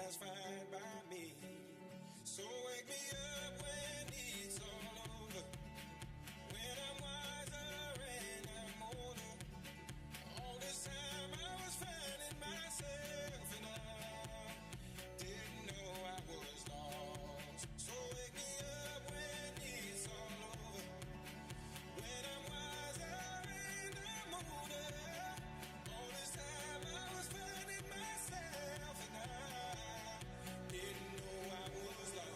that's fine by me. So wake me up when it's all over, when I'm wiser and I'm older. All this time I was finding myself and I didn't know I was lost. So wake me up when it's all over, when I'm wiser and I'm older. All this time I was finding myself and I didn't know I was lost.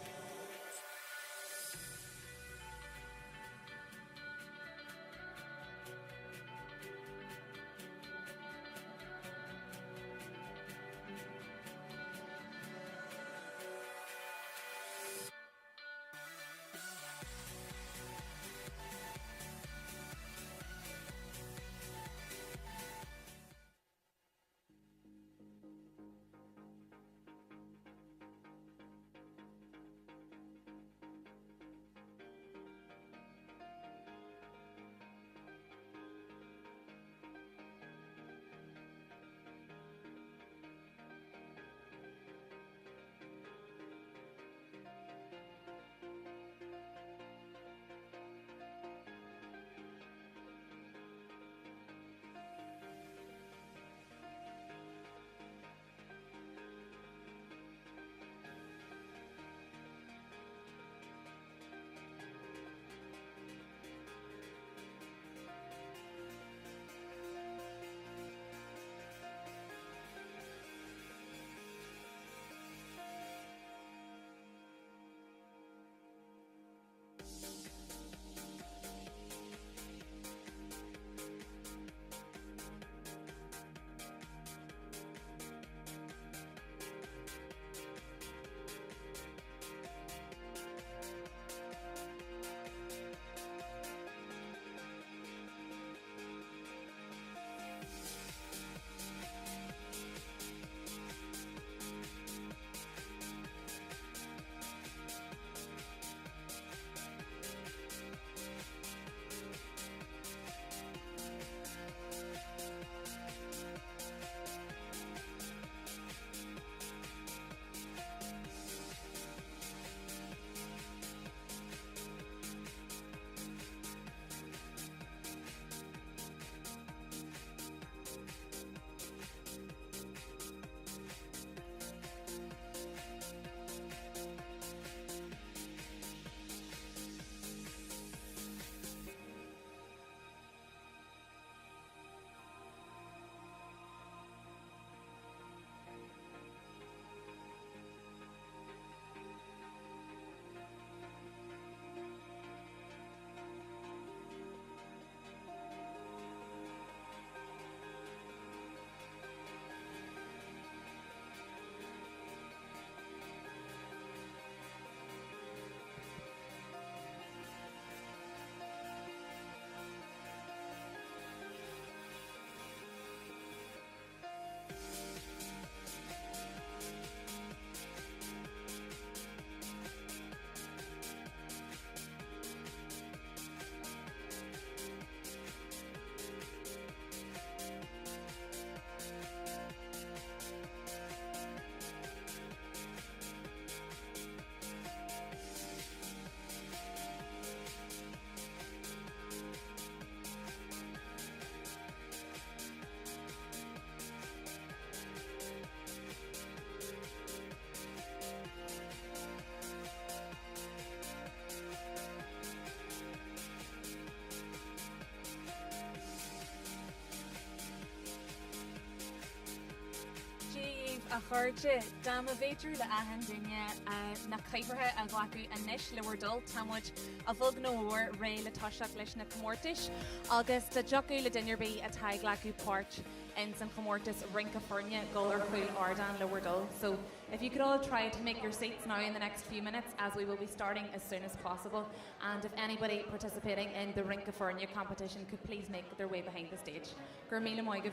A chuirte dam a bhéidir le ahan duine na caibrthe a ghlacu inis le bhar dul tamid a bhog nóir ré le taiseach leis na comórtais agus de joú le dinnearbí a taig glacu páirt in San Comórtas Rincafernia Golar Full Ardan Lower Dull. So if you could all try to make your seats now in the next few minutes as we will be starting as soon as possible, and if anybody participating in the Rincafernia competition could please make their way behind the stage. Gur míle maigh.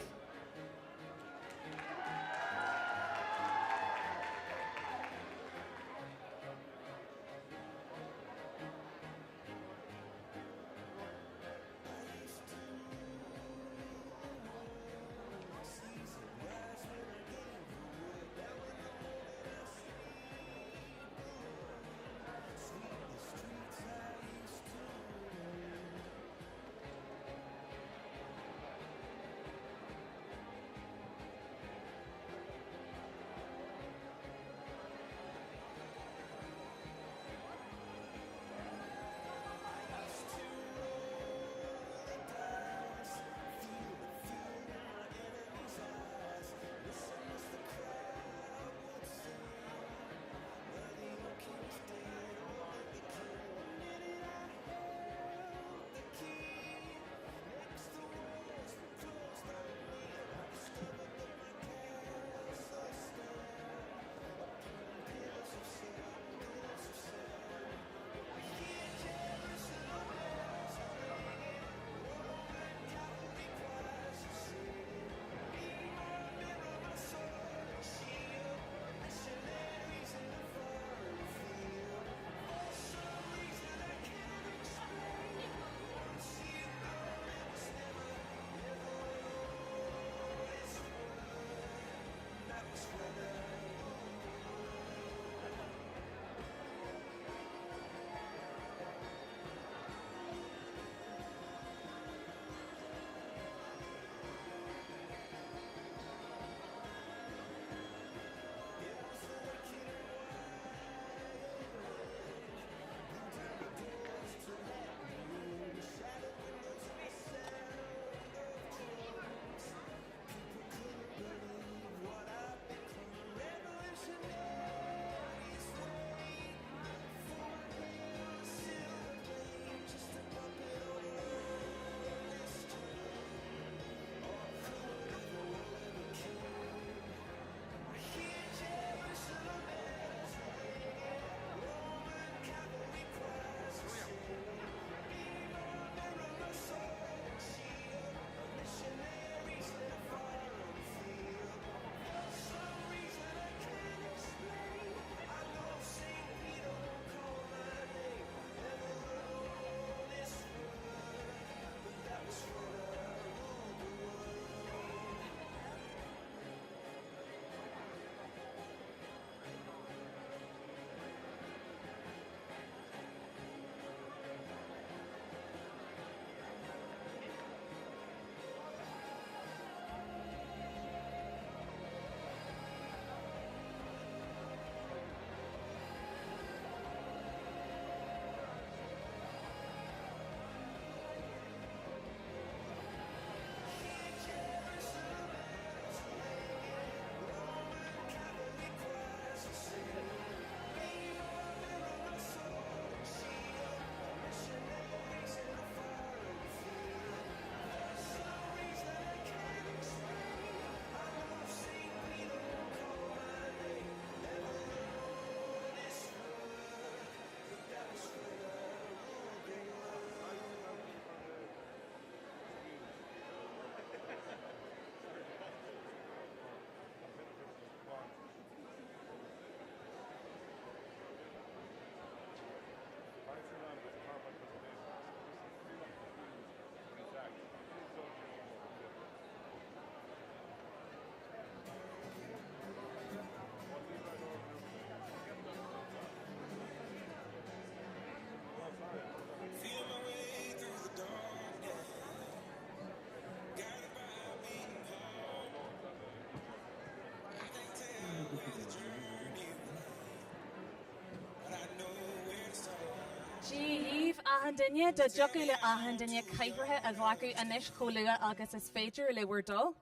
ahan dinne de jogu le ahan dinne caiperthe a bhlacu anish cholua agus is féidir le we're dull.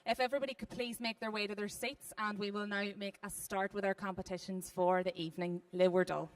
If everybody could please make their way to their seats, and we will now make a start with our competitions for the evening. Le we're dull.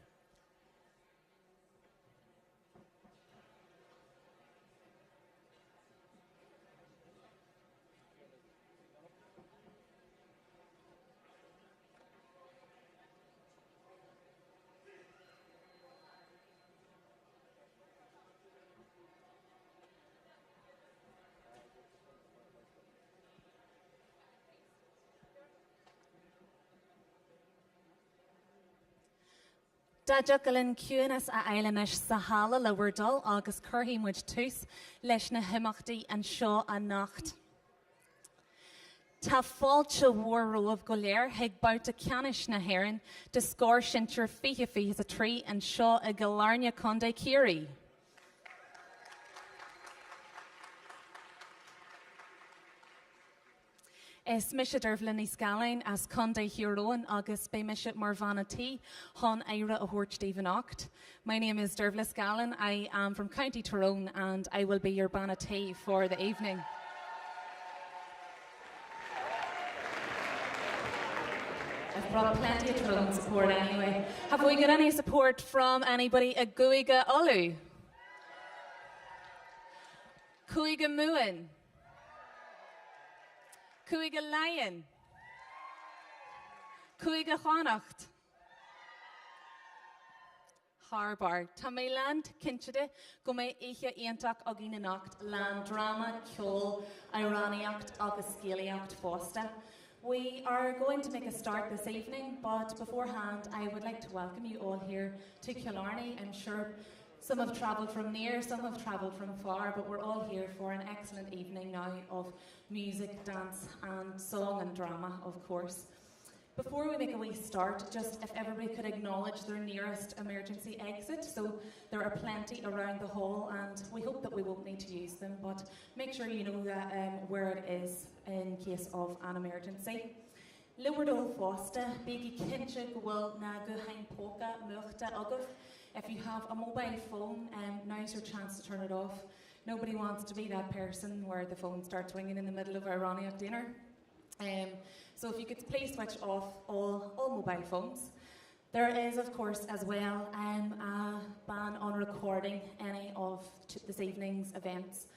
Da juggalin cuanas a eilenis sa hala le wordal agus curhi muid tús leis na himachtaí an seo a nacht. Tá fáilte mhórrómh go léir heag bouta ceannis na hÉireann de scóir sintir fiche a trí an seo a galarne conde Curie. Is mise dervlin níos galain as conde Huron agus be mise mar vanity hon eira a hort Stephen Ocht. My name is Dervlis Gallen. I am from County Tyrone and I will be your banatee for the evening. I've brought plenty of Tyrone support anyway. Have we got any support from anybody a Guiga Olu? Cuiga Muin? Cuiga Lion? Cuiga Chanacht? Harbar. Tá mé land cinseide go mé ihe ionach a gine nacht land drama, ceol, ironiacht agus scéalaíocht fásta. We are going to make a start this evening, but beforehand I would like to welcome you all here to Killarney. I'm sure some have travelled from near, some have travelled from far, but we're all here for an excellent evening now of music, dance and song and drama, of course. Before we make a wee start, just if everybody could acknowledge their nearest emergency exit. So there are plenty around the hall and we hope that we won't need to use them, but make sure you know that where it is in case of an emergency. Liwardol Fosta, Biggie Kinchig will na guhain poka muchta aguf. If you have a mobile phone, now's your chance to turn it off. Nobody wants to be that person where the phone starts ringing in the middle of ironic dinner. So if you could please switch off all mobile phones. There is, of course, as well, a ban on recording any of this evening's events.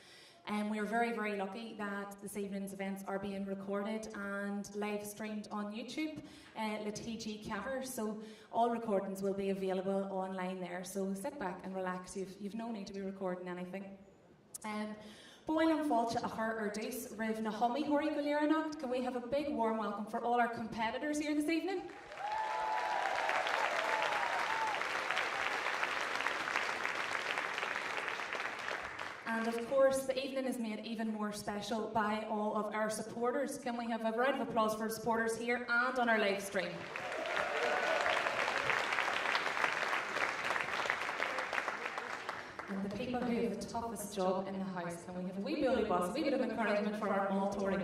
We are very, very lucky that this evening's events are being recorded and live streamed on YouTube, Le TG Cahir, so all recordings will be available online there. So sit back and relax, you've no need to be recording anything. Boil and Falcha a her or deuce, Riv na Hummy Hori Guliranacht. Can we have a big warm welcome for all our competitors here this evening? And of course, the evening is made even more special by all of our supporters. Can we have a round of applause for supporters here and on our live stream? And the people who have the toughest job in the house, can we have a wee billy boss, a wee bit of encouragement for our mall touring?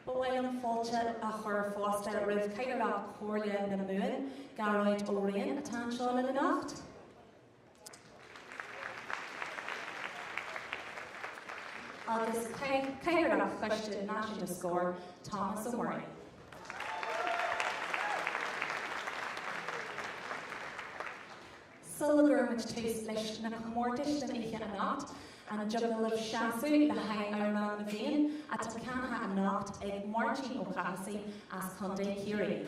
Boilan Falcha a chur fásta rih caireach chóirle na muin, Garoid O'Rian a tan seo in the nacht. Agus caireach chuiste náisiúnta scór Thomas O'Murray. Sulgur muid tús leis na chomórtais den ihe a nacht, and a juggle of Shasu, the high Ironman Naveen, at Takana a nacht ag Martin O'Casey as Conde Curie.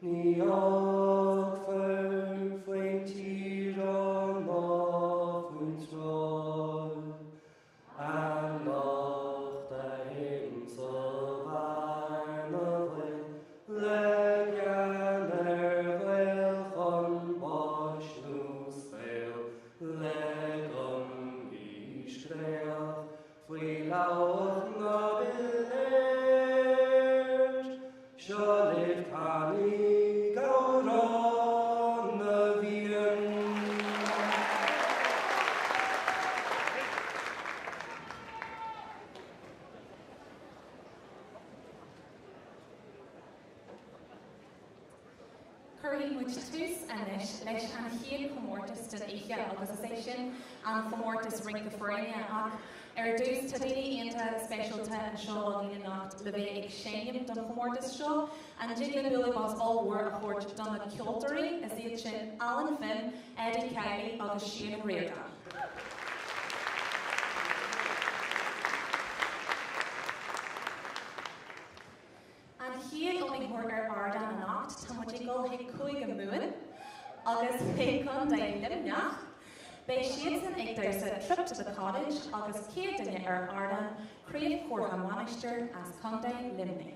Ni Charlotte Fanny go on the Vian. Curry which tus anish leis an chiad comórtas den Ige agus is é sin an comórtas ring gofoine ach dús tadíine ionta specialta an seo agin nacht le bheith ag séim don comórtas seo an jigla bula bás allhór a chóirt don a ceoltarí is iad sin Alan Finn, Eddie Kelly agus Sian Reardon. Chiad only mhór ardan an nacht tá muid go hiag chuig an múin agus hiag chun daon limneach. Bei siad san ag dosa trip to the cottage agus céad duine ardan críomh cuairtha manister as chun daon limne.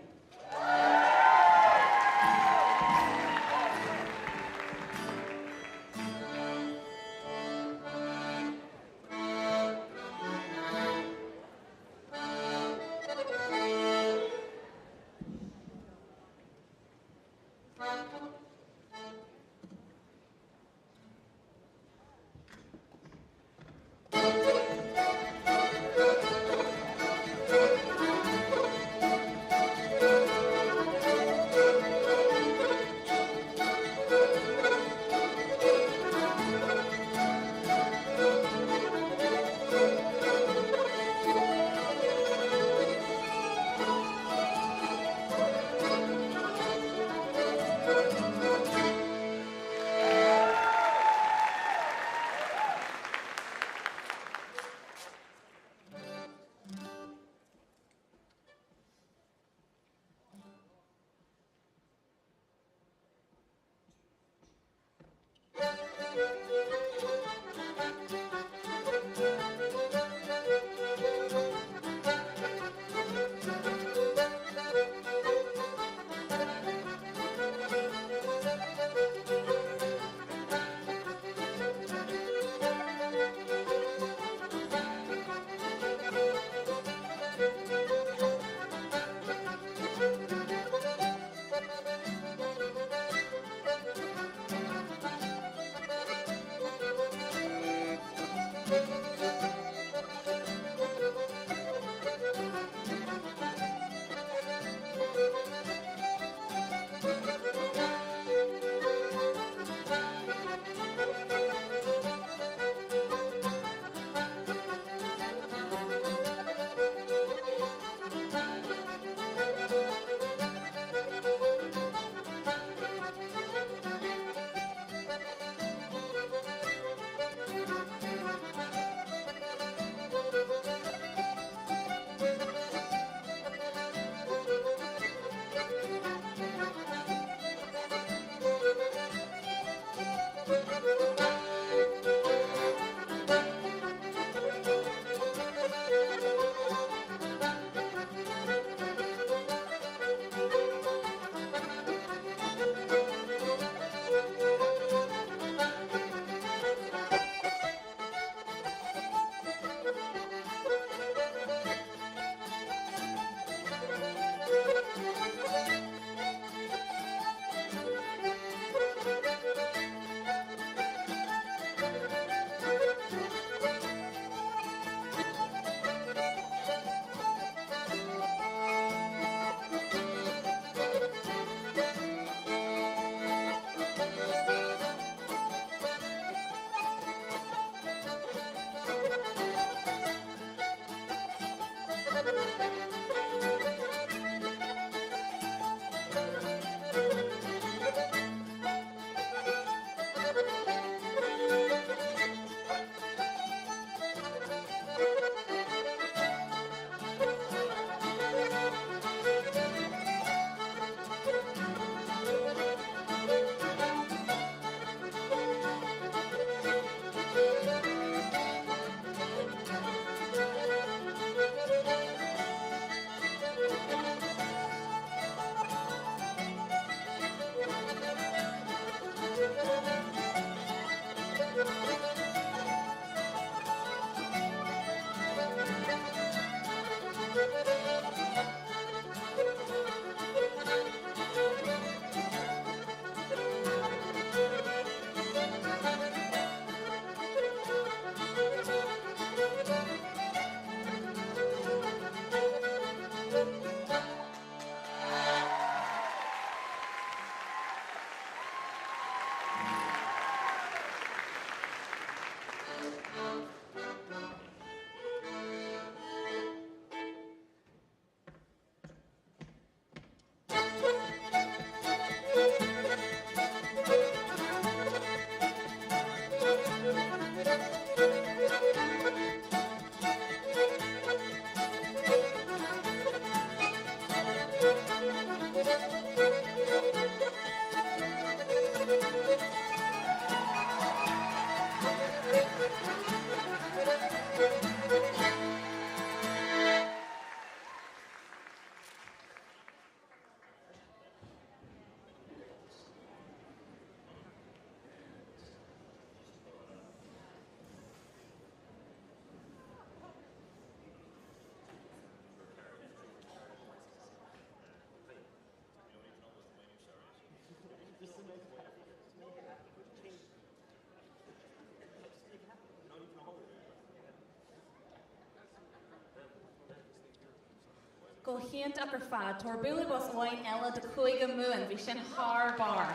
go chéant ag ar fad, tor bula bos oin ela de chuige muan, bhí sin haar bar.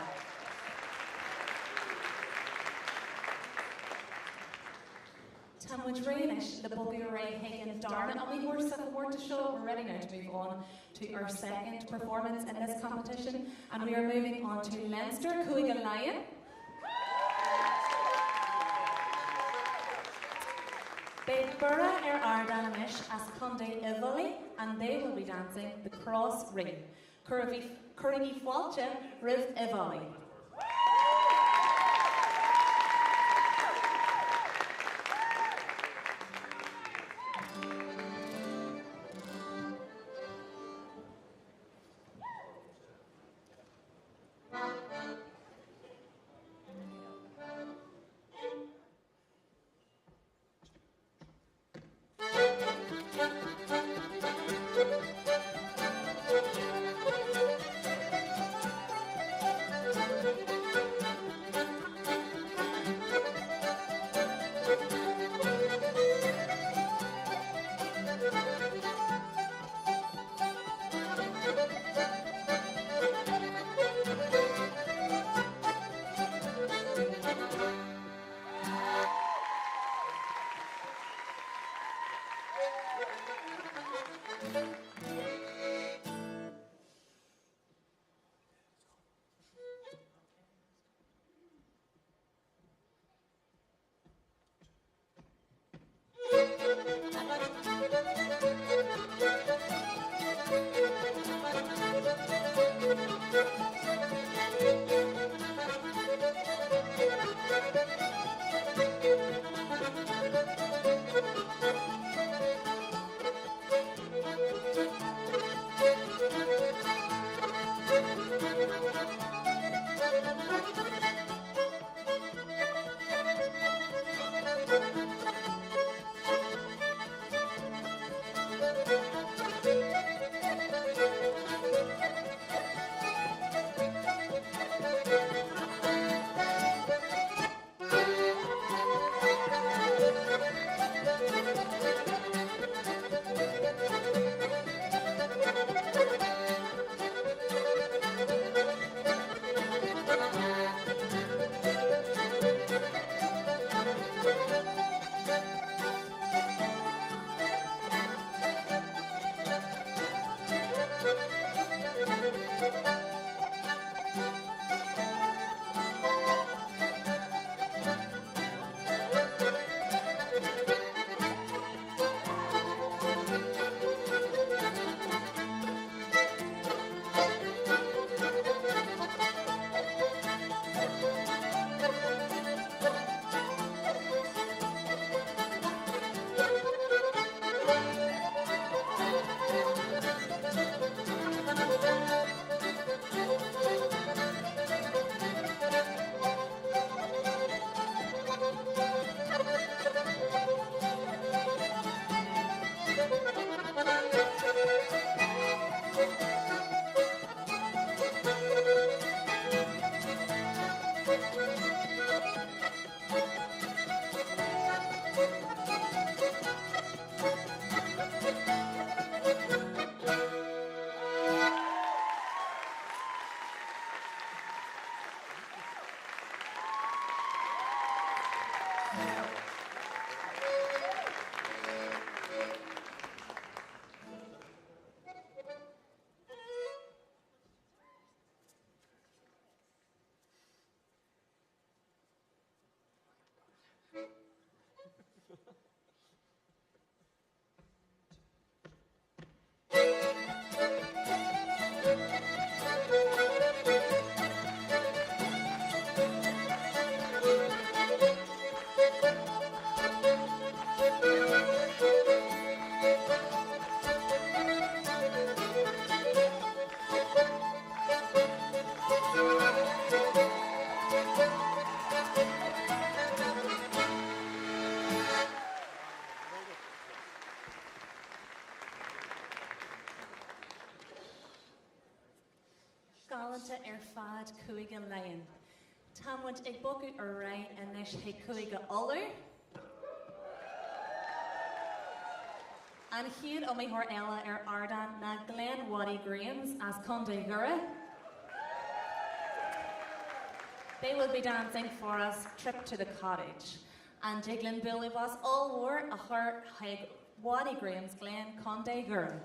Tá muid réinis le bogú Ray Hagan Darna, and we were support to show. We're ready now to move on to our second performance in this competition, and we are moving on to Leinster Cuaig Lion. They burra Ardanish as Conde Ivoli, and they will be dancing the Cross Ring. Currigi Falcha Riv Ivoli. Galanta fad Cuaig Lion. Tamwant ag bogu array anish he Cuaig Uller. And here o mi hor ella Ardan na Glen Waddy Grahams as Conde Gura. They will be dancing for us Trip to the Cottage. And Jiglin Billy was all wore a her hig Waddy Grahams Glen Conde Gura.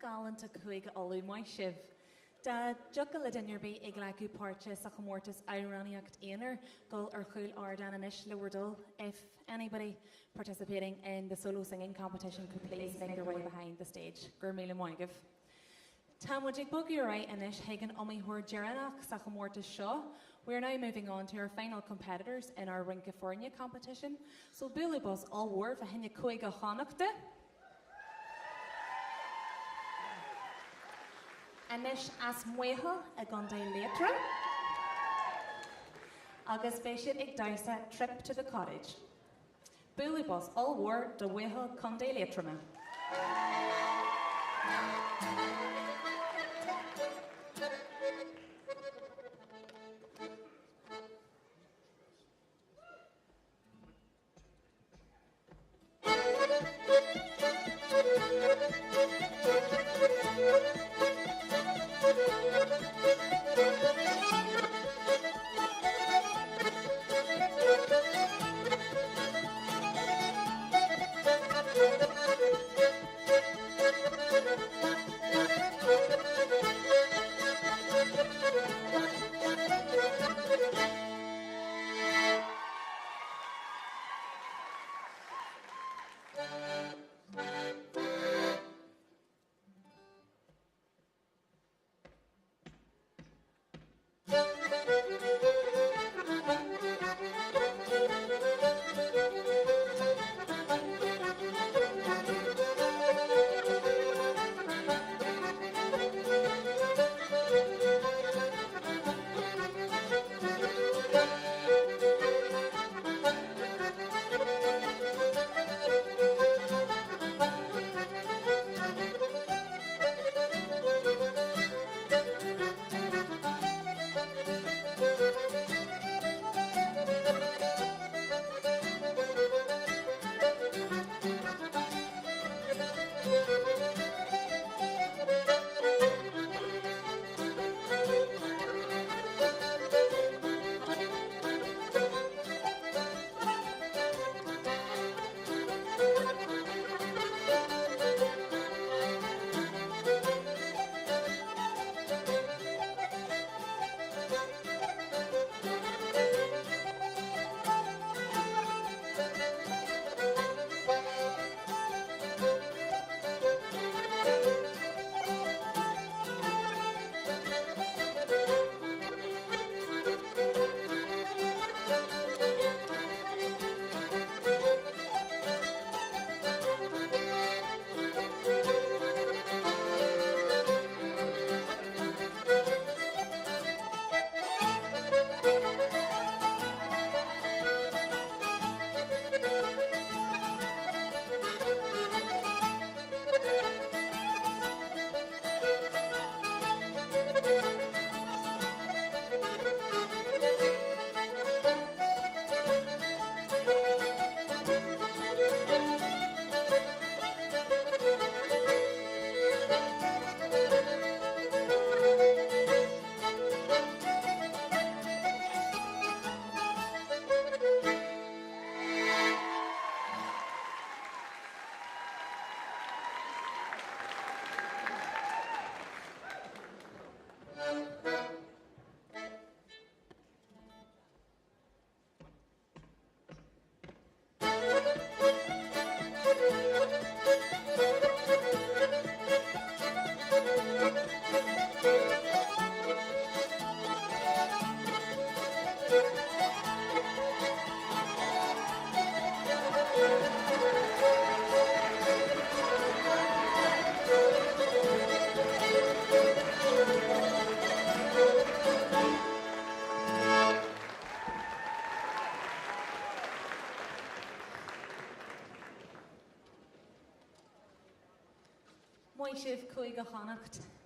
Galanta chuig olú mai sibh. Da jugal le dinnearbí ag lecu páirte sa chomórtas ironiacht éanaar gul ar chuil ardan inis Lewardle. If anybody participating in the solo singing competition could please make their way behind the stage. Gur míle maigah. Tá muid ag bogú right inis hagan omíhuair Geranach sa chomórtas seo. We are now moving on to our final competitors in our Rincafornia competition. So Bulibus all war for hinne chuige chonachta. Anish as mueha a gonde letra. Agus béisiad ag daisa trip to the cottage. Bulibus all war de weha conde letrama.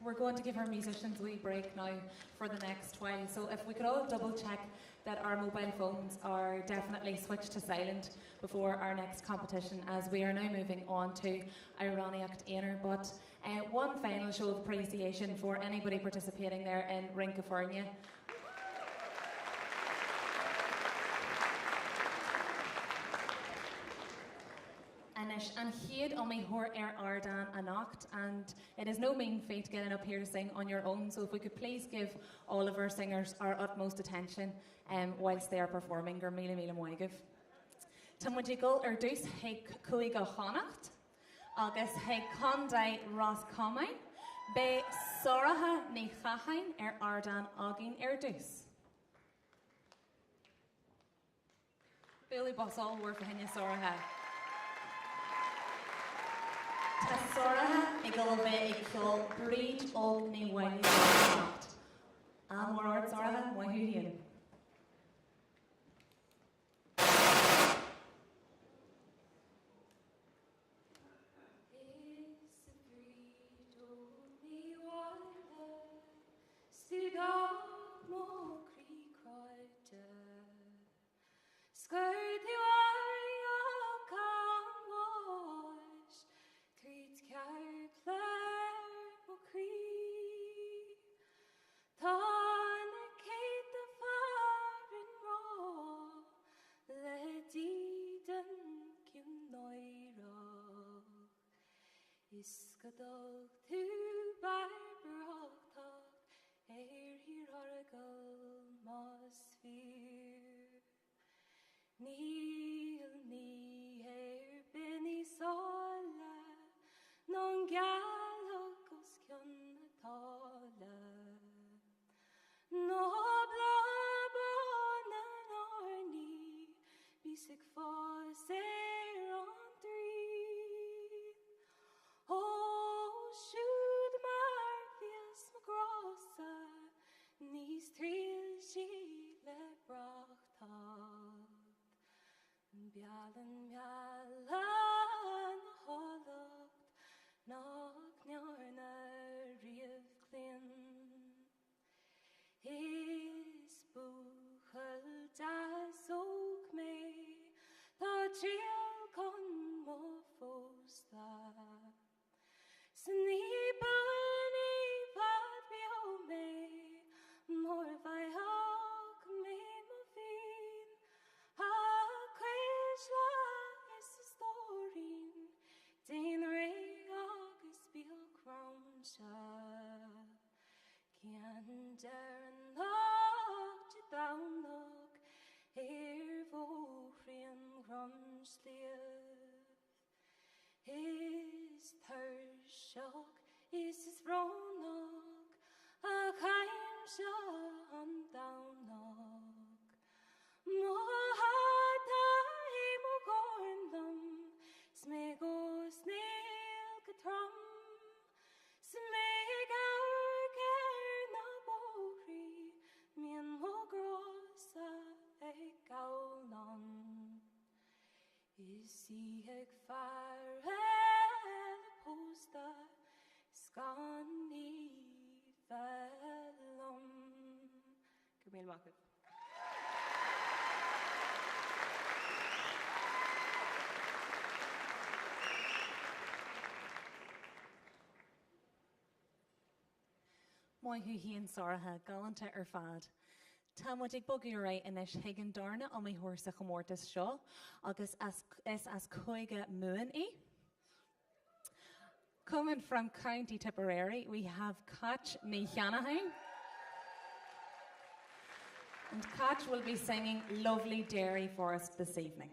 We're going to give our musicians a wee break now for the next while. So if we could all double check that our mobile phones are definitely switched to silent before our next competition, as we are now moving on to Ironiacht Éanair. But one final show of appreciation for anybody participating there in Rincafornia. Anish Anish and Hiad on me hor Ardan Anacht, and it is no mean feat getting up here to sing on your own, so if we could please give all of our singers our utmost attention whilst they are performing, gur mila mila moigiv. Tamudigol dus heig cuiga Hanacht, agus heig condai Ross Comain, be Soraha ni Chahain Ardan Agin dus. Billy Bossall were for Hinya Soraha. Ta Soraha igolve ikol breed og ni wani nacht. Amor Soraha wahuhian. Skirt the warrior come wash, treat care clare mo cree. Thon a kate the foreign raw, let Eden kim noira. Iskadog to Barbara talk, here oracle must fear. Níl ní benny sola, non galocos cionnatala. No blabon an orni, bisig fosser on three. Oh, shoot Marfias Magrossa, nis trill she le brachta. Bjallan bjallan hologt, nog njarna riv glin. His buchel das ook me, da trill kon mo fosta. Snippen i vad vi ho me, mor vai hok me mo fin. Din rei agus bíl cromsha, Cian deran loch down loch, Fóhrian cromsliv. His thurshock is his fronach, a chaimsha an downloch. Mohata mo gorndom, Smego snail katrum, Smeg our care na bokri, Mian mo grossa eg gaunon. Is he eg fire posta, Scani fellum. Camille Market. Moi hu híon Soraha galanta fad. Tá muid ag bogaí ré inis higan darna ó mé thuair sa chomórtas seo, agus as coige muan í. Coming from County Tipperary, we have Catch ní Cheannahain. And Catch will be singing Lovely Dairy for us this evening.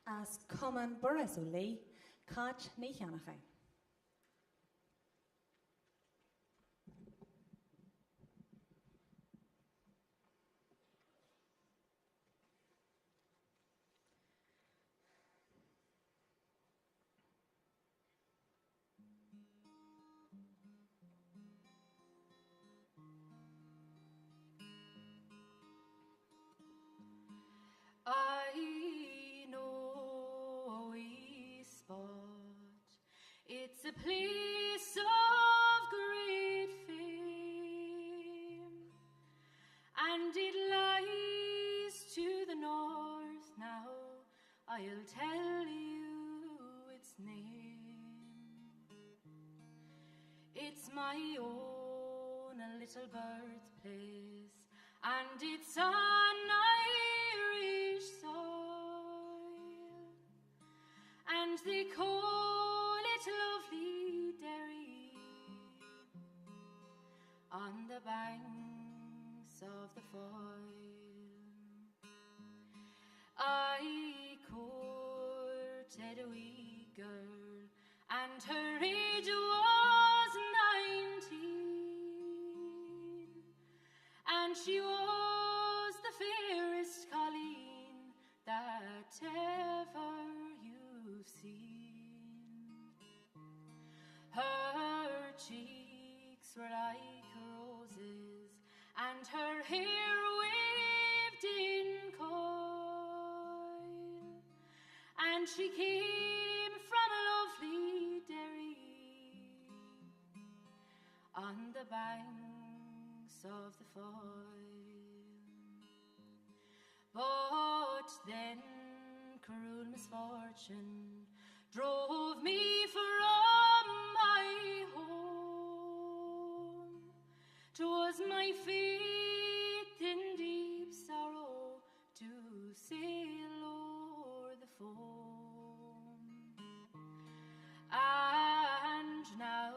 As Common Burasuli, Catch ní Cheannahain. I know a spot, it's a place of great fame, and it lies to the north now, I'll tell you its name. It's my own a little birthplace, and it's on Irish soil, and they call it lovely Derry, on the banks of the Foyle. I courted a wee girl, and her age was 19, and she was the fairest colleen that ever you've seen. Her cheeks were like roses, and her hair waved in coil, and she came from lovely Derry, on the banks of the Foyle. But then cruel misfortune drove me from my home. 'Twas my fate in deep sorrow to sail o'er the foam. And now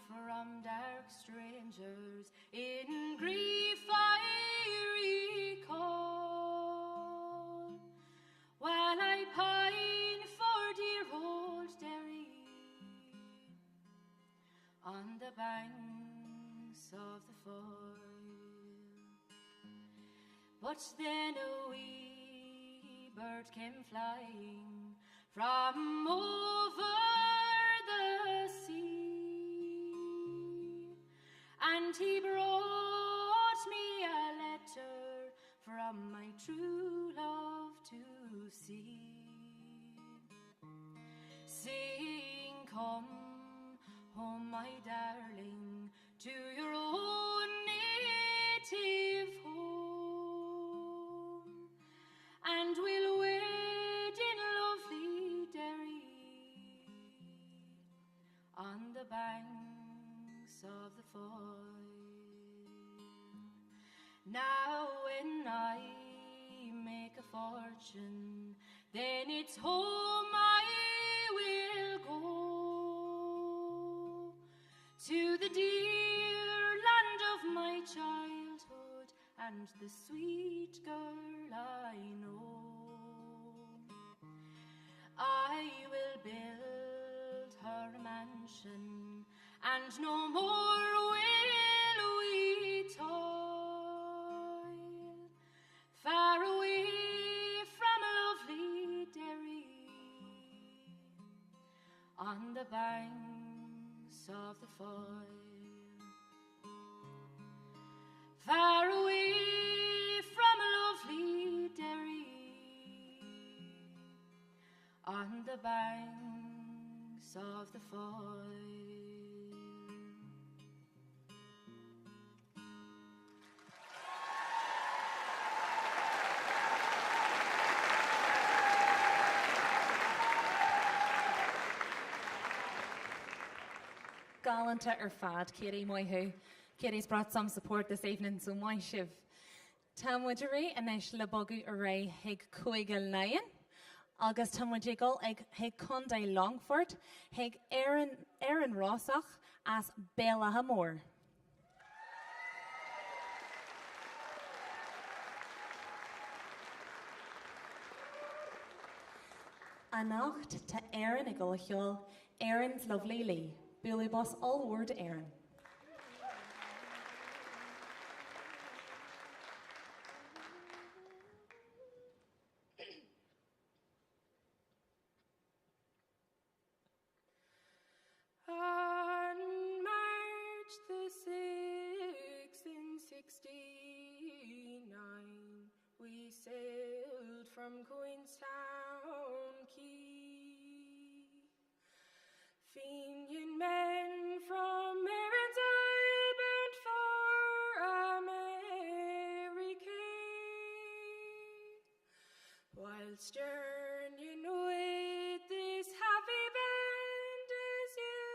from dark strangers in grief I recall, while I pine for dear old Derry, on the banks of the Foyle. But then a wee bird came flying from over the sea, and he brought me a letter from my true love to see, saying, "Come home, my darling, to your own native home, and we'll wed in lovely Derry, on the banks of the Foyle." Now when I make a fortune, then it's home I will go, to the dear land of my childhood, and the sweet girl I know. I will build her a mansion, and no more will we toil, far away from lovely Derry, on the banks of the Foyle. Far away from lovely Derry, on the banks of the Foyle. Galanta fad, Katie Moihu. Katie's brought some support this evening, so my shiv. Tamwadari and le bogu array hig Cuigal Nayan. August Tamwajigal hig Conde Longford, hig Aaron Rossach as Bella Hamor. Anacht to Aaron Igolachol, Aaron's lovely Lee. Billy Boss all word Aaron. On March the 6th in 69, we sailed from Queenstown Quay. Fenian men from Erin's Isle bound for America, whilst journeying with this happy band, as you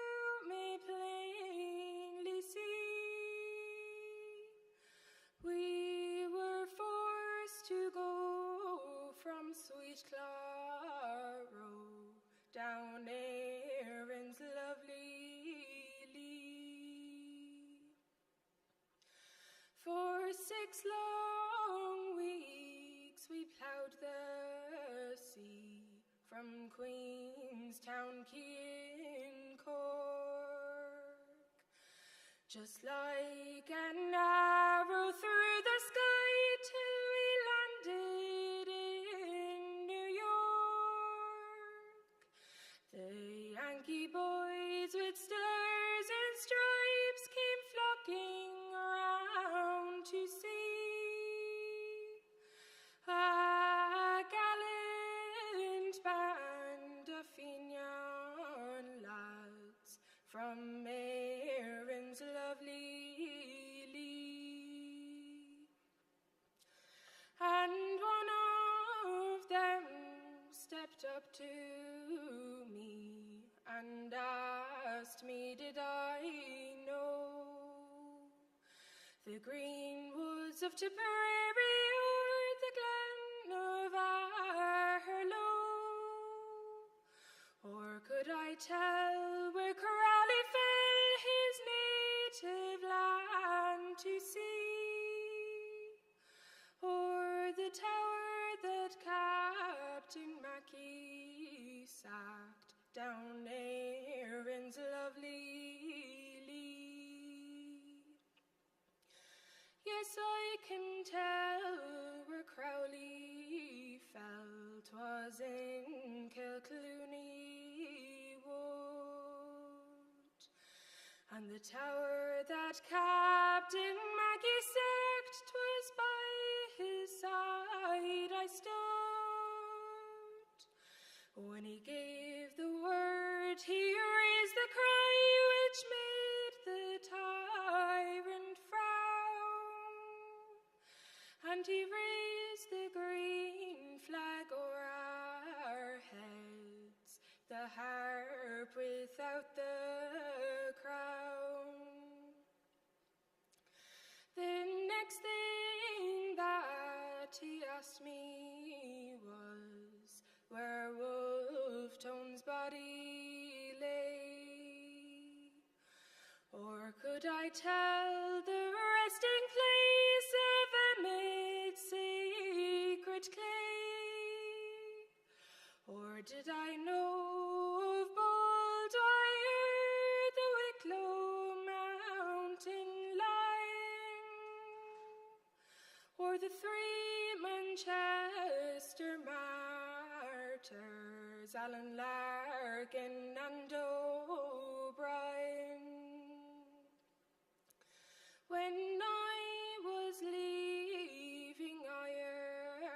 may plainly see, sweet Claro, down Erin's lovely lea. For 6 long weeks we ploughed the sea from Queenstown quay in Cork, just like an arrow through the sky till we landed in New York. The Yankee boys with stars and stripes came flocking around to see a gallant band of Fenian lads from Erin's lovely lea. And one of them stepped up to me and asked me, did I know the green woods of Tipperary or the glen of Aherlow? Or could I tell where Corrali fell his native land to see? Or the tower that Captain Mackey sacked down Erin's lovely lea? Yes, I can tell where Crowley fell. 'Twas in Kilclooney Wood. And the tower that Captain Mackey sacked, 'twas by his side I stood. When he gave the word, he raised the cry which made the tyrant frown. And he raised the green flag o'er our heads, the harp without the crown. The next thing that he asked me was where Wolfetone's body lay. Or could I tell the resting place of amid sacred clay? Or did I know of Baldwire, the Wicklow mountain line? Or the 3 Manchester martyrs, Alan Larkin and O'Brien? When I was leaving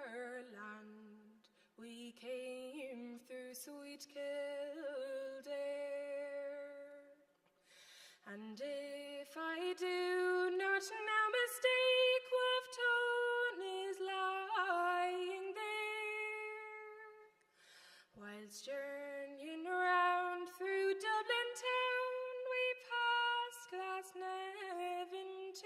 Ireland, we came through sweet Kildare. And if I do not now mistake, Wolfetone is lying there. Whilst journeying round through Dublin town, we passed Glasnevin too.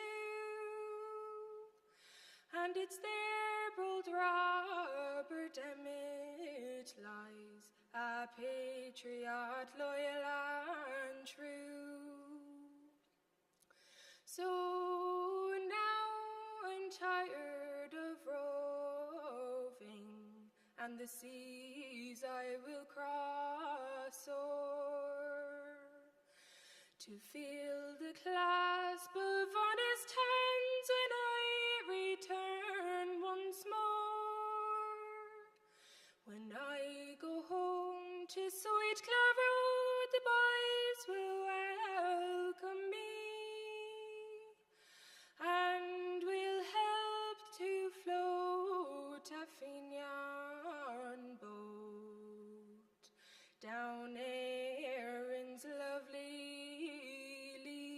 And it's there bold Robert Emmet lies, a patriot loyal and true. So now I'm tired of roving, and the seas I will cross o'er, to feel the clasp of honest hands when I return once more. When I go home to sweet Claro, the boys will welcome me, and will help to float a Fenian boat down Erin's lovely lea.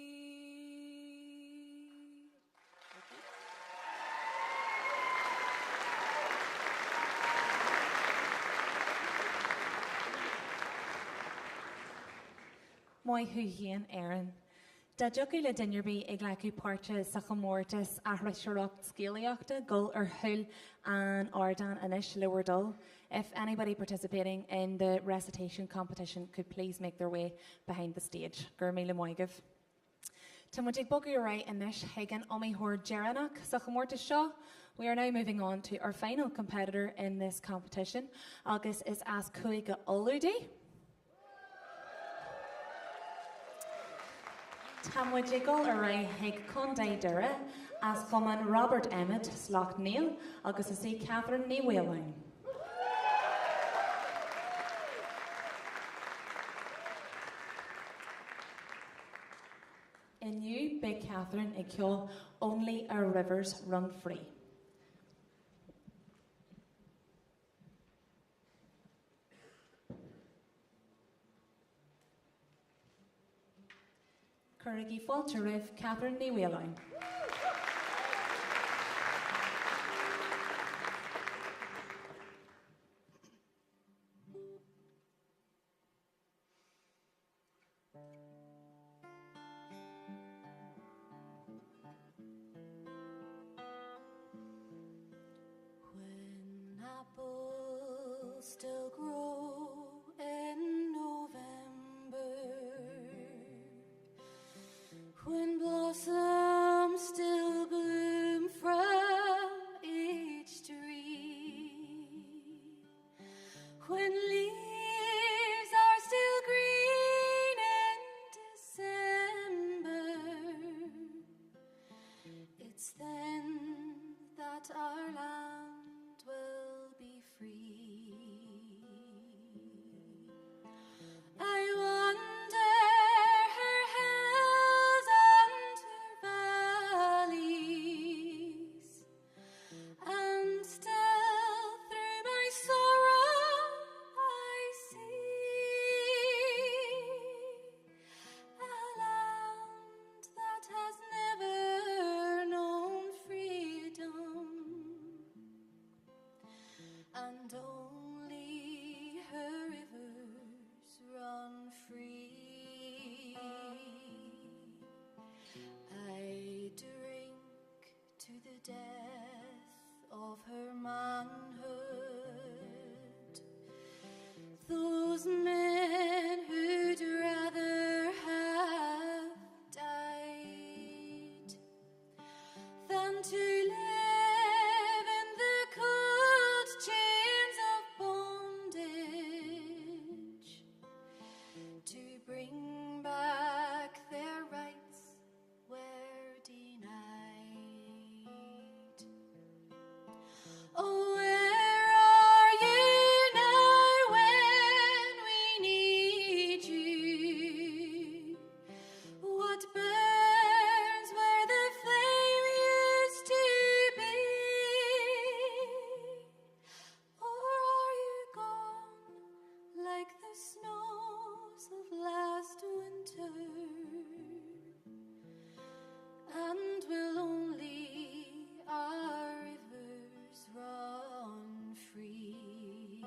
Moi hu hien Erin. Da jogu le dinnerby ag lecu páirte sa chamórtas a reisireacht scéalaíochta gul ar thuil an ardan inis leabhar dul. If anybody participating in the recitation competition could please make their way behind the stage. Gur míle maigah. Tá muid ag bogu ará inis hagan omíthór Geranach sa chamórtas seo. We are now moving on to our final competitor in this competition. Agus is as Cuiga Oludi. Tamwajigal array hig Conde Dura as common Robert Emmett Sloch Neil agus a see Catherine Ní Wheeline. In you, Big Catherine, ag ceol only our rivers run free. Currigi Falteriv, Catherine Ní Wheeline. When apples still grow in November, when blossoms still bloom from each tree, when leaves are still green in December, it's then that our land will be free. I wonder her hills and her valleys, and still through my sorrow I see a land that has never known freedom, and only her rivers run free. I drink to the death of her manhood, those men who'd rather have died than to live in the cold chains of bondage, to bring back their rights were denied. Oh, where are you now when we need you? What burns where the flame used to be? Or are you gone like the snows of last winter, and will only our rivers run free?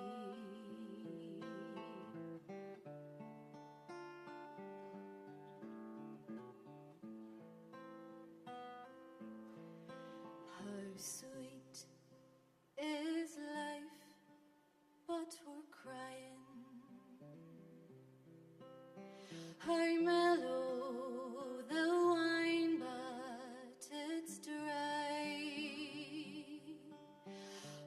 How sweet is life, but we're crying. How mellow the wine, but it's dry.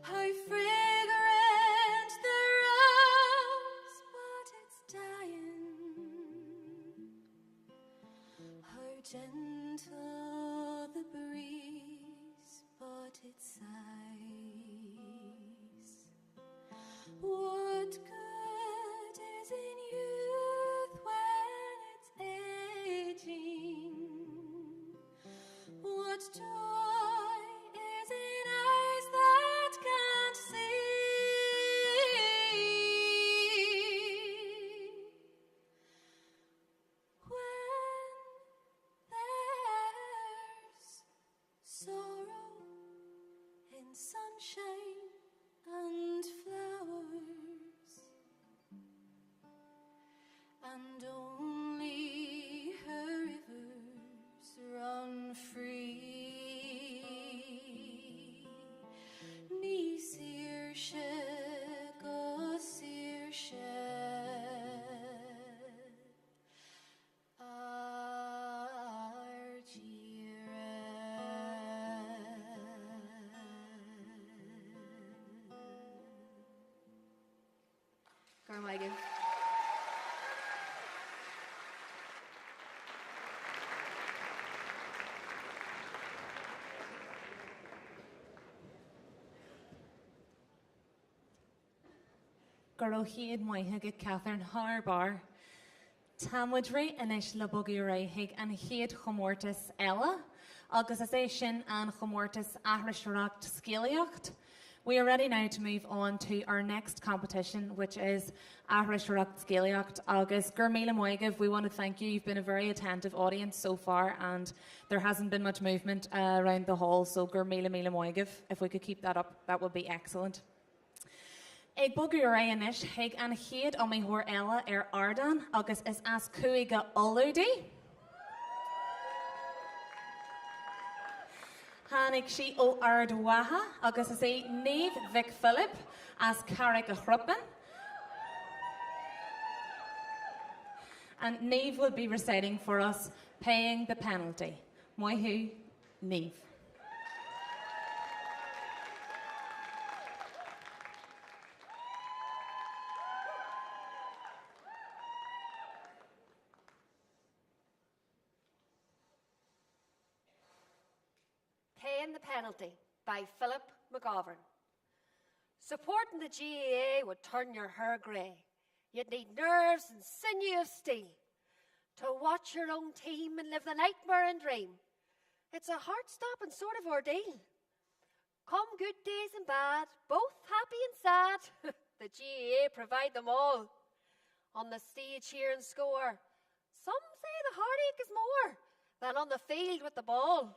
How fragrant the rose, but it's dying. How gentle the breeze, but it sighs. What good is in youth when it's aging? What joy is in eyes that can't see? When there's sorrow in sunshine and flowers, and only her rivers Guro hiad moithig Catherine Harbar. Tamwoodry inis le bogi raihig and hiad chomortis Ella. Agus as é sin an chomortis Ahrishracht Scaliocht. We are ready now to move on to our next competition, which is Ahrishracht Scaliocht. Agus Gurmila Moigav, we want to thank you. You've been a very attentive audience so far, and there hasn't been much movement around the hall. So Gurmila Mila Moigav, if we could keep that up, that would be excellent. Ag bogu ray anish, hig an hiad o mi hor ella Ardan, agus is as cuiga oludi. Hanig she o Ardwaha, agus is a Neve Vic Philip as Carrick a Hruppen. And Neve will be reciting for us, Paying the Penalty. Moihu, Neve. Paying the Penalty by Philip McGovern. Supporting the GAA would turn your hair grey. You'd need nerves and sinew of steel to watch your own team and live the nightmare and dream. It's a heart-stopping sort of ordeal. Come good days and bad, both happy and sad, the GAA provide them all. On the stage here and score, some say the heartache is more than on the field with the ball.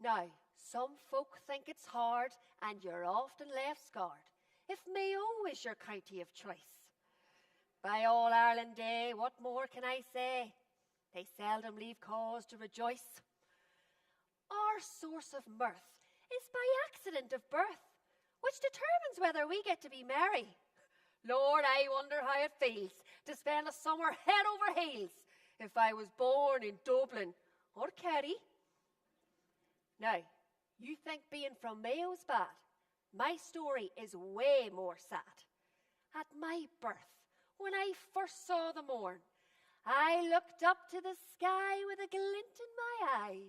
Now, some folk think it's hard and you're often left scarred if Mayo is your county of choice. By All Ireland Day, what more can I say? They seldom leave cause to rejoice. Our source of mirth is by accident of birth, which determines whether we get to be merry. Lord, I wonder how it feels to spend a summer head over heels if I was born in Dublin or Kerry. Now, you think being from Mayo's bad? My story is way more sad. At my birth, when I first saw the morn, I looked up to the sky with a glint in my eye.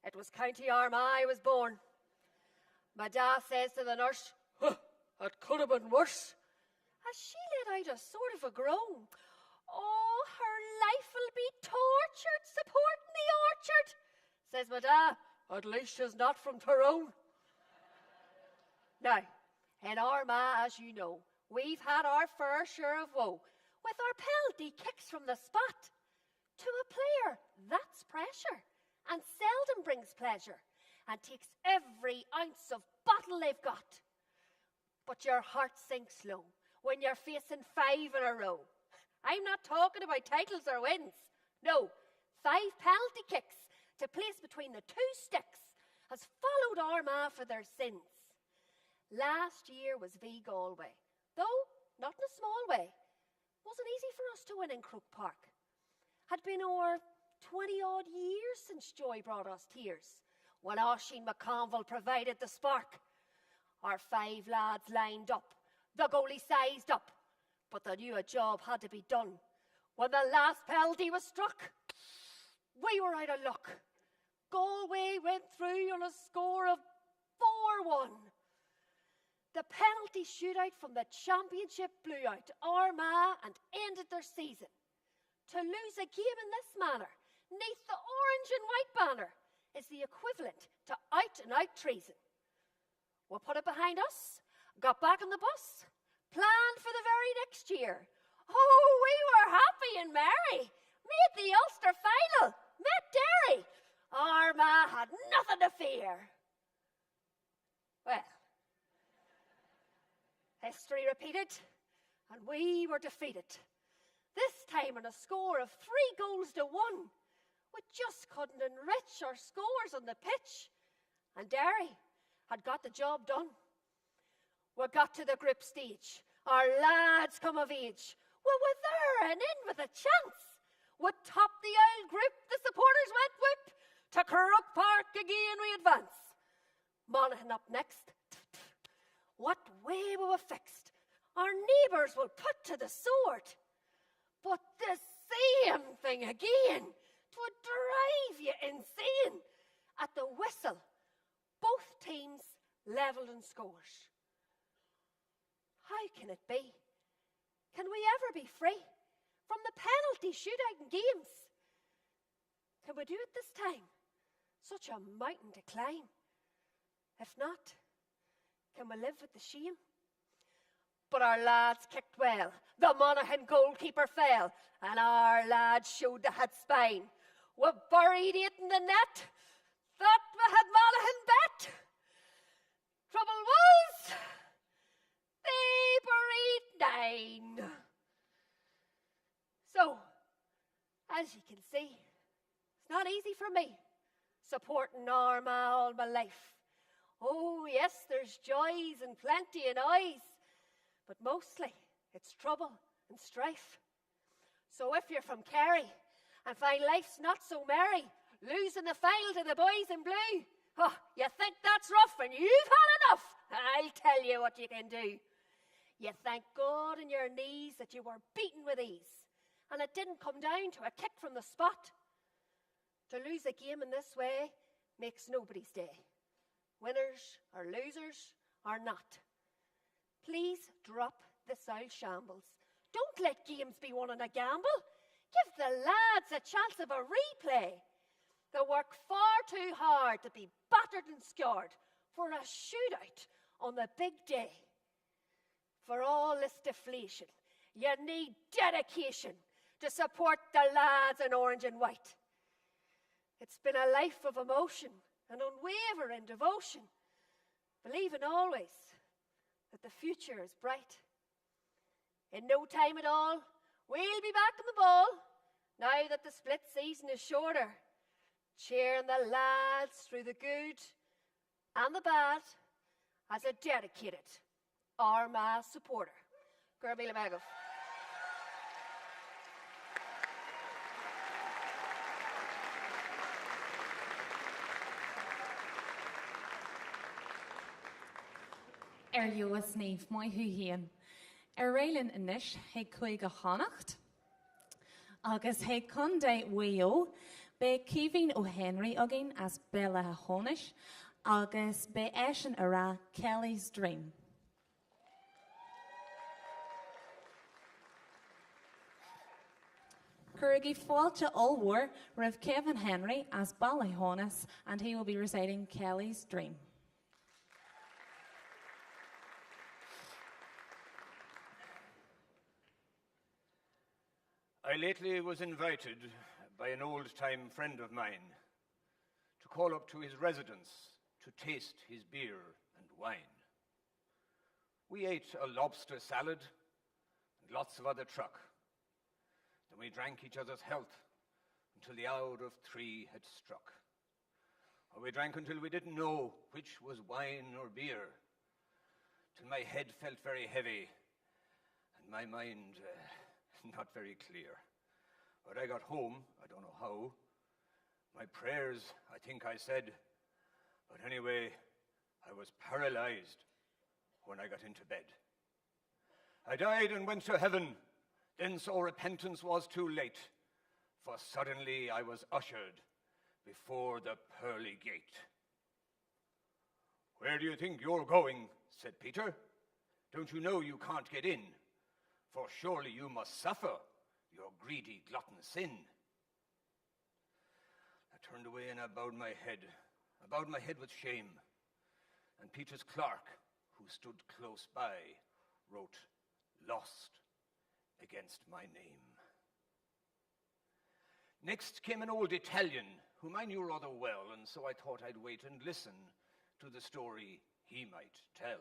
It was County Armagh I was born. My dad says to the nurse, it could have been worse, as she let out a sort of a groan. Oh, her life will be tortured supporting the orchard, says my dad. At least she's not from Tyrone. Now, in Armagh, as you know, we've had our fair share of woe with our penalty kicks from the spot. To a player, that's pressure, and seldom brings pleasure, and takes every ounce of bottle they've got. But your heart sinks low when you're facing 5 in a row. I'm not talking about titles or wins. No, 5 penalty kicks to place between the 2 sticks has followed Armagh for their sins. Last year was v Galway, though not in a small way. Wasn't easy for us to win in Croke Park. Had been over 20-odd years since joy brought us tears, when Oisin McConville provided the spark. Our 5 lads lined up, the goalie sized up, but they knew a job had to be done. When the last penalty was struck, we were out of luck. Galway went through on a score of 4-1. The penalty shootout from the championship blew out Armagh and ended their season. To lose a game in this manner, neath the orange and white banner, is the equivalent to out-and-out treason. We put it behind us, got back on the bus, planned for the very next year. Oh, we were happy and merry, made the Ulster final, met Derry. Armagh had nothing to fear. Well, history repeated, and we were defeated. This time on a score of 3-1. We just couldn't enrich our scores on the pitch, and Derry had got the job done. We got to the group stage. Our lads come of age. We were there and in with a chance. We topped the old group. The supporters went whoop. To Croke Park again we advance. Monaghan up next. What way we were fixed, our neighbours will put to the sword. But the same thing again, 'twould drive you insane. At the whistle, both teams levelled in scores. How can it be? Can we ever be free from the penalty shootout and games? Can we do it this time? Such a mountain to climb. If not, can we live with the shame? But our lads kicked well. The Monaghan goalkeeper fell, and our lads showed the head spine. We buried it in the net. That we had Monaghan bet. Trouble was, they buried 9. So, as you can see, it's not easy for me, supporting Armagh all my life. Oh, yes, there's joys and plenty in eyes, but mostly it's trouble and strife. So if you're from Kerry and find life's not so merry, losing the final to the boys in blue, oh, you think that's rough and you've had enough, I'll tell you what you can do. You thank God on your knees that you were beaten with ease, and it didn't come down to a kick from the spot. To lose a game in this way makes nobody's day. Winners or losers or not. Please drop this old shambles. Don't let games be won on a gamble. Give the lads a chance of a replay. They work far too hard to be battered and scarred for a shootout on the big day. For all this deflation, you need dedication to support the lads in orange and white. It's been a life of emotion and unwavering devotion, believing always that the future is bright. In no time at all, we'll be back in the ball, now that the split season is shorter, cheering the lads through the good and the bad as a dedicated Armagh supporter. Gurmila Magov. Jo is sníomh mai thuhéan. Réileann inis he chuig a chanacht, agus he chundé weo, be Kevin O'Henry agin as Bella Honish, agus be Eshin ara Kelly's Dream. Currigi Falta Ulwar Rev Kevin Henry as Ballyhonis, and he will be reciting Kelly's Dream. I lately was invited by an old-time friend of mine to call up to his residence to taste his beer and wine. We ate a lobster salad and lots of other truck. Then we drank each other's health until the hour of 3 had struck. Or we drank until we didn't know which was wine or beer, till my head felt very heavy and my mind not very clear. When I got home, I don't know how, my prayers, I think I said, but anyway, I was paralyzed when I got into bed. I died and went to heaven, then saw repentance was too late, for suddenly I was ushered before the pearly gate. Where do you think you're going? Said Peter. Don't you know you can't get in? For surely you must suffer your greedy glutton sin. I turned away and I bowed my head with shame. And Peter's clerk, who stood close by, wrote, "Lost," against my name. Next came an old Italian, whom I knew rather well, and so I thought I'd wait and listen to the story he might tell.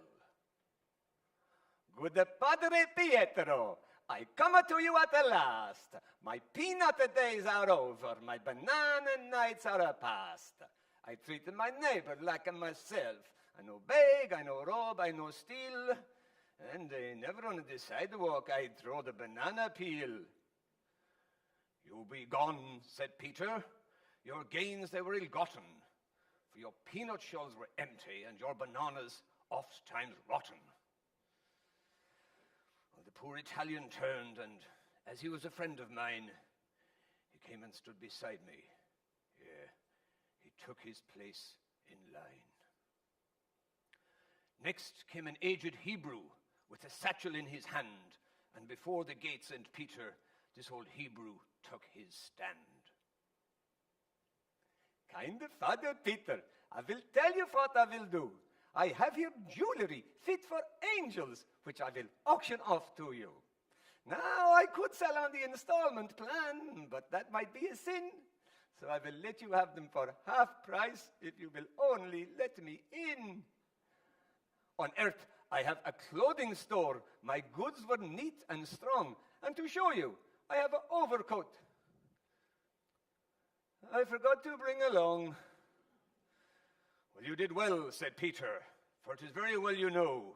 Good Padre Pietro, I come to you at the last. My peanut days are over, my banana nights are past. I treat my neighbor like myself. I no beg, I no rob, I no steal. And never on the sidewalk I throw the banana peel. You be gone, said Peter. Your gains they were ill-gotten, for your peanut shells were empty and your bananas oft times rotten. Well, the poor Italian turned, and as he was a friend of mine, he came and stood beside me. Yeah, he took his place in line. Next came an aged Hebrew with a satchel in his hand, and before the gate St. Peter, this old Hebrew took his stand. Kind Father Peter, I will tell you what I will do. I have here jewelry fit for angels, which I will auction off to you. Now, I could sell on the installment plan, but that might be a sin. So I will let you have them for half price if you will only let me in. On earth, I have a clothing store. My goods were neat and strong. And to show you, I have an overcoat I forgot to bring along. Well, you did well, said Peter, for it is very well you know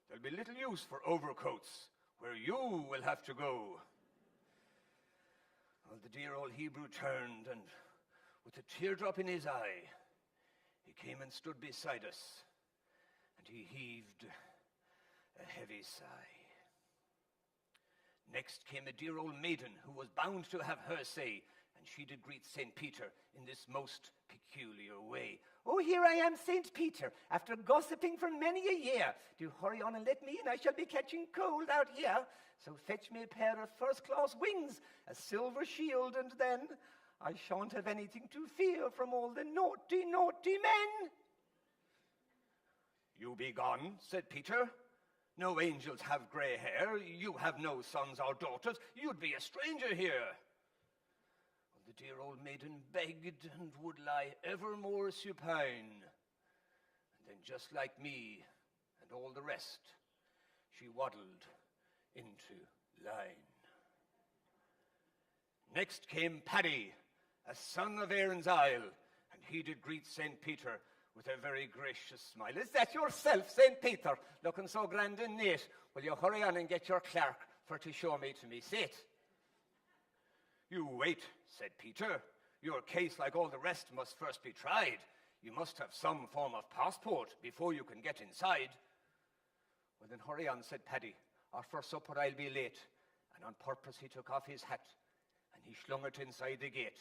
there'll be little use for overcoats where you will have to go. Well, the dear old Hebrew turned, and with a teardrop in his eye, he came and stood beside us, and he heaved a heavy sigh. Next came a dear old maiden who was bound to have her say, and she did greet St. Peter in this most peculiar way. Oh, here I am, St. Peter, after gossiping for many a year. Do hurry on and let me in, I shall be catching cold out here. So fetch me a pair of first-class wings, a silver shield, and then I shan't have anything to fear from all the naughty, naughty men. You be gone, said Peter. No angels have grey hair. You have no sons or daughters. You'd be a stranger here. Well, the dear old maiden begged and would lie evermore supine. And then, just like me and all the rest, she waddled into line. Next came Paddy, a son of Aaron's Isle, and he did greet St. Peter with a very gracious smile. Is that yourself, St. Peter, looking so grand and neat? Will you hurry on and get your clerk for to show me to me seat? You wait, said Peter. Your case, like all the rest, must first be tried. You must have some form of passport before you can get inside. Well, then hurry on, said Paddy, or for supper I'll be late. And on purpose he took off his hat, and he slung it inside the gate.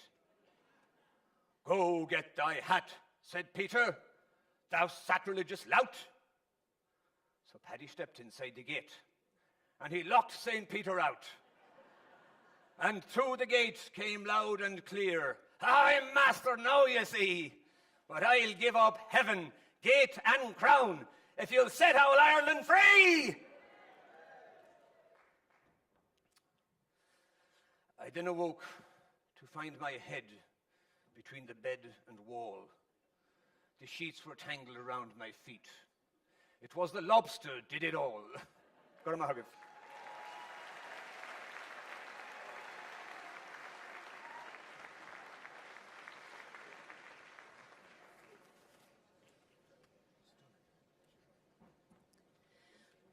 Go get thy hat, said Peter, thou sacrilegious lout. So Paddy stepped inside the gate, and he locked St. Peter out. And through the gate came loud and clear, I'm master now, you see, but I'll give up heaven, gate and crown if you'll set all Ireland free. I then awoke to find my head between the bed and wall. The sheets were tangled around my feet. It was the lobster did it all. Gormagh.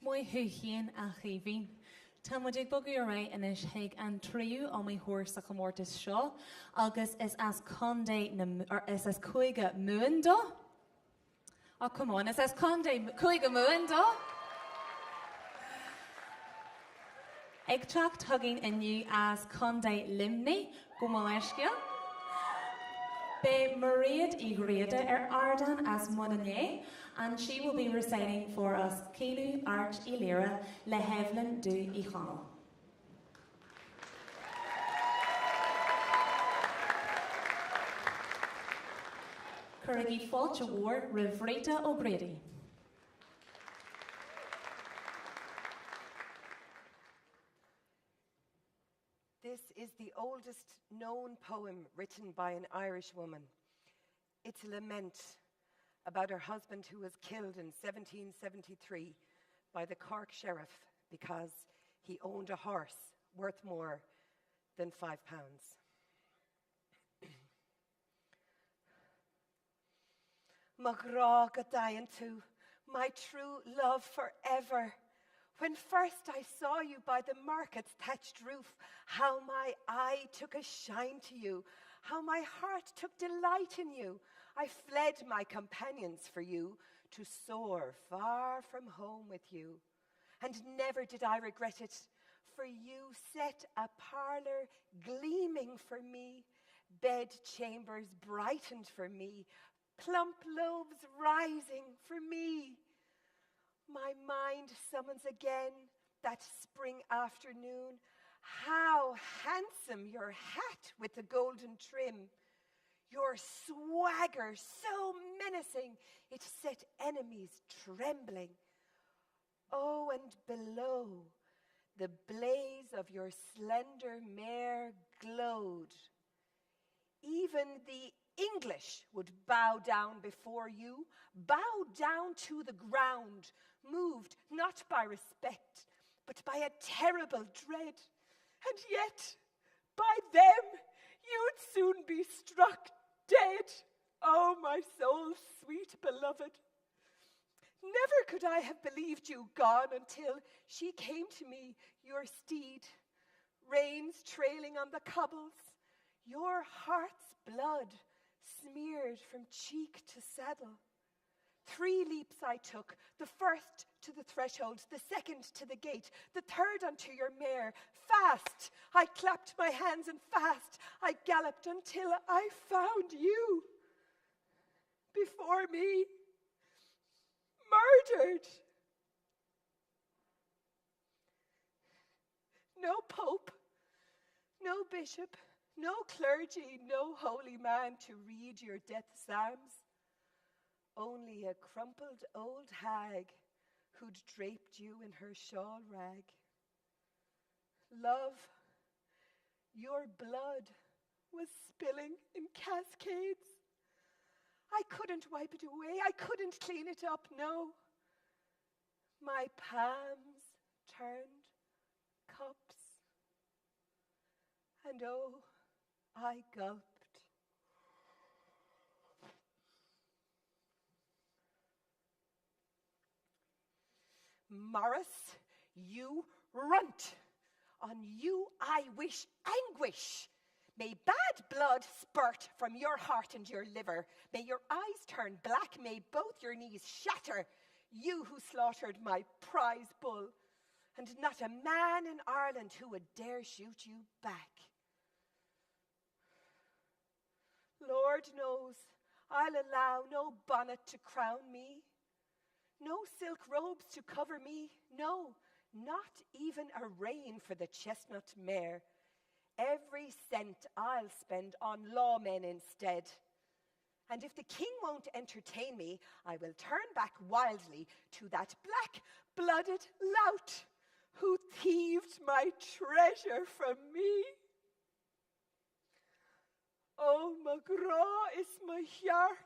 Moi hu hien a chivin. Tamudig bogu arai anish heg an triu on my horse a comortis shaw. August is as conde or is as coiga muendo. Oh, come on, is as conde coiga muendo. Egtract hugging in you as conde limni, gumaleschia. Be Mariad Igreda Ardan as Monagné, and she will be reciting for us Kilu Arch Ilira Le Hevlin du Ichanal. Currigi Falch Award Rivrita O'Brady. This is the oldest known poem written by an Irish woman. It's a lament about her husband who was killed in 1773 by the Cork sheriff because he owned a horse worth more than £5. Magra Gadayan too, my true love forever. When first I saw you by the market's thatched roof, how my eye took a shine to you, how my heart took delight in you. I fled my companions for you, to soar far from home with you. And never did I regret it, for you set a parlour gleaming for me, bed chambers brightened for me, plump lobes rising for me. My mind summons again that spring afternoon. How handsome your hat with the golden trim. Your swagger so menacing, it set enemies trembling. Oh, and below, the blaze of your slender mare glowed. Even the English would bow down before you, bow down to the ground, moved not by respect, but by a terrible dread. And yet, by them, you'd soon be struck dead. Oh, my soul's sweet beloved. Never could I have believed you gone until she came to me, your steed, reins trailing on the cobbles, your heart's blood smeared from cheek to saddle. 3 leaps I took, the first to the threshold, the second to the gate, the third unto your mare. Fast I clapped my hands and fast I galloped until I found you before me, murdered. No pope, no bishop, no clergy, no holy man to read your death psalms. Only a crumpled old hag who'd draped you in her shawl rag. Love, your blood was spilling in cascades. I couldn't wipe it away. I couldn't clean it up, no. My palms turned cups. And oh, I gulped. Morris, you runt. On you I wish anguish. May bad blood spurt from your heart and your liver. May your eyes turn black. May both your knees shatter. You who slaughtered my prize bull. And not a man in Ireland who would dare shoot you back. Lord knows I'll allow no bonnet to crown me. No silk robes to cover me, no, not even a rein for the chestnut mare. Every cent I'll spend on lawmen instead. And if the king won't entertain me, I will turn back wildly to that black-blooded lout who thieved my treasure from me. Oh, McGraw is my yark,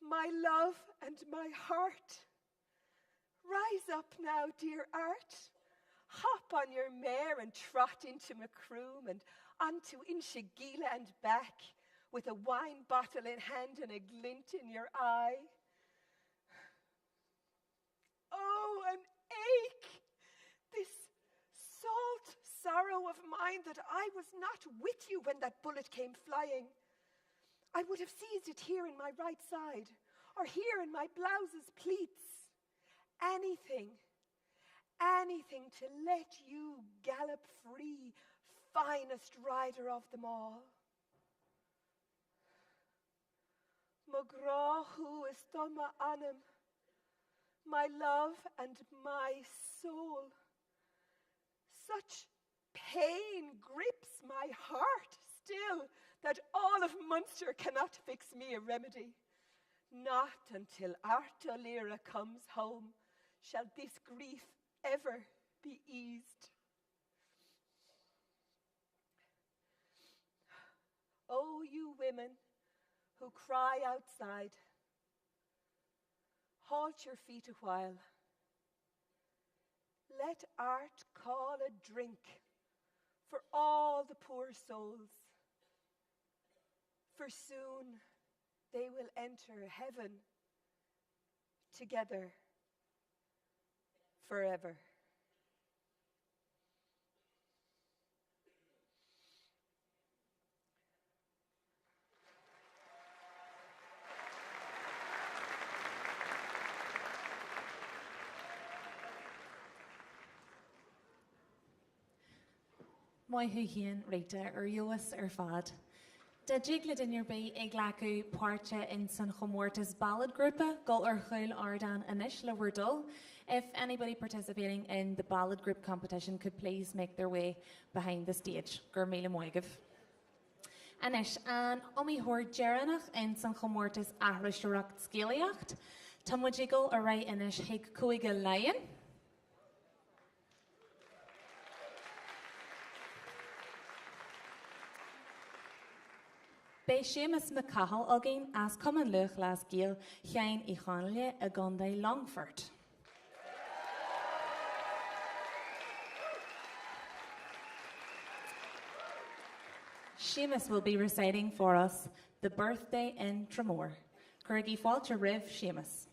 my love and my heart. Rise up now, dear Art. Hop on your mare and trot into Macroom and onto Inchigeela and back, with a wine bottle in hand and a glint in your eye. Oh, an ache! This salt sorrow of mine that I was not with you when that bullet came flying. I would have seized it here in my right side, or here in my blouse's pleats. Anything to let you gallop free, finest rider of them all. McGraw, who is Thoma Anam, my love and my soul. Such pain grips my heart still that all of Munster cannot fix me a remedy. Not until Art O'Leary comes home shall this grief ever be eased. Oh, you women who cry outside, halt your feet a while. Let Art call a drink for all the poor souls, for soon they will enter heaven together forever. Mai hu hien reite ar Joas ar fad. Da jigla in your bay ag lacu parte in San Chomortas ballad grúpa go ar chuil ardan anish le Wordle. If anybody participating in the ballad group competition could please make their way behind the stage. Gur míle moigah. Anish an omi hor Geranach in San Chomortas ahrishtaracht scéalaíocht. Tá muid jiggle a rai anish hic cuaige lion. Bei Seamus McCahal again as common luch las gil chein I Chanle a Gonday Longford. Seamus will be reciting for us The Birthday in Tramore. Curgi Falter Riv Seamus.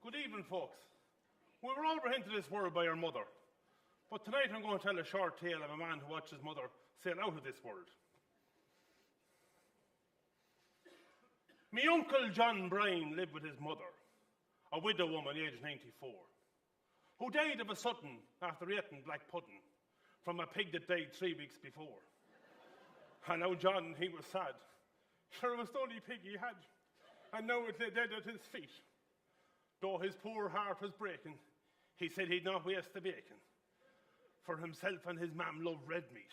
Good evening, folks. We were all brought into this world by our mother. But tonight I'm going to tell a short tale of a man who watched his mother sail out of this world. Me uncle John Bryan lived with his mother, a widow woman aged 94, who died of a sudden after eating black pudding from a pig that died 3 weeks before. And now John, he was sad. Sure, it was the only pig he had, and now it lay dead at his feet. Though his poor heart was breaking, he said he'd not waste the bacon. For himself and his mam loved red meat.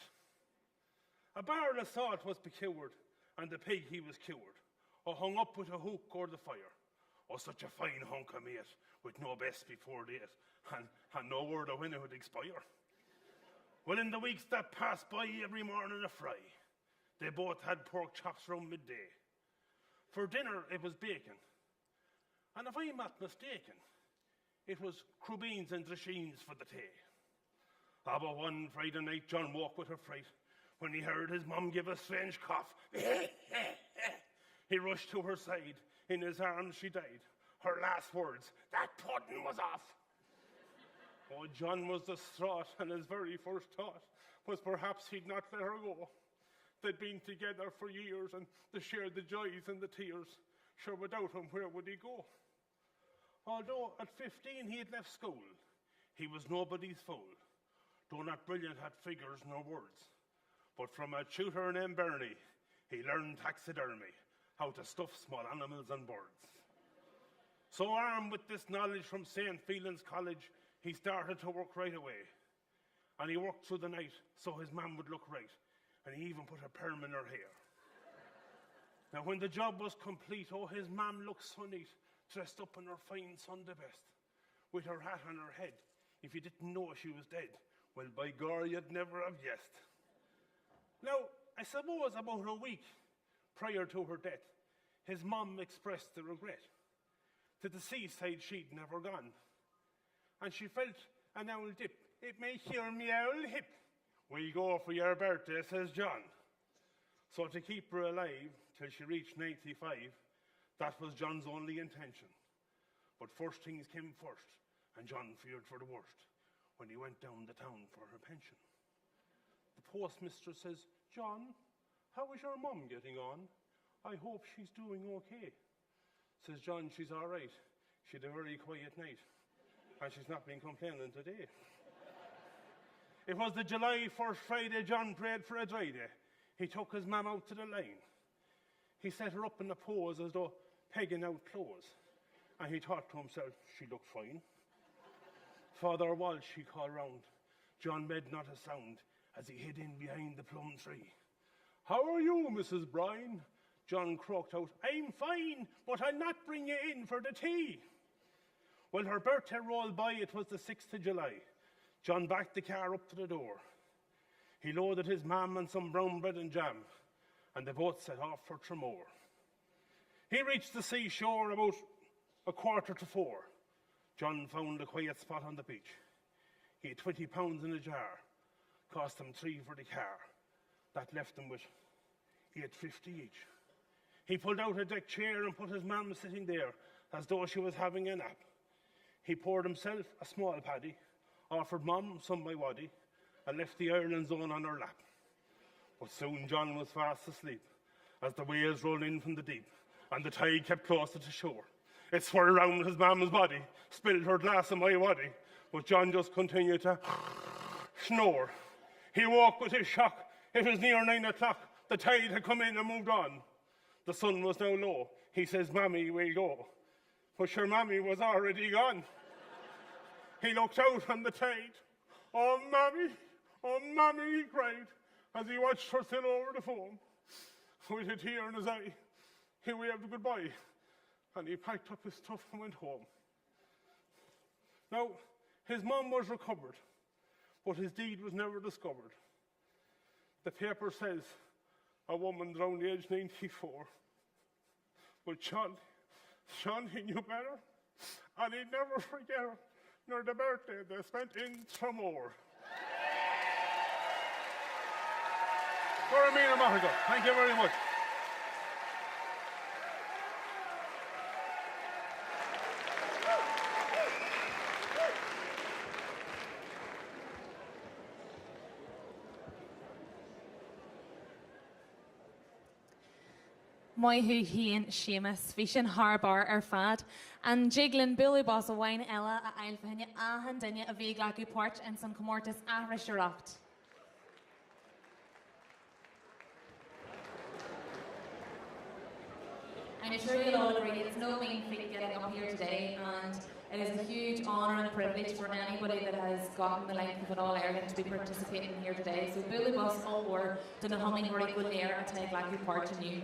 A barrel of salt was procured, and the pig he was cured, or hung up with a hook o'er the fire. Oh, such a fine hunk of meat, with no best before date, and no word of when it would expire. Well, in the weeks that passed by, every morning a fry, they both had pork chops round midday. For dinner it was bacon, and if I'm not mistaken, it was crubbeans and dressings for the tea. About one Friday night, John woke with a fright when he heard his mum give a strange cough. He rushed to her side. In his arms she died. Her last words, "That pudding was off." Oh, John was distraught, and his very first thought was perhaps he'd not let her go. They'd been together for years, and they shared the joys and the tears. Sure, without him, where would he go? Although at 15 he had left school, he was nobody's fool, though not brilliant at figures nor words. But from a tutor named Bernie, he learned taxidermy, how to stuff small animals and birds. So armed with this knowledge from St. Phelan's College, he started to work right away. And he worked through the night so his mum would look right, and he even put a perm in her hair. Now when the job was complete, oh, his mum looked so neat, dressed up in her fine Sunday best, with her hat on her head. If you didn't know she was dead, well, by gar, you'd never have guessed. Now, I suppose about a week prior to her death, his mum expressed the regret. To the seaside she'd never gone. And she felt an owl dip. "It may hear me owl hip. We go for your birthday," says John. So to keep her alive till she reached 95, that was John's only intention. But first things came first, and John feared for the worst when he went down the town for her pension. The postmistress says, "John, how is your mum getting on? I hope she's doing okay." Says John, "She's all right. She had a very quiet night, and she's not been complaining today." It was the July 1st Friday. John prayed for a dry day. He took his mum out to the line. He set her up in a pose as though pegging out clothes, and he thought to himself, she looked fine. Father Walsh, he called round. John made not a sound as he hid in behind the plum tree. "How are you, Mrs. Bryan?" John croaked out, "I'm fine, but I'll not bring you in for the tea." When her birthday rolled by, it was the 6th of July. John backed the car up to the door. He loaded his mam and some brown bread and jam, and they both set off for Tramore. He reached the seashore about 3:45. John found a quiet spot on the beach. He had £20 in a jar, cost him $3 for the car. That left him with £8.50 each. He pulled out a deck chair and put his mam sitting there as though she was having a nap. He poured himself a small paddy, offered mum some by waddy, and left the Ireland zone on her lap. But soon John was fast asleep as the waves rolled in from the deep and the tide kept closer to shore. It swirled round his mamma's body, spilled her glass of my waddy, but John just continued to snore. He woke with his shock. It was near 9 o'clock. The tide had come in and moved on. The sun was now low. He says, "Mammy, we'll go." But sure, Mammy was already gone. He looked out on the tide. "Oh, Mammy," he cried, as he watched her sail over the foam. With a tear in his eye, he waved goodbye, and he packed up his stuff and went home. Now, his mum was recovered, but his deed was never discovered. The paper says a woman drowned age 94. But John, he knew better, and he'd never forget her, nor the birthday they spent in Tramore. Goramina Mahago, thank you very much. Moi hu hien Seamus, fi sin Harbar fad, and jiggling Billy Boss a wine ella a eilfhinne ahan dinne a bhí glacu port in san comórtas ahrisiracht. I'm sure you'll all agree it's no mean feat getting up here today, and it is a huge honour and privilege for anybody that has gotten the length of an All-Ireland to be participating here today. So Billy Boss all were done a humming very good air at Tay Glacu Port and you.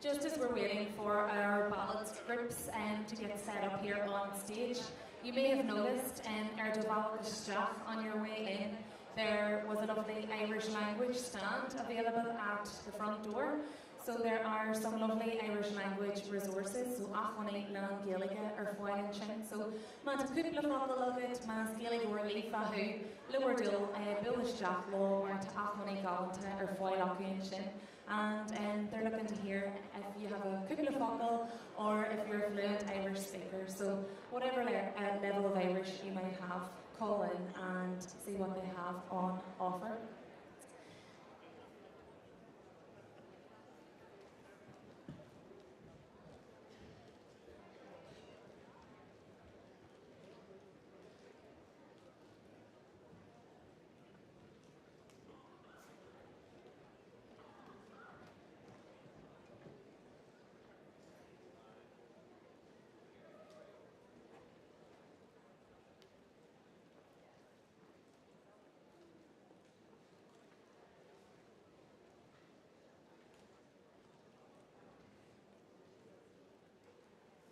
Just as we're waiting for our ballot groups to get set up here on stage, you may have noticed our Devalca staff on your way in, there was a lovely Irish language stand available at the front door. So there are some lovely Irish language resources, so achwanna lan Gaeilge ar fáil sin. So man cúpla fáil agad, man Gaeilge or lífahu, luar dul Billis Jack law or to achwanna galanta ar fáil acuin sin. And they're looking to hear if you have a cúpla fáil or if you're a fluent Irish speaker. So whatever level of Irish you might have, call in and see what they have on offer.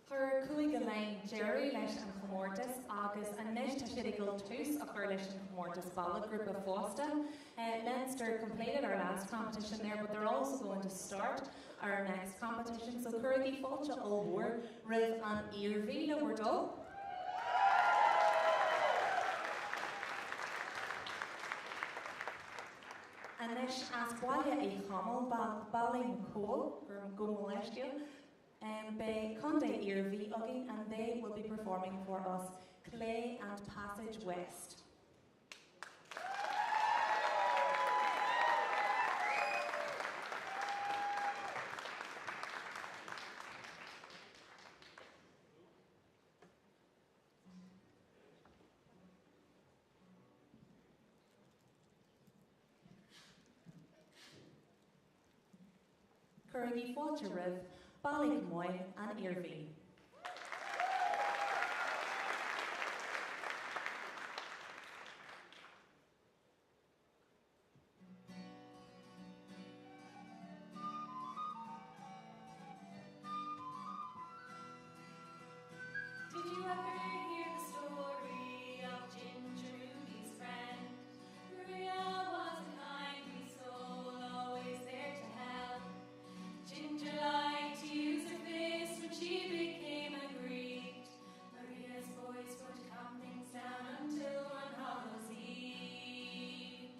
Her cuaig lein Jerry leis an Comórtas agus anis tá siad go tús a chur leis an Comórtas ballot group of Fosta. Leinster completed our last competition there, but they're also going to start our next competition. So Curraghy Fáilte Ulbor, Riv an Irvi Lowerdul. Anis as Bwalia e Chamel Ballymcole, Gomolestia. By Conde Irvi Uggy, and they will be performing for us Clay and Passage West. Curraghy Fáilte Riv, Ballymoy and Irvi. Did you ever hear the story of Ginger Rudy's friend? Maria was a kindly soul, always there to help. Ginger liked to use her face when she became aggrieved. Maria's voice would calm things down until one Hallows Eve.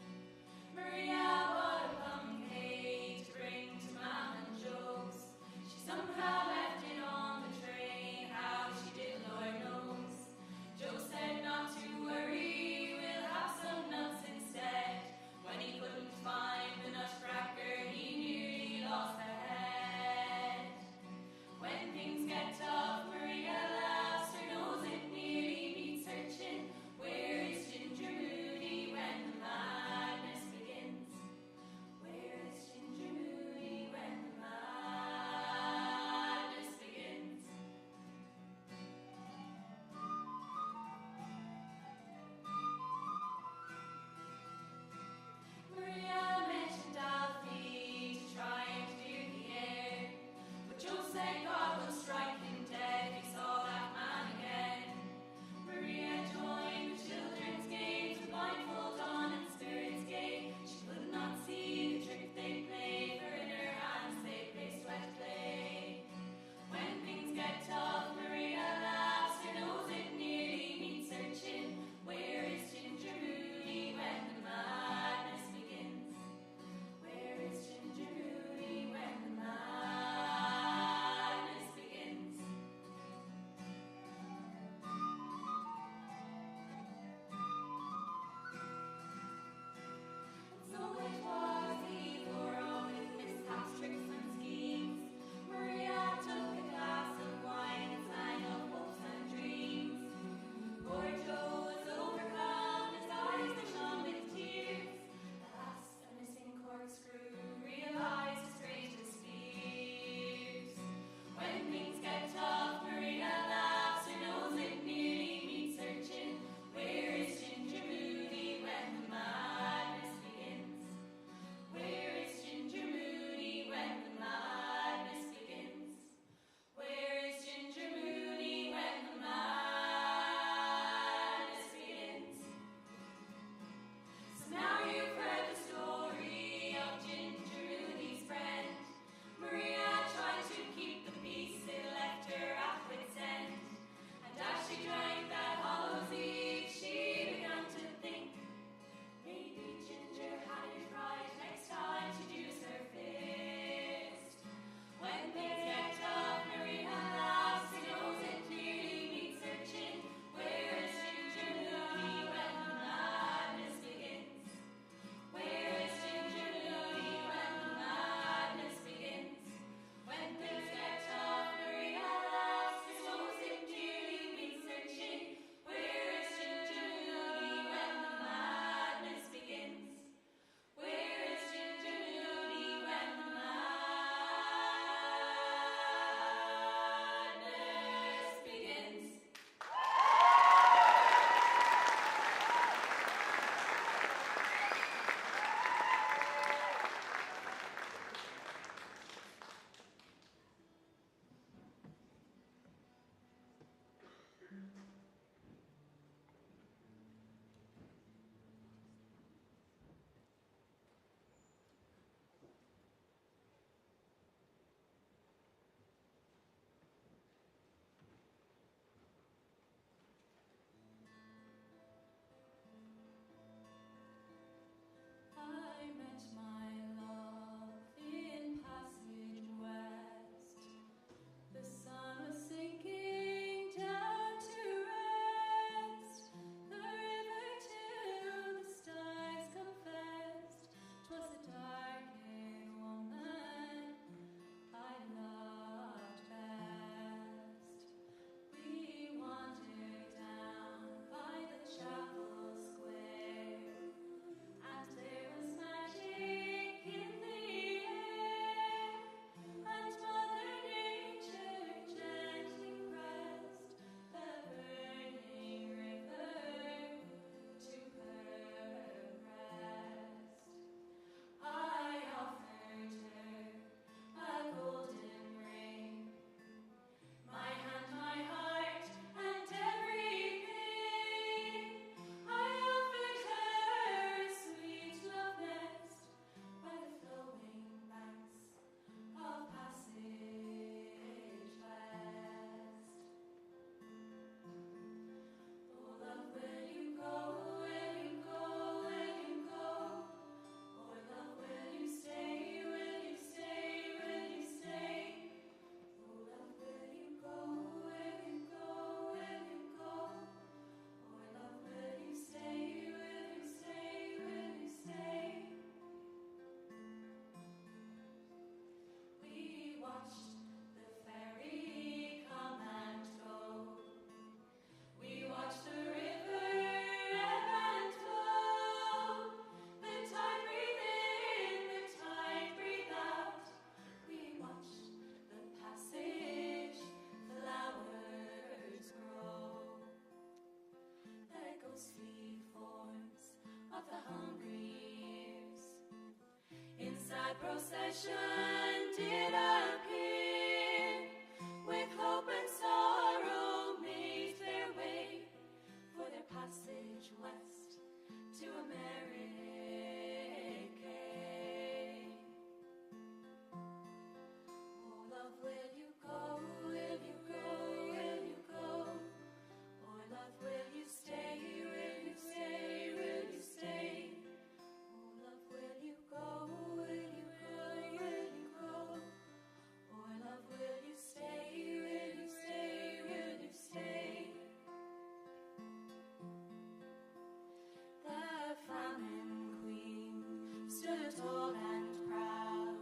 Maria bought a plum cake to bring to Mom and Joe's. She somehow left it on the train. How she did, Lord knows. procession did appear, with hope and sorrow made their way for their passage west to America. Oh, love, will you go? Will you go? Will you go? Or love, will you stay? Will you stay? Will you stay? Oh, love, will you go? Will you go? Will you go? Or love, will you stay? Will you stay? Will you stay? The famine queen stood tall and proud.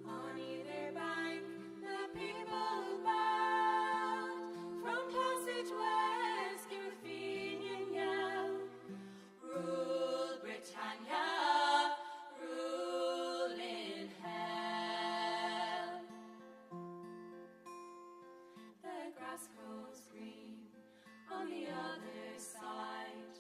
On either bank the people bowed. From passage west came a Fenian yell. Rule Britannia, rule in hell. The grass grows green on the other side,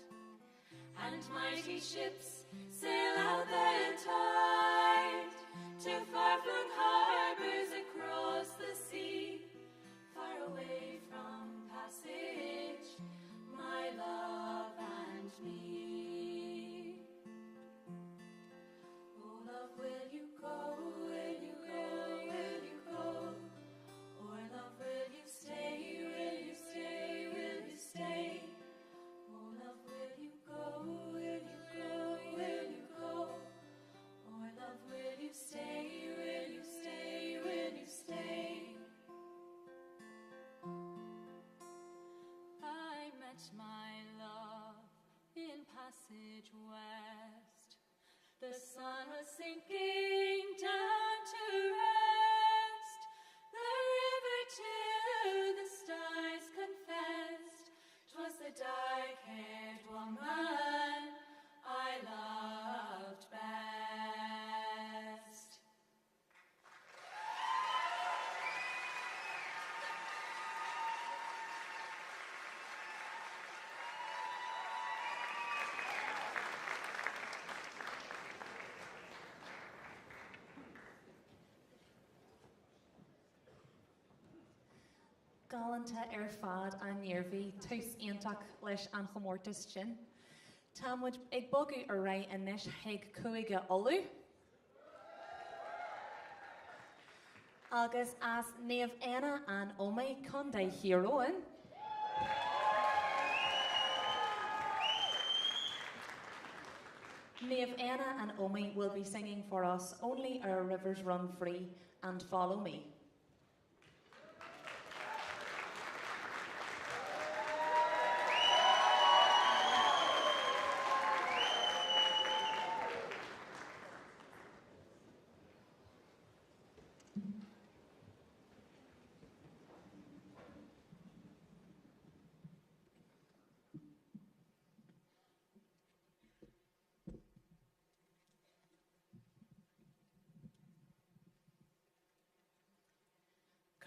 and mighty ships sail out the tide to far-flung harbors across the sea, far away from passage, my love and me. Oh, love, will you go? Will you go? Will you go? Or love, will you stay? Will you stay? Will you stay? Oh, love, will you go? Will you go? Will you go? Or love, will you stay? Will you stay? Will you stay? I met my love in passage west. The sun was sinking down to rest. The river to the stars confessed 'twas the dark-haired woman I loved best. Galanta fad a nearhí tús ionach leis an chomórtas sin. Támuid ag bogu ar ra inis heag cuaige olú. Agus as neamh ana an ómaid chundé hiróin. Neamh Anna and Omi will be singing for us Only Our Rivers Run Free and Follow Me.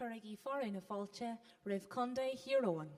Currigi Foreign of Falche, Riv Conde Heroin.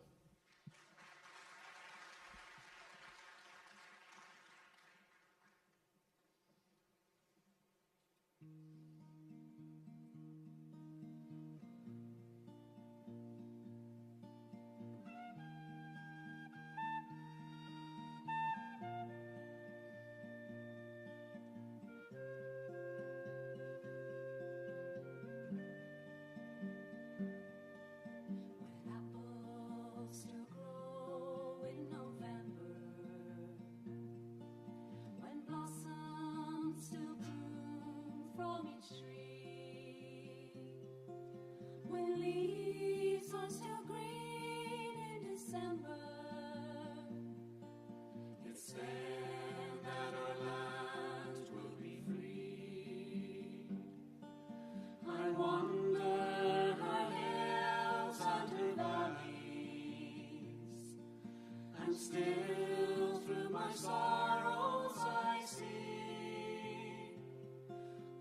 Still through my sorrows I see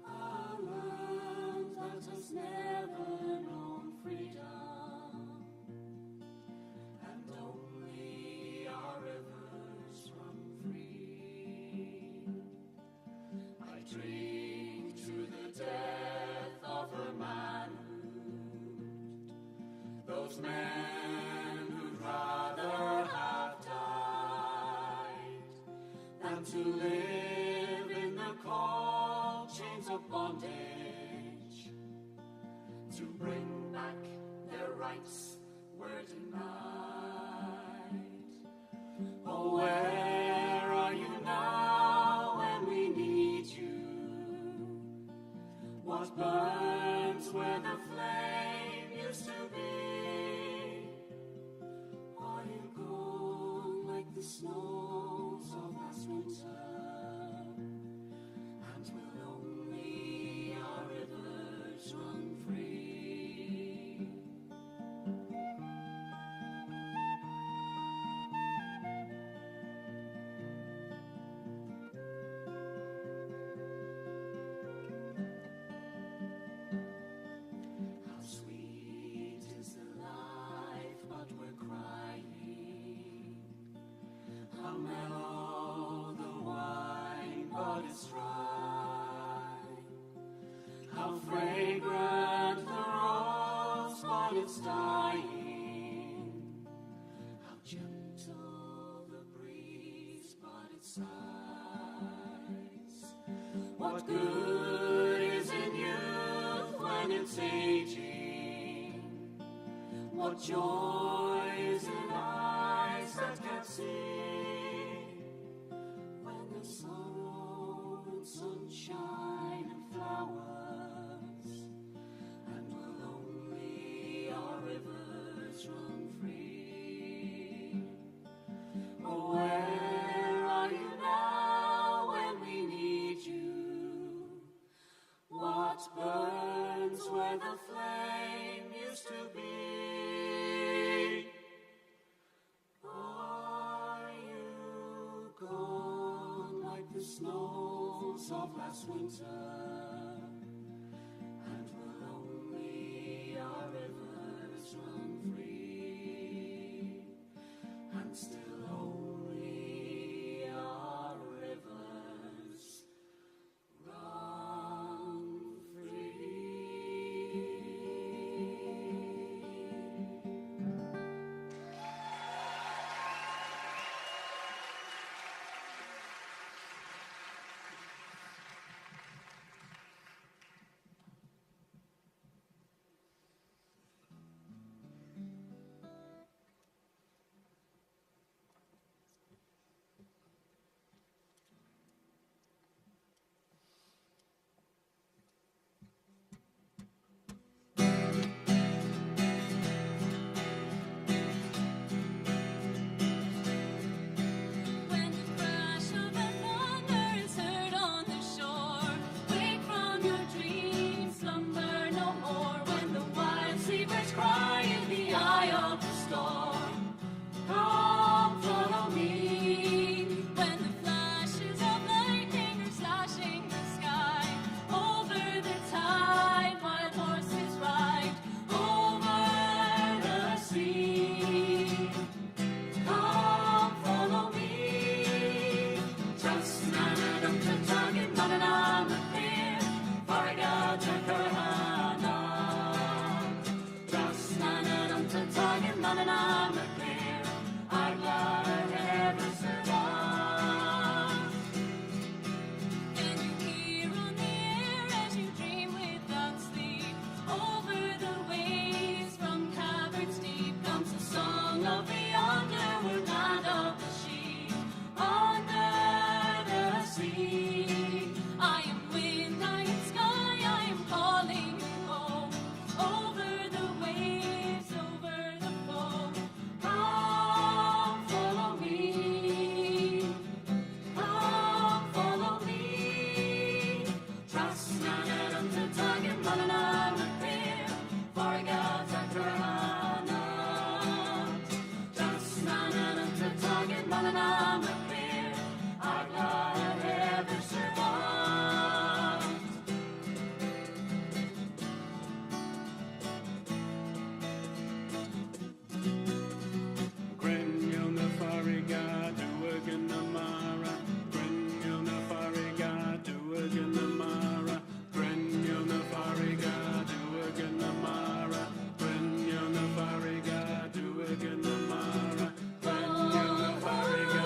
a land that has never known freedom, and only our rivers run free. I drink to the and to live in the cold chains of bondage, to bring back their rights were denied. Oh, where are you now when we need you? What burns where the flame used to be? Are you gone like the snows of last winter? And will only our rivers run free? How sweet is the life, but we're crying. How mellow the wine, but it's dry. How fragrant the rose, but it's dying. How gentle the breeze, but it sighs. What good is in youth when it's aging? What joy is in eyes that can't see? When there's sorrow and sunshine and flowers, and will only our rivers run free? Oh, where are you now when we need you? What burns where the flame used to be? Are you gone like the snows of last winter? And will only our rivers run free? And still only our rivers run free. When the crash of the thunder is heard on the shore, wake from your dreams, slumber no more. When the wild seabirds cry in the eye of the storm, come follow me. When the flashes of lightning are slashing the sky, over the tide wild horses ride, over the sea. Come follow me. Just nanadum to tagin nananam appear. Farigata karhana. Just nanadum to tagin nananam appear. Our glad ever survive. Can you hear on the air as you dream without sleep? Over the waves from caverns deep comes the song of the underworld land of the sheep. Under the sea, I am wind, I am sky, I am calling you home. Over the waves, over the foam. Come follow me. Come follow me. Trust nanadum to tagin nananam appear. Farigata karhana. Just nanadum to tagin nananam appear. Our glad ever survive. Grenil na fariga, duagan na mara. Grenil na fariga, duagan na mara. Grenil na fariga, duagan na mara. Grenil na fariga, duagan na mara. Grenil na fariga,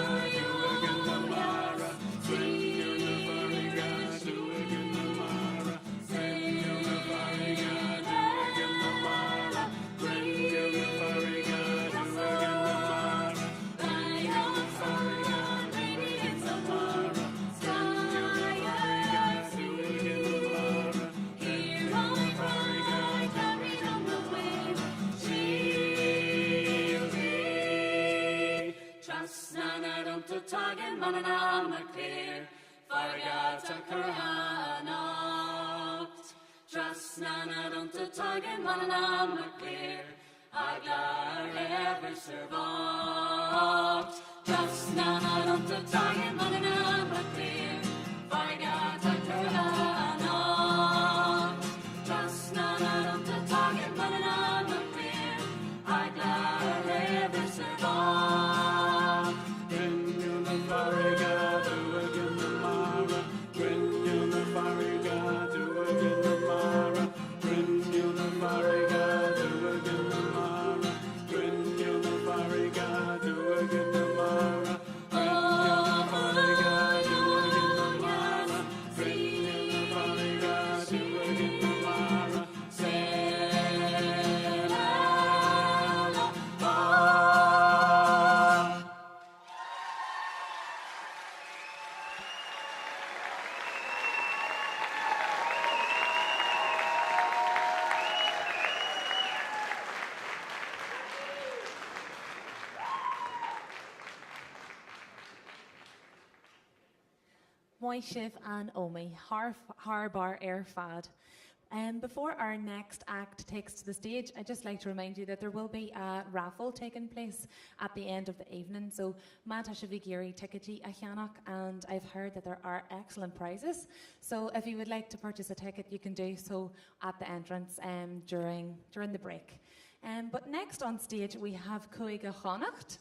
Trasnana to Tagan Manana clear, Fargata Kurhanacht. Trasnana to Tagan Manana clear, Aglar ever survived. Trasnana to Tagan Manana clear, Fargata Kurhanacht. Trasnana to Tagan Manana clear, Aglar ever survived. Moishiv and Omi, Harbar Air Fad. Before our next act takes to the stage, I'd just like to remind you that there will be a raffle taking place at the end of the evening. So, Mata Shavigiri Tiketi Ahianak, and I've heard that there are excellent prizes. So, if you would like to purchase a ticket, you can do so at the entrance during the break. But next on stage, we have Kuiga Chonacht.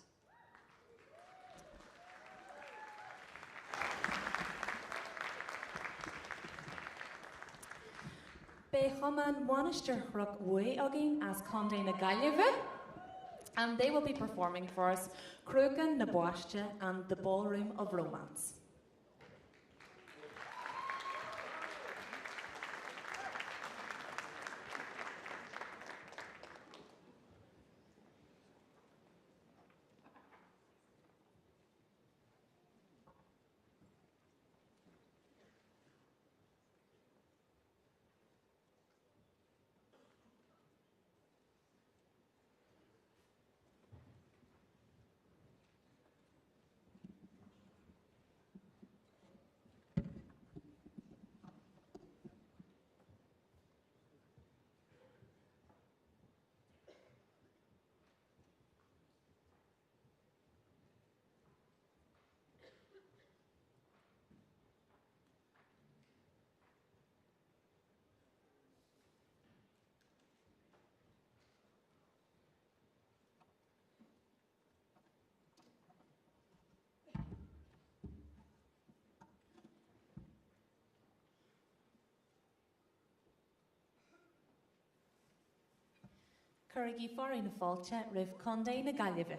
Bechoman Wanister Hruk Wui again as Conde na Gaileve, and they will be performing for us Krugan na Boasche and the Ballroom of Romance. Currigi Fari na Falcha, Riv Conde na Gaileve.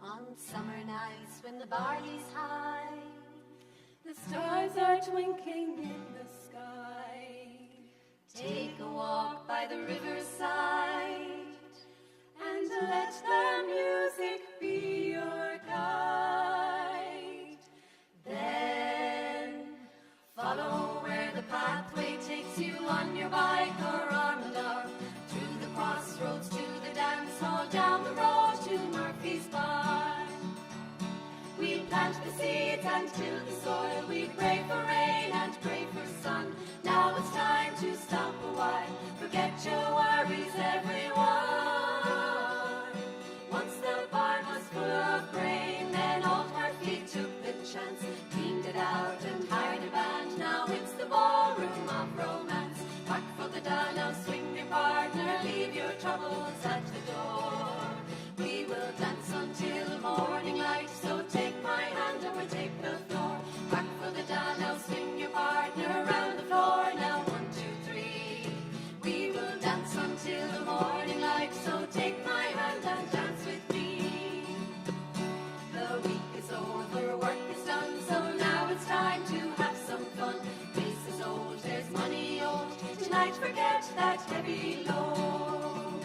On summer nights when the barley's high, The stars are twinkling in the sky. take a walk by the riverside, And let the music be your guide. then follow where the pathway takes you on your bike or arm in arm, through the crossroads to the dance hall, down the road to Murphy's Bar. We plant the seeds and till the soil, we pray for rain and pray for sun. Now it's time to stop a while, forget your worries, everyone. Once the barn was full of grain, then old Murphy took the chance, cleaned it out and hired a band. Now it's the ballroom of romance. Back for the down, now swing your partner, leave your troubles at the door. We will dance until morning light, so take my hand and we'll take the floor. Back for the down, now swing your partner around the floor. Now 1, 2, 3. We will dance until the morning light, so take my hand and dance with me. The week is over, work is done, so now it's time to have some fun. Race is old, there's money owed, tonight forget that heavy load.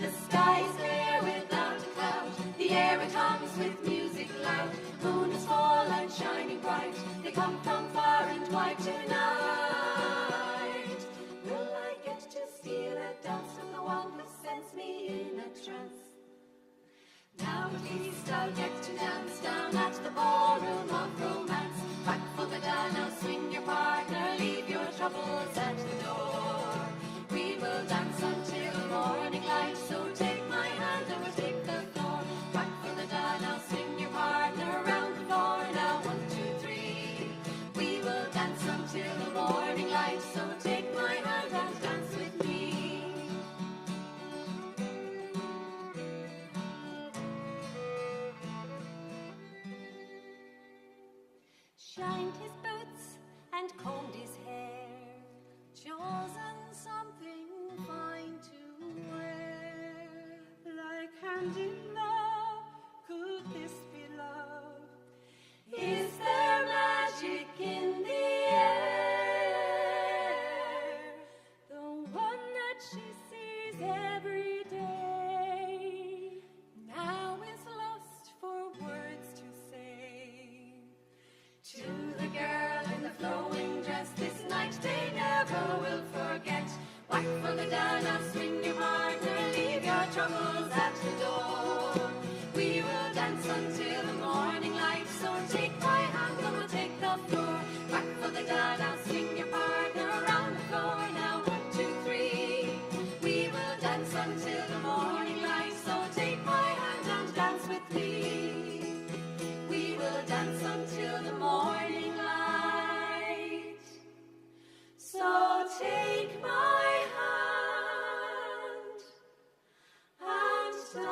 The sky's clear without a cloud, the air it hums with music loud. Moon is full and shining bright, they come from far and wide tonight. Will I get to steal a dance from the one who sends me in a trance? Now at least I'll get to dance down at the ballroom of romance. Back for the down, now swing your partner, leave your troubles at the door. We will dance until morning light, so take my hand and we'll take the floor. Back for the down, now swing your partner around the floor. Now 1, 2, 3. life, so take my hand and dance with me. Shined his boots and combed his hair, chosen something fine to wear. Like hand in love, could this be love? Is there magic in the air? The one that she sees every day now is lost for words to say. To the girl in the flowing dress, this night they never will forget. Whack for the dance, swing your partner, leave your troubles at the door. We will dance until the morning light, so take my hand and we'll take the floor. Whack for the dance, swing your partner around the floor. Now 1, 2, 3. We will dance until the morning light, so take my hand and dance with me. We will dance until the morning light. So take my hand and dance with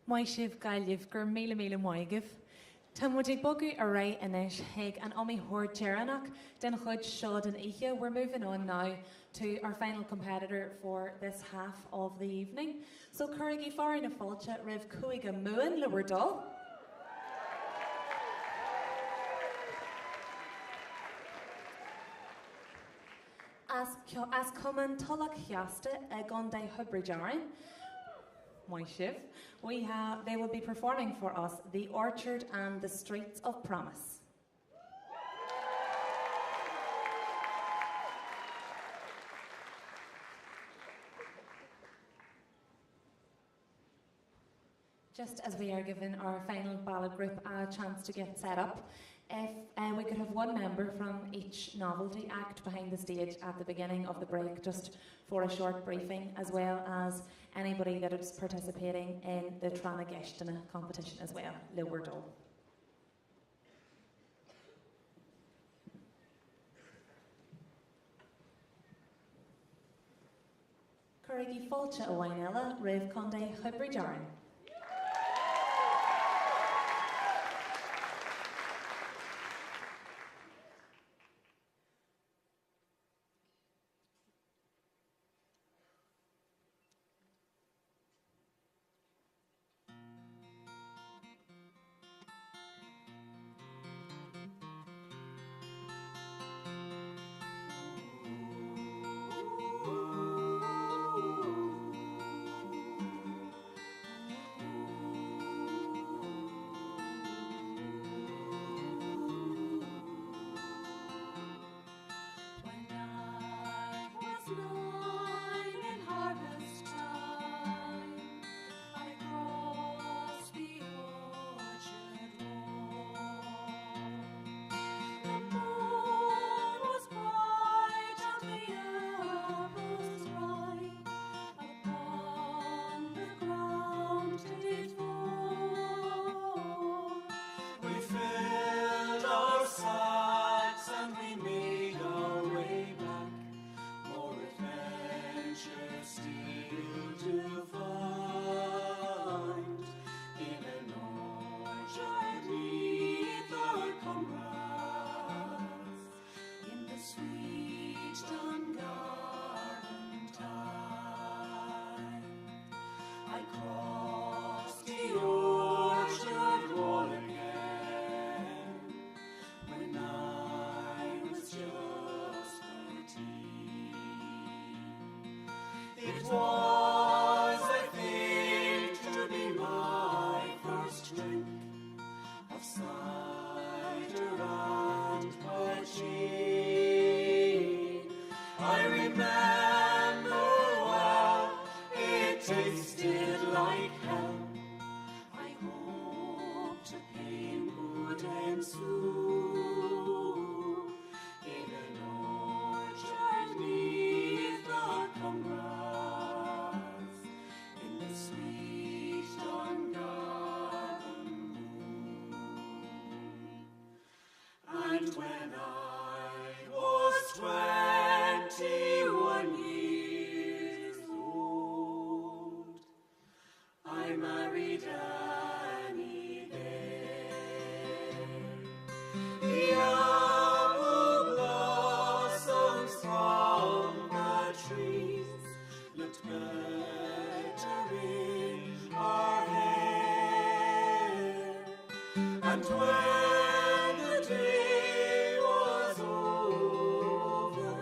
Mai sibh gailibh gur míle míle maigibh. Tá muid ag bogu a ray inis hig an omi hord Jeranach den chud shod an ihe. We're moving on now to our final competitor for this half of the evening. So Currigi Far na Fulcha Riv Cuiga Muin Lewerdal. As common Tulloch Hiasta Gonde Hubrijarin. They will be performing for us The Orchard and the Streets of Promise. Just as we are giving our final ballad group a chance to get set up, if we could have one member from each novelty act behind the stage at the beginning of the break, just for a short briefing, as well as anybody that is participating in the Trana Gestina competition as well, Lewerdal. Currigi Fulcha Owainella, Riv Conde Hubrijarin. was, I think, to be my first drink of cider and poaching. I remember well, it tasted like hell. I hope to pain would ensue in an orchard 'neath the cumbrass, in the sweet Dungarvan moon. And when I was 21 years old, I married Annie there. The apple blossoms from the trees looked better in our hair. And when the day was over,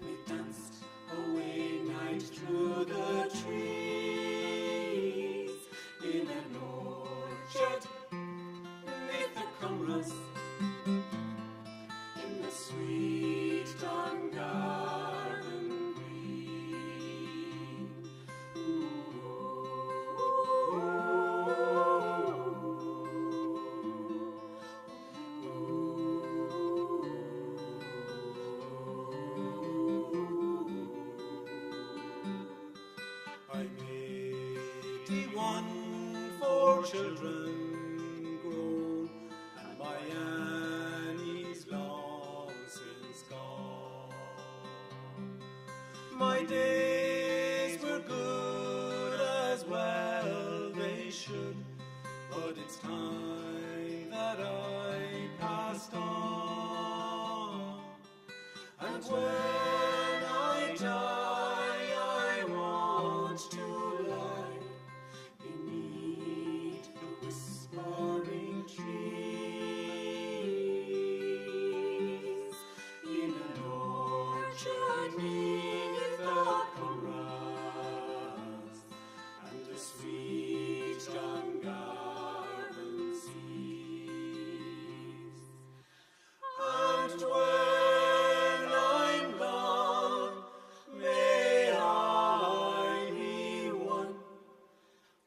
we danced away night through the trees in an orchard 'neath the cumbrass, in the sweet Dungarvan green. I'm 81, 4 children grown, and my Annie's long since gone. My days were good as well they should, but it's time that I passed on. And when I die, I want to lie beneath the whispering trees in an orchard 'neath the cumbrass and the sweet Dungarvan seas. And when I'm gone, may I be one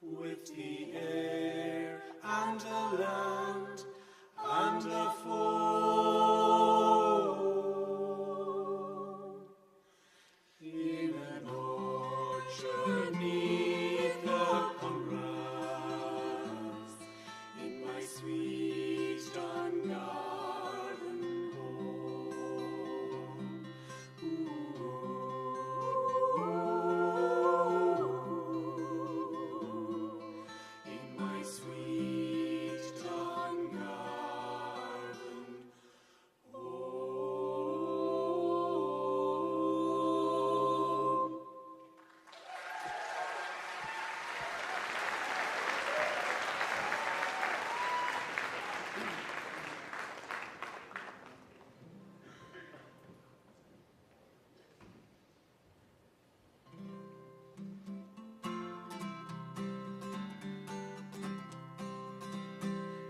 with the air and the land and the fold in an orchard 'neath the cumbrass, in my sweet Dungarvan home. In my sweet Dungarvan home.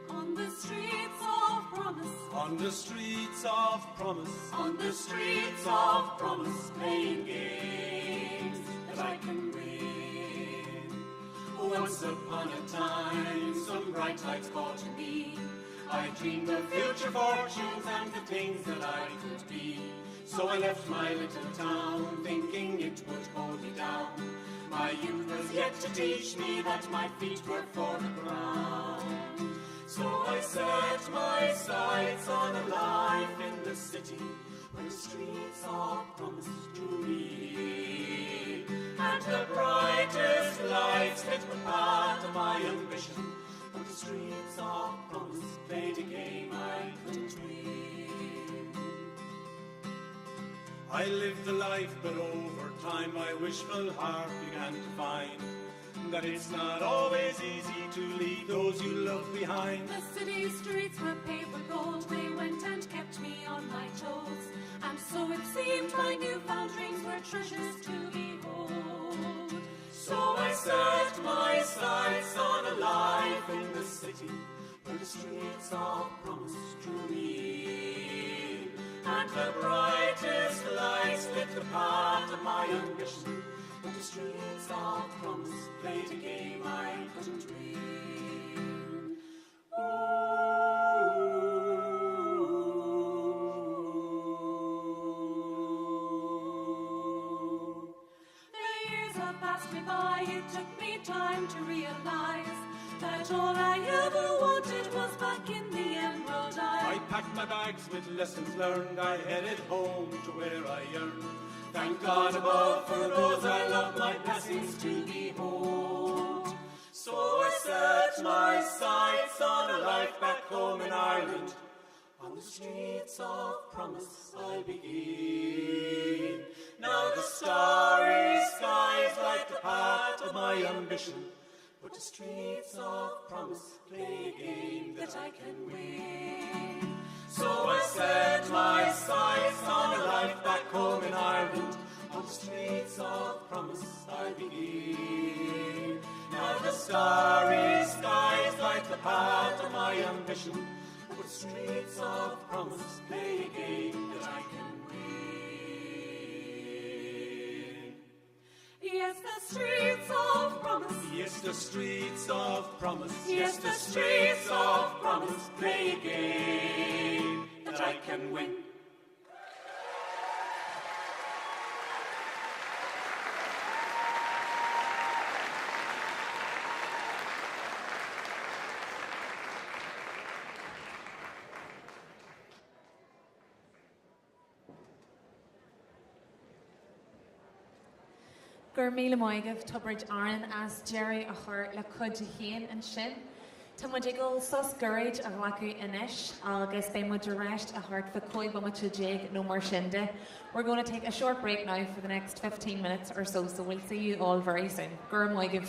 On the streets of promise, On the streets of promise, on the streets of promise, playing games that I can win. once upon a time, some bright lights called to me. I dreamed of future fortunes and the things that I could be. So I left my little town, thinking it would hold me down. My youth was yet to teach me that my feet were for the ground. So I set my sights on a life in the city, where the streets of promise drew me. And the brightest lights lit the path of my ambition, but the streets of promise played a game I couldn't win. I lived a life, but over time my wishful heart began to find that it's not always easy to leave those you love behind. The city streets were paved with gold, they went and kept me on my toes. And so it seemed my newfound dreams were treasures to behold. set my sights on a life in the city, where the streets of promise drew me in, and the brightest lights lit the path of my ambition, but the streets of promise played a game I couldn't win. The years have passed me by, it took me time to realize that all I ever wanted was back in the Emerald I Isle. packed my bags with lessons learned, I headed home to where I yearned. Thank God above for those I love, my blessings to behold. So I set my sights on a life back home in Ireland. On the streets of promise I'll begin. Now the starry skies light the path of my ambition, but the streets of promise play a game that I can win. So I set my sights on a life back home in Ireland. On the streets of promise I'll begin. Now the starry skies light the path of my ambition, but the streets of promise play a game that I can win. Yes, the streets of promise. Yes, the streets of promise. Yes, the streets of promise play a game that I can win. Gur míle maigah tubrid Aaron as Jerry a chur le cud héan an sin. Tá mu digil sos gurrid a racu inis agus bé mu direct a heart for coig ba much jig no more shinde. We're going to take a short break now for the next 15 minutes or so we'll see you all very soon. Gur maigah.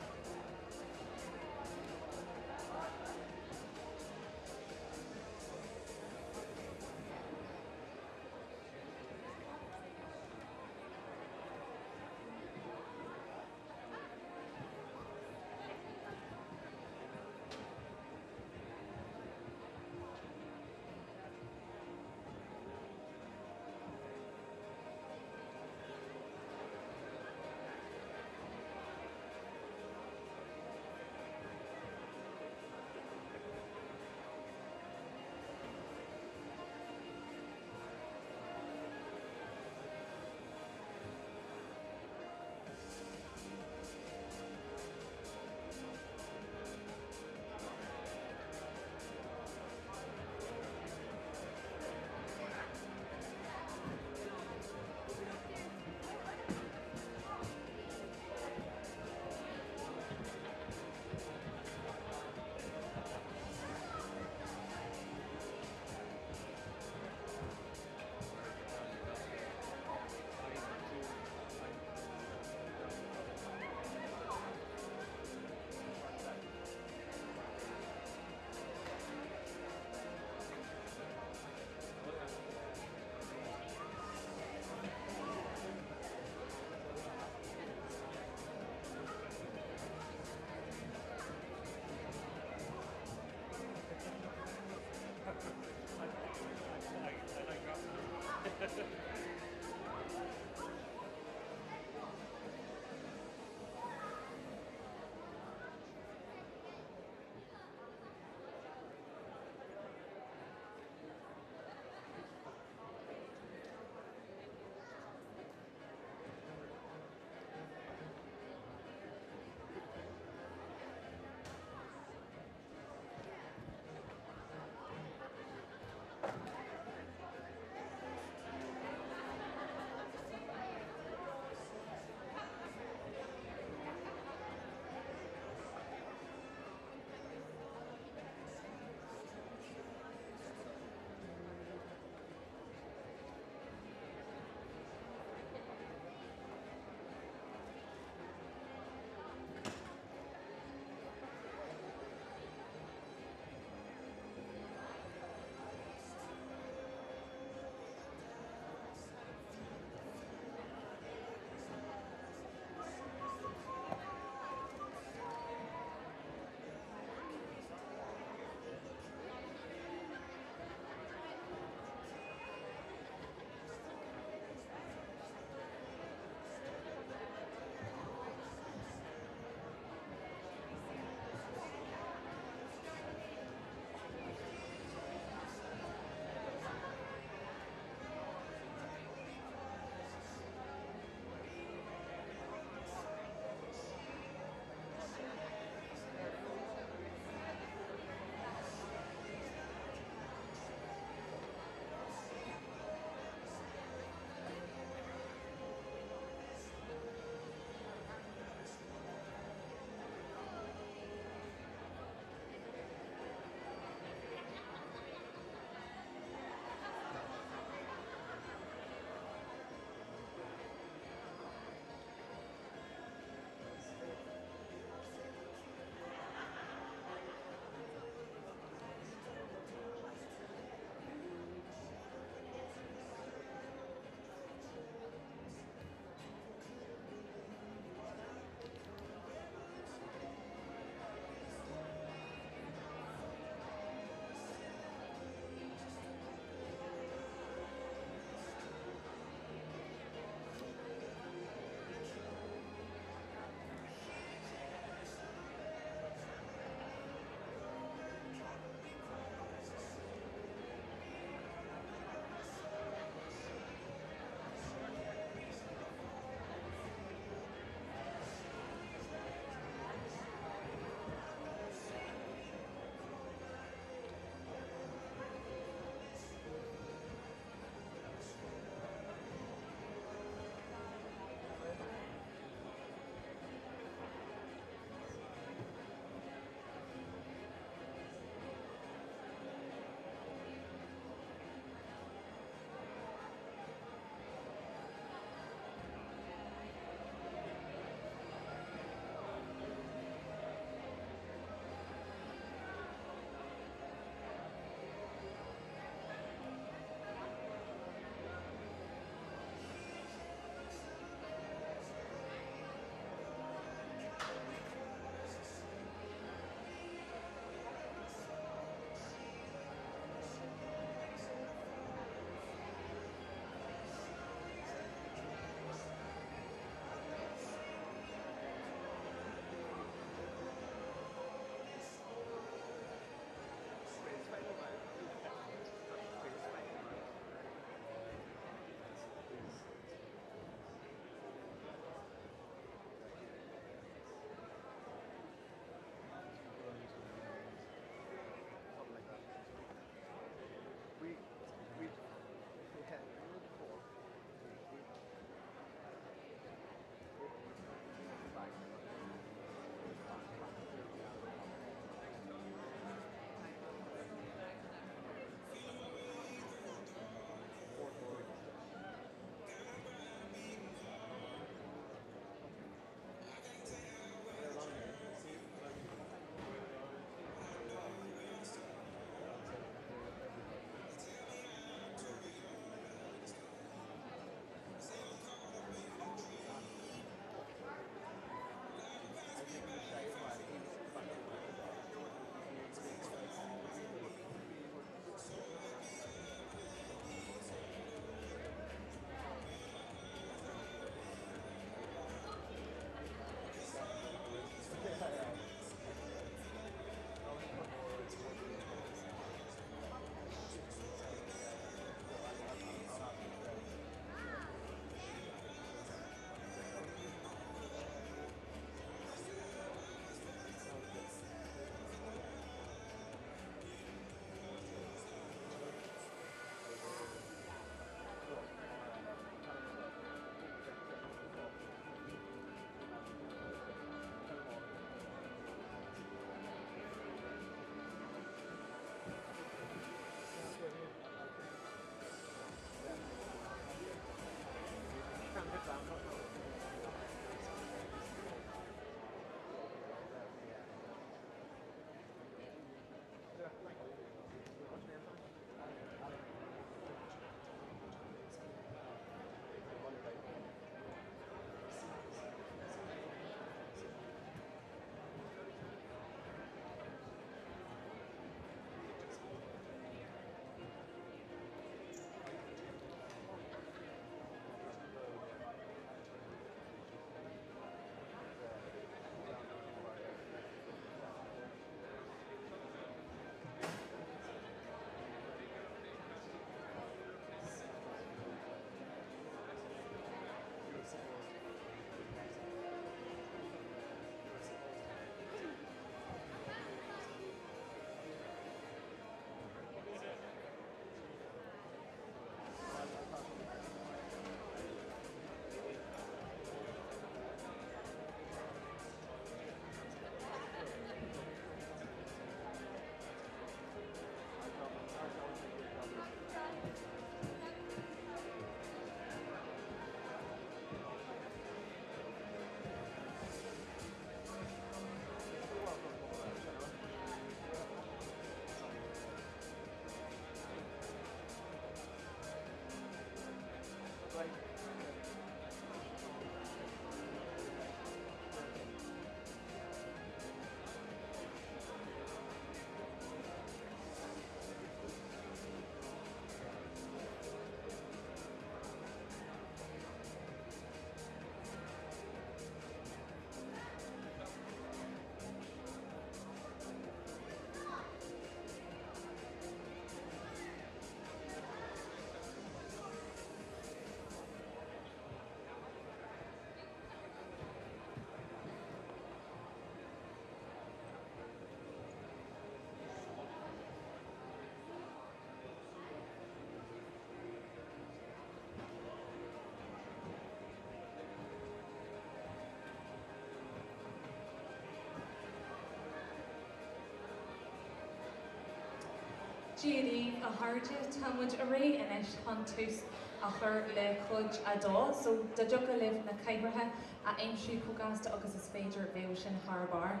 Judy a háte támuid a ré inis chun tús a chur le chuid a dó, so da joga live na caibrethe a aimsú cógáasta agus is féidir bhéh sin Harbar.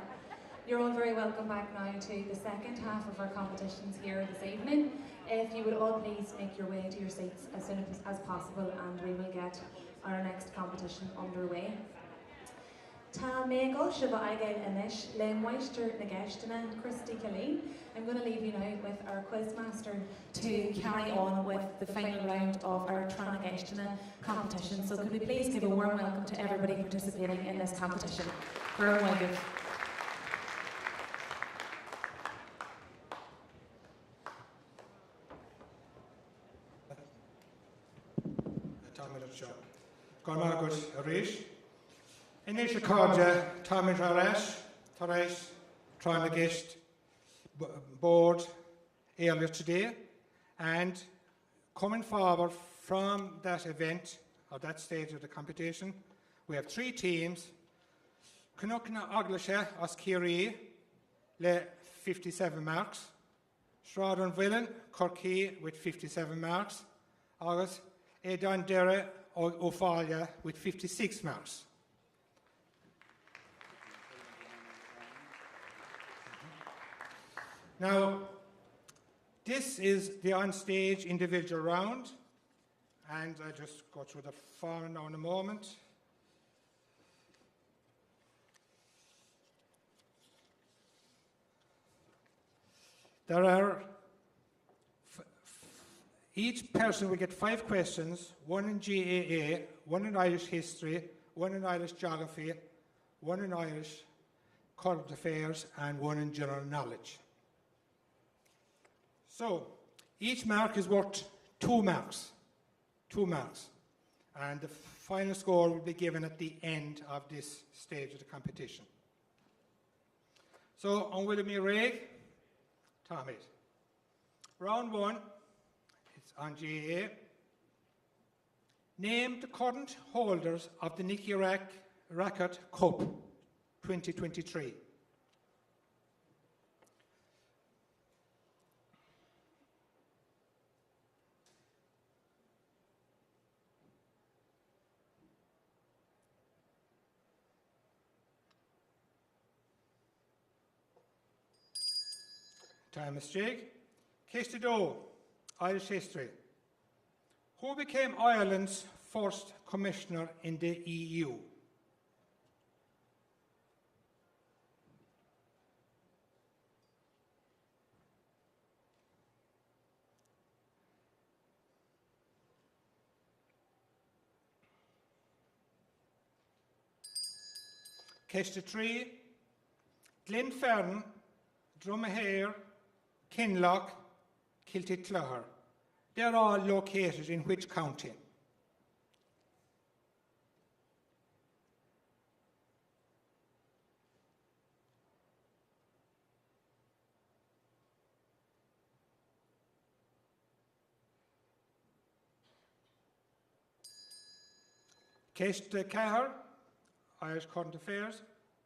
You're all very welcome back now to the second half of our competitions here this evening. If you would all please make your way to your seats as soon as possible and we will get our next competition underway. Tá mé go sibh aigéil inis le maistear na gceistena Christy Killeen. I'm going to leave you now with our quizmaster to carry on with the final round of our Trana Gceistena competition. So could we please give a warm welcome to everybody participating in this competition. For a while. Gormagus Arish. Inisha Cordia, Tommy Raresh, Taresh, Trana Gist board earlier today, and coming forward from that event, or that stage of the competition, we have 3 teams. Canuckna Aglasha Oskiri, le 57 marks. Shrodon Villan, Corky with 57 marks. August Edon Dere Ophalia with 56 marks. Now, this is the on-stage individual round, and I just go through the form now in a moment. There are, each person will get 5 questions, 1 in GAA, 1 in Irish history, 1 in Irish geography, 1 in Irish current affairs, and 1 in general knowledge. So, each mark is worth 2 marks. 2 marks. And the final score will be given at the end of this stage of the competition. So, on William Ray, Tommy. Round 1, it's on GAA. Name the current holders of the Nicky Rackard Cup 2023. Thomas Jake. Kestado, Irish history. Who became Ireland's first commissioner in the EU? Kestatre, Glenfern, Dromahair, Kinloch, Kiltyclogher. They're all located in which county? Kestcahir, Irish Current Affairs.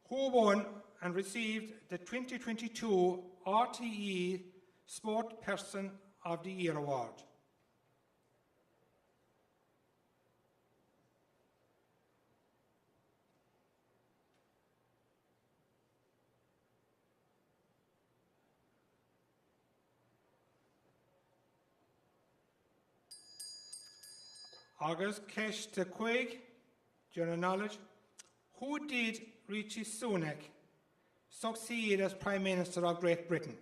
Who won and received the 2022 RTE Sport Person of the Year Award? August Kesh de Quig, General Knowledge. Who did Richie Sunak succeed as Prime Minister of Great Britain?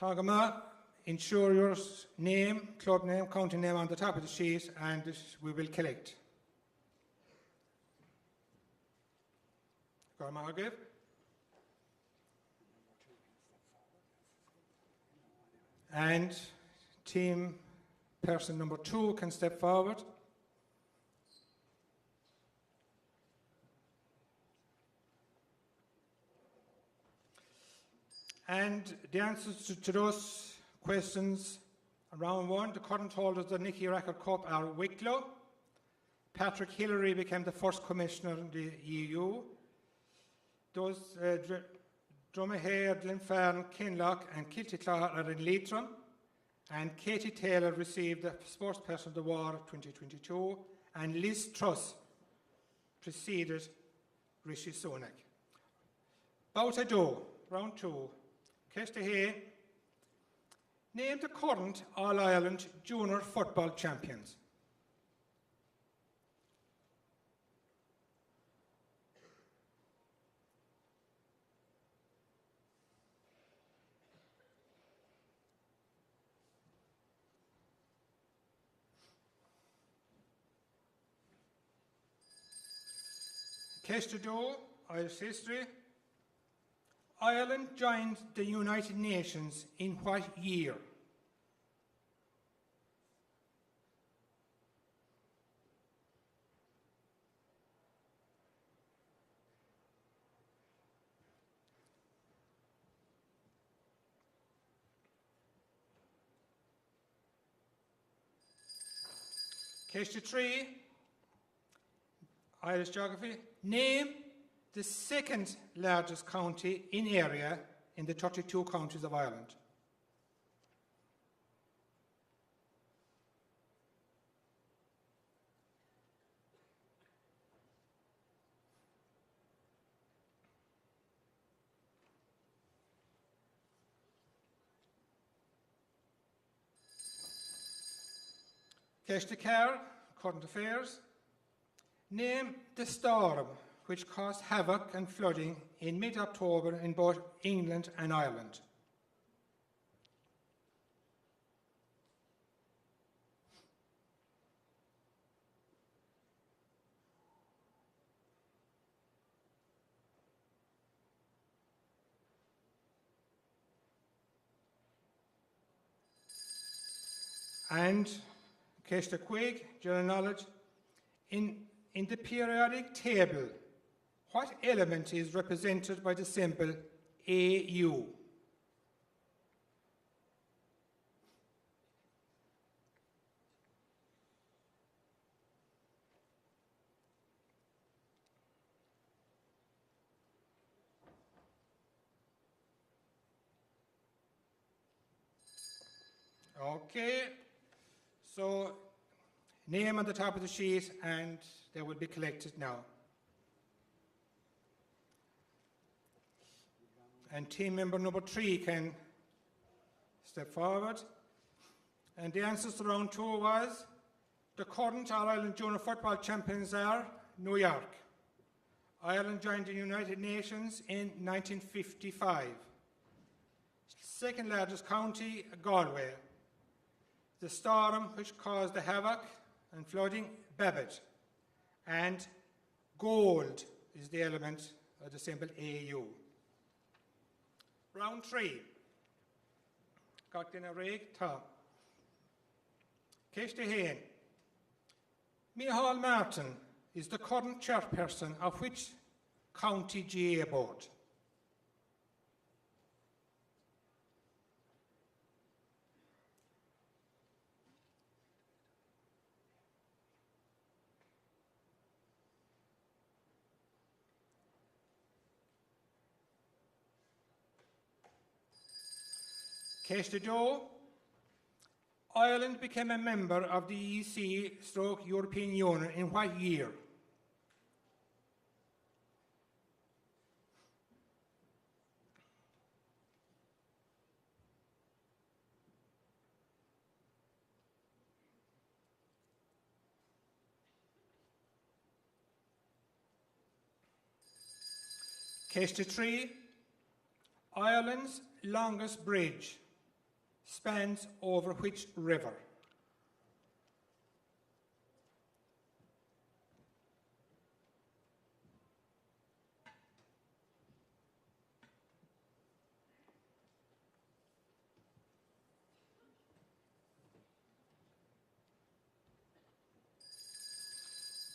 Tagama, ensure your name, club name, county name on the top of the sheet, and we will collect. Gormagiv. And team person number 2 can step forward. And the answers to those questions, round one, the current holders of the Nicky Rackard Cup are Wicklow. Patrick Hillary became the first commissioner in the EU. Those Dromahair, Glenfarne, Kinloch and Kiltyclaw are in Leitrim. And Katie Taylor received the Sportsperson of the War 2022. And Liz Truss preceded Rishi Sunak. Boutado, round two. Kester Hay, name the current All-Ireland Junior Football Champions. Kester Do, Irish history. Ireland joined the United Nations in what year? Kester 3, Irish geography. Name the second largest county in area in the 32 counties of Ireland. Kester Carr, current affairs. Name the storm which caused havoc and flooding in mid-October in both England and Ireland. And Kester Quig, general knowledge. In the periodic table, what element is represented by the symbol AU? Okay, so name on the top of the sheet and they will be collected now. And team member number 3 can step forward. And the answers to round 2 was the current All-Ireland Junior Football Champions are New York. Ireland joined the United Nations in 1955. Second largest county, Galway. The storm which caused the havoc and flooding, Babbitt. And gold is the element of the symbol AU. Round 3. Gachtin Arraig, Tom. Kester Hain. Micheál Martin is the current chairperson of which county GA board? Kester Joe. Ireland became a member of the EC/European Union in what year? Kester 3. Ireland's longest bridge spans over which river?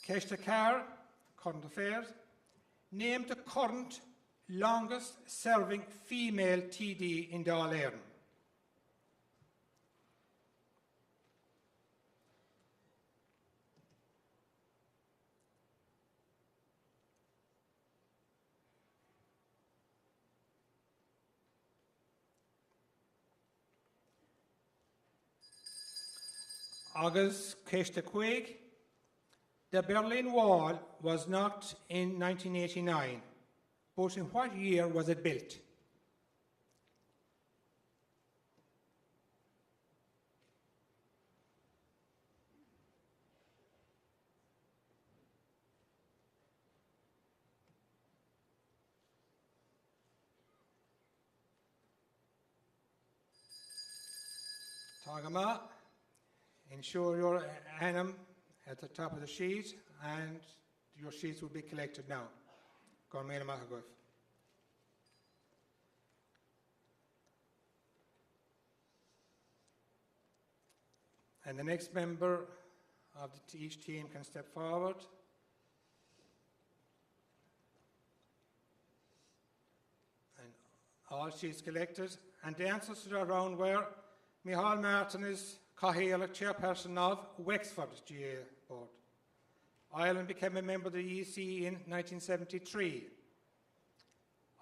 Kester Carr, current affairs. Name the current longest serving female TD in Dáil Éireann? Agus Céiste Cuig, the Berlin Wall was not in 1989, but in what year was it built? Tagama, ensure your annum at the top of the sheet, and your sheets will be collected now. Gormail Mahagov. And the next member of each team can step forward. And all sheets collected. And the answers to the round were Michal Martin is Cahill, chairperson of Wexford GA Board. Ireland became a member of the EC in 1973.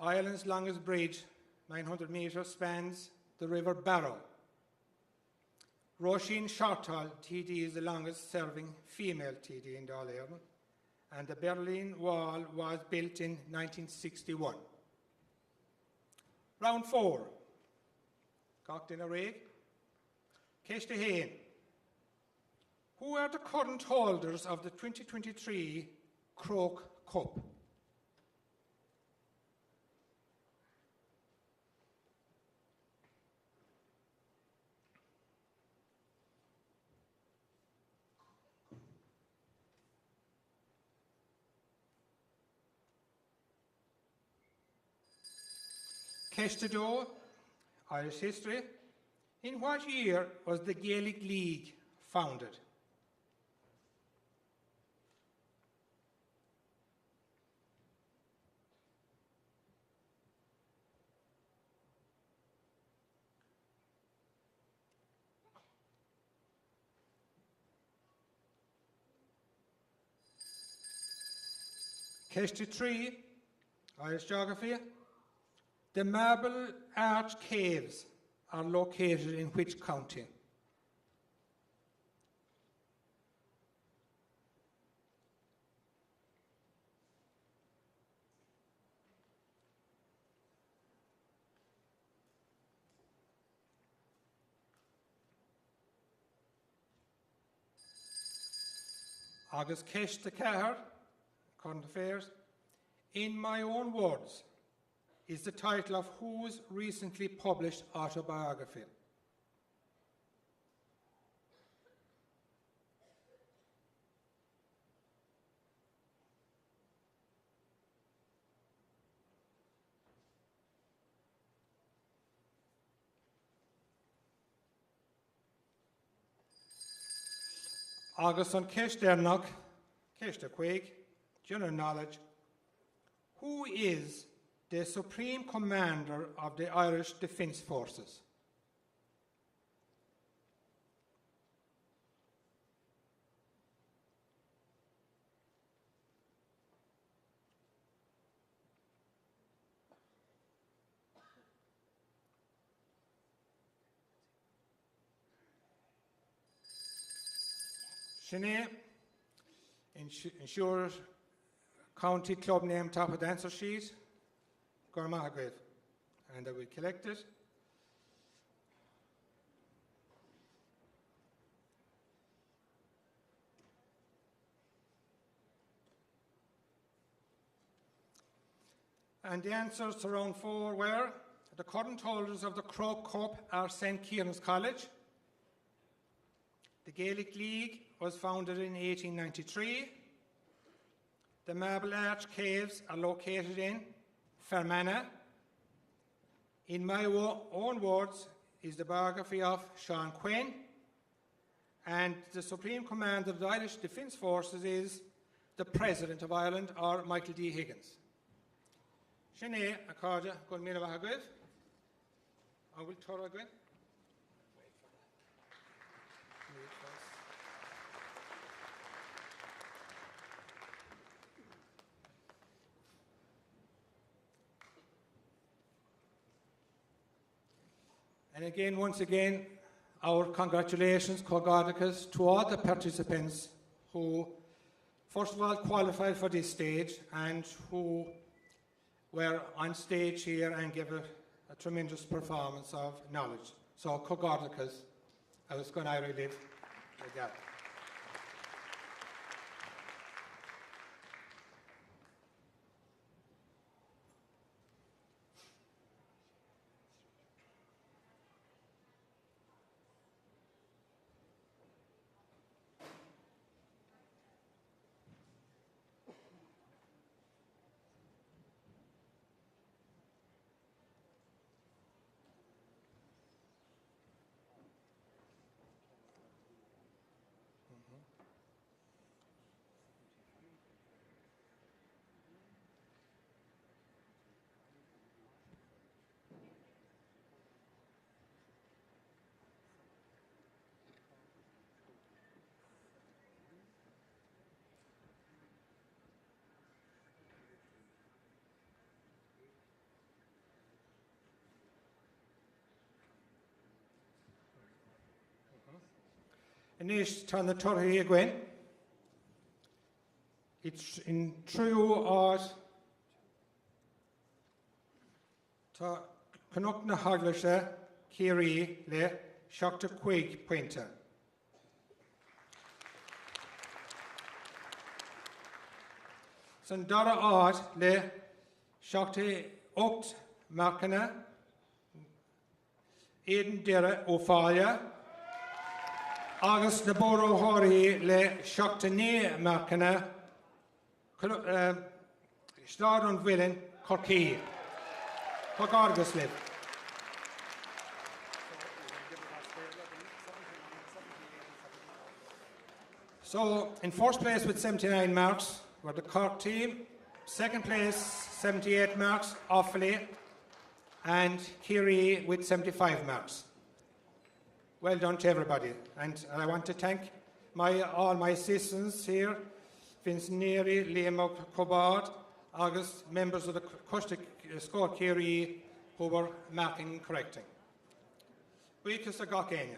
Ireland's longest bridge, 900 metres, spans the River Barrow. Roisin Shortall TD is the longest serving female TD in Dáil Éireann, and the Berlin Wall was built in 1961. Round 4. Cocked in a rig. Céiste Hain. Who are the current holders of the 2023 Croke Cup? Céiste Doe, Irish history. In what year was the Gaelic League founded? Céiste 3, Irish geography. The Marble Arch Caves are located in which county? Agus Céiste Cahir, Current Affairs. In My Own Words is the title of whose recently published autobiography? Agus an Céisternach, Céiste Cuig, general knowledge. Who is the Supreme Commander of the Irish Defence Forces? Sinead, ensure county club name top of the answer sheet. Gormahagrid. And I will collect it. And the answers to round 4 were the current holders of the Croke Cup are St. Kieran's College. The Gaelic League was founded in 1893. The Marble Arch Caves are located in Fermanagh. In My Own Words is the biography of Sean Quinn. And the Supreme Commander of the Irish Defence Forces is the President of Ireland, or Michael D. Higgins. Sinead, a card, good meal of a hagrid. I will tell again. And again, once again, our congratulations, Cogardicus, to all the participants who, first of all, qualified for this stage and who were on stage here and gave a tremendous performance of knowledge. So, Cogardicus, I was going to relive that. Anish tan the torri again. It's in true art. Ta Canuck na haglasha Kiri le Shakta Quig Pointer. Sandara art le Shakta Oct Markana Eden Dera Ophalia. Agus na boro hori le Shakta ne Markana Stad on Willen Corky. Cogargus live. So, in first place with 79 marks were the Cork team. Second place, 78 marks, Offaly, and Kerry with 75 marks. Well done to everybody. And I want to thank all my assistants here, Vince Neary, Liam Cobard, August, members of the Cushtic Score Kerry who were marking and correcting. We kiss the Gokenia.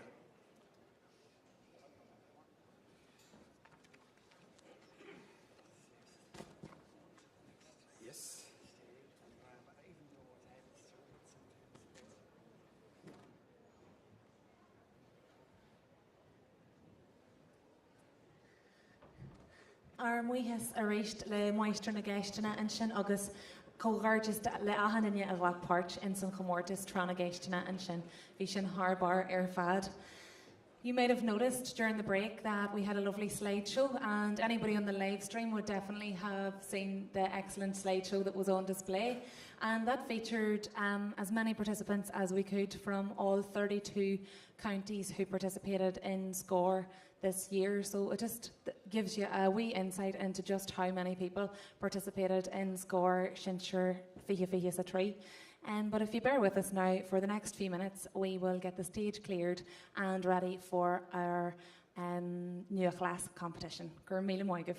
Ar muhas a reist le meister na geistena an sin agus cóghardis le ahanine a bhhac páirt in san chomórtas trana geistena an sin bhí sin harbar ar fad. You might have noticed during the break that we had a lovely slideshow, and anybody on the live stream would definitely have seen the excellent slideshow that was on display. And that featured as many participants as we could from all 32 counties who participated in SCORE this year. So it just gives you a wee insight into just how many people participated in SCORE Shinshire Fihi sa Tree. But if you bear with us now, for the next few minutes, we will get the stage cleared and ready for our new class competition. Gur míle maigah.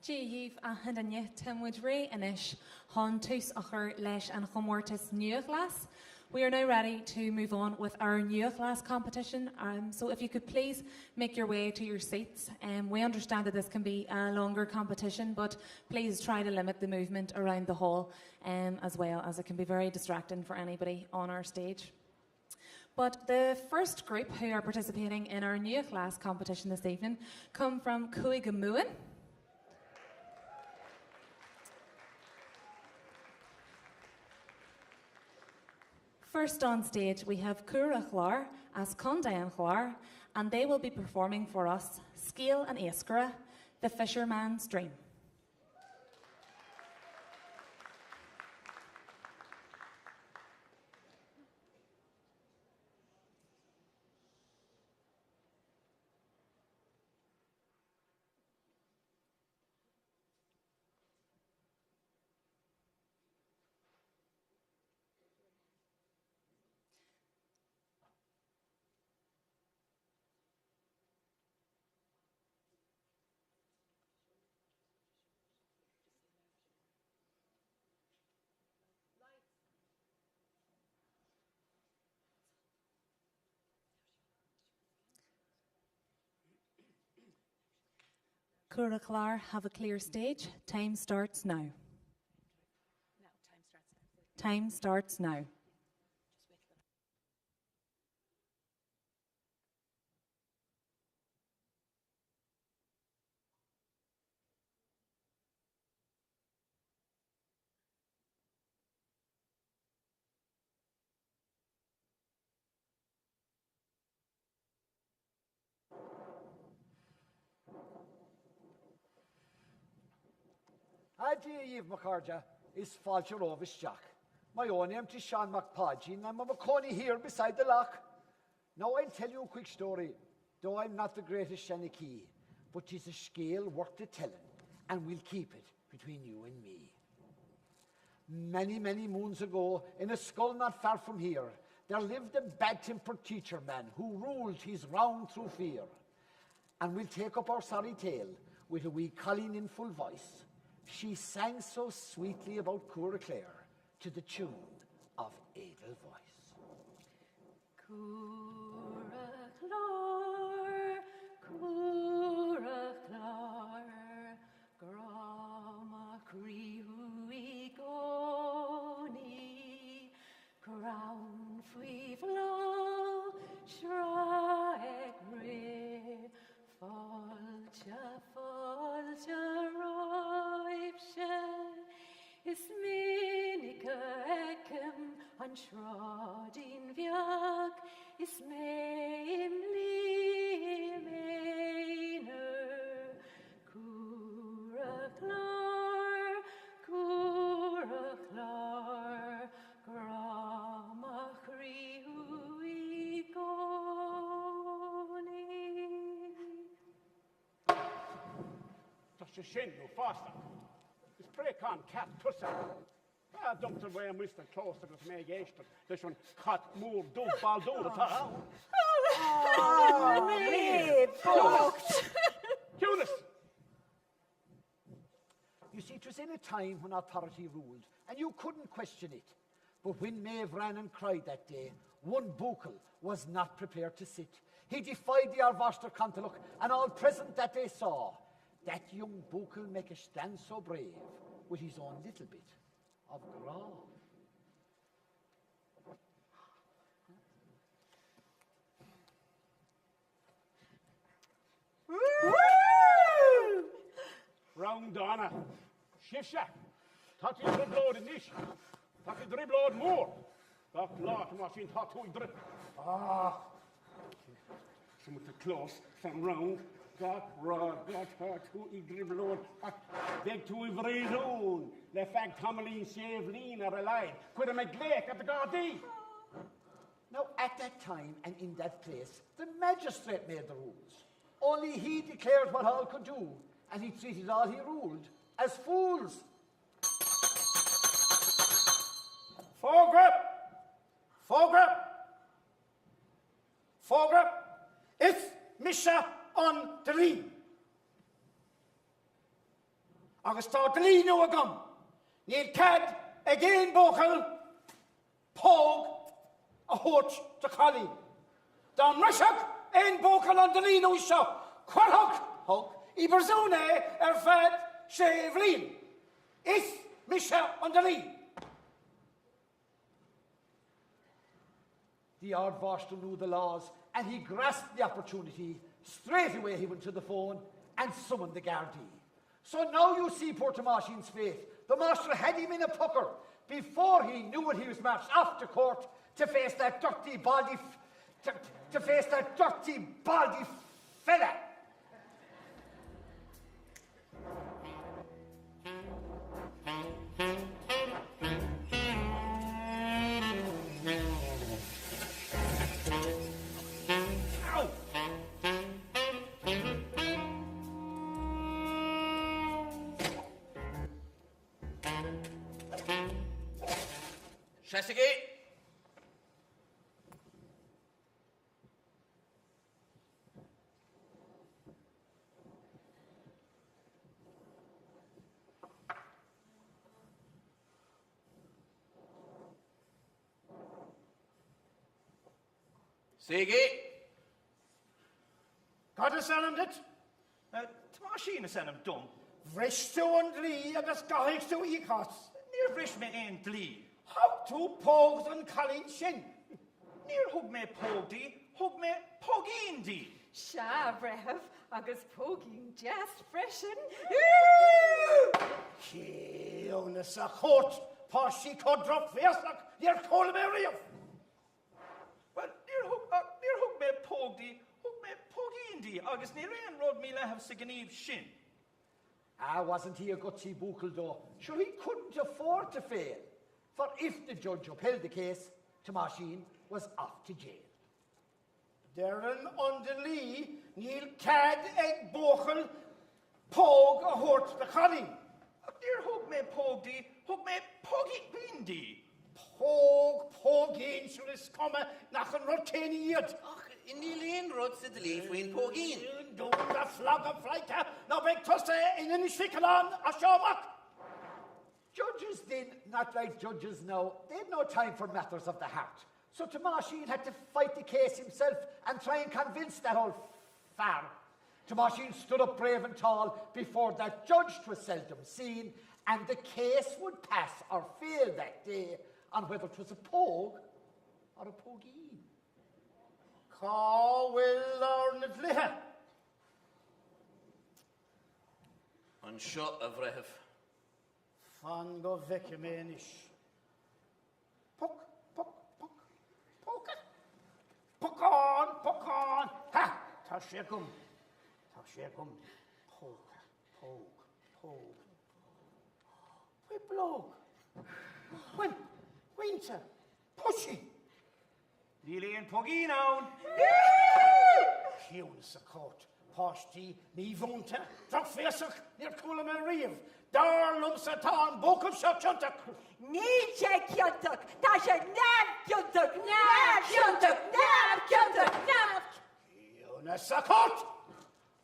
Díomh a handanne Timwood Ray Anish, Hon Tus Achar Lesh and Chomortis New Class. We are now ready to move on with our New Class competition. So if you could please make your way to your seats. We understand that this can be a longer competition, but please try to limit the movement around the hall as well, as it can be very distracting for anybody on our stage. But the first group who are participating in our New Class competition this evening come from Cuigamuin. First on stage, we have Cura Chlar as Condayan Chlar, and they will be performing for us Scale and Askara, The Fisherman's Dream. Cura Chlar, have a clear stage. Time starts now. Time starts now. Díomh Macarja is Falcher Ovis Jack. My own name is Sean McPodgy, and I'm a McConey here beside the lock. Now I'll tell you a quick story, though I'm not the greatest Shanachie, but it's a scale worth the telling, and we'll keep it between you and me. Many, many moons ago, in a skull not far from here, there lived a bad-tempered teacher man who ruled his round through fear. And we'll take up our sorry tale with a wee Colleen in full voice. She sang so sweetly about Cura Clare to the tune of Edelweiss. Cura Clare, Cura Clare, Grama Crihui Goni, Crown Fui Flo, Shrek Re, Falcha, Falcha, Is minika ekem an schrodin viag, is meim limeiner, Cura Clare, Cura Clare, Grama Crihui Goni. Das ist schön, du faster. Is prekon cat tussa. Dr. William Mr. Closter was me geister. This one cat move do ball do the ta. Eunice. You see, it was in a time when authority ruled, and you couldn't question it. But when Maeve ran and cried that day, one Buchel was not prepared to sit. He defied the Arvoster Cantaluk, and all present that they saw that young Buchel make a stand so brave with his own little bit of grave. Round Donna. Shifsha. Thought you dribbled in this. Thought you dribbled more. Thought lot machine thought you dribble. Some of the close from round. Got rod, got her to dribbled. Beg to every zone. The fact Tomalin save Lean are alive. Quit a McGlake at the Gardaí. Now, at that time and in that place, the magistrate made the rules. Only he declared what all could do, and he treated all he ruled as fools. Foregrip! Foregrip! Foregrip! It's Misha on the Lee. agus tá dlíú a gom. Níl cad a géon bócail póg a thuirt de chalín. Dá mriseach ein bócail an dlíú seo, chuirthach thug, I bersún é fed sé bhlín. Is mi se an dlín. The Ardvorster knew the laws, and he grasped the opportunity. Straight away he went to the phone and summoned the Gardaí. So now you see poor Tomashin's fate. The master had him in a pucker. Before he knew it, he was marched off to court to face that dirty baldy fella. Shesigi. Sigi. Gad is anam dit? Tomashin is anam dum. Vristu an dlí agus gahiigstu I chas. Níor bhris me ein dlí. How to pógs an chalín sin? Níor thug me pógdí, thug me pógíndí. Sha, Brev, agus pógin just freshen. Cíonas a chót, pá sí codrop fiasach, níor cóla me riamh. Well, níor thug me pógdí, thug me pógíndí, agus níor ein rud me lehaf sa gníomh sin. Wasn't he a gutsy buchel though? Sure, he couldn't afford to fail. For if the judge upheld the case, Tomashin was off to jail. Darren under Lee, Neil cad ag bochel, póg a hort the chalín. Níor thug me pógdí, thug me pógíndí. Pógin sur is komme nach an roténi iad. Ach, in die leen rot zit de leef ween pogin. Doe de vlag of flyte, nou ben ik tussen in een schikkelaan a showmak. Judges then, not like judges now, they had no time for matters of the heart. So Tomashin had to fight the case himself and try and convince that old far. Tomashin stood up brave and tall before that judge 'twas seldom seen, and the case would pass or fail that day on whether 'twas a pog or a pogeen. Cá will or na dlithe. An seo a bhreth. Fan go veice mé inis. Puck. Puckán. Ha! Tá sé gum. Póg. Hwy blog? Winter. Pushy. Níl ein pógí nawn. Cíonas a cót. Páistí, ní bhúnta, drach féasach, níor cúla me riamh. Darlum sa tá bócam seo tiontach. Ní sé ciantach, tá sé nab ciantach. Cíonas a cót.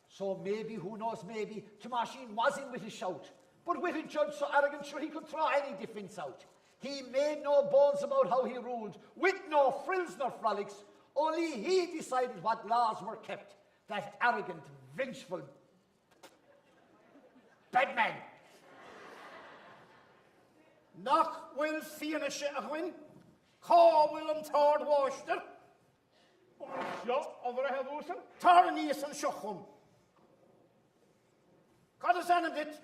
So maybe, who knows, maybe, Tomashin was in with his shout. But with a judge so arrogant, sure he could throw any defence out. He made no bones about how he ruled, with no frills nor frolics. Only he decided what laws were kept. That arrogant, vengeful bad man. Nach will fianise a chwyn. Cá will an tard wáiste. Seo, a bhreth úsan. Tar níos an seochum. Cad is anam dit?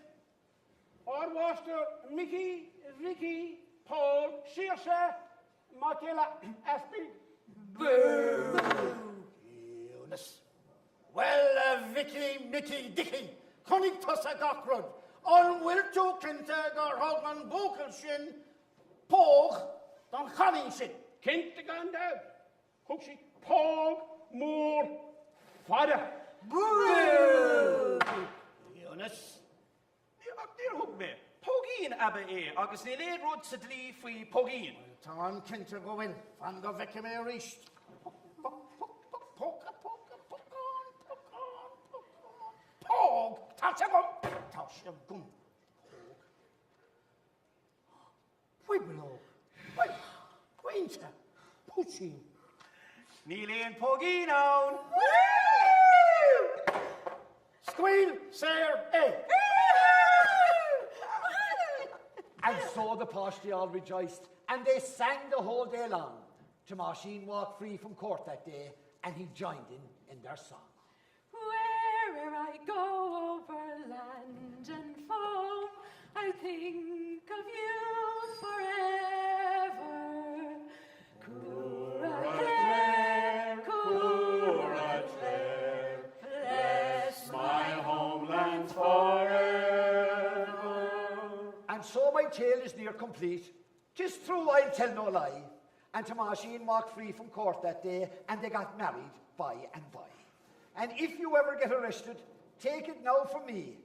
Ardvorster, Mickey, Ricky, Paul, Saoirse, Michaela, Aspie. Cíonas. Well, Vicky, Mickey, Dicky, Connig Tussa Gachrod, on will to Kintagar Hogan Bokel Shin, Póg, Don Chalín Shin. Kintiganda, Hooksie, Pog, Moore, Fada. Cíonas. Níor thug me pógín abba agus níl ein rud sa dlí faoi pógín. Tá Kinta go in, fan go veice mé ríist. Póg, tá sé gum. Inta. Pushing. Nearly in Pogeen on. Squeal, sir, eh. And so the Poshty all rejoiced, and they sang the whole day long. Tomášín walked free from court that day, and he joined in their song. Where'er I go over land and foam, I think of you forever. Cúrate, cúrate, bless my homeland forever. And so my tale is near complete. 'Tis true, I'll tell no lie. And Tomášín walked free from court that day, and they got married by and by. And if you ever get arrested, take it now from me.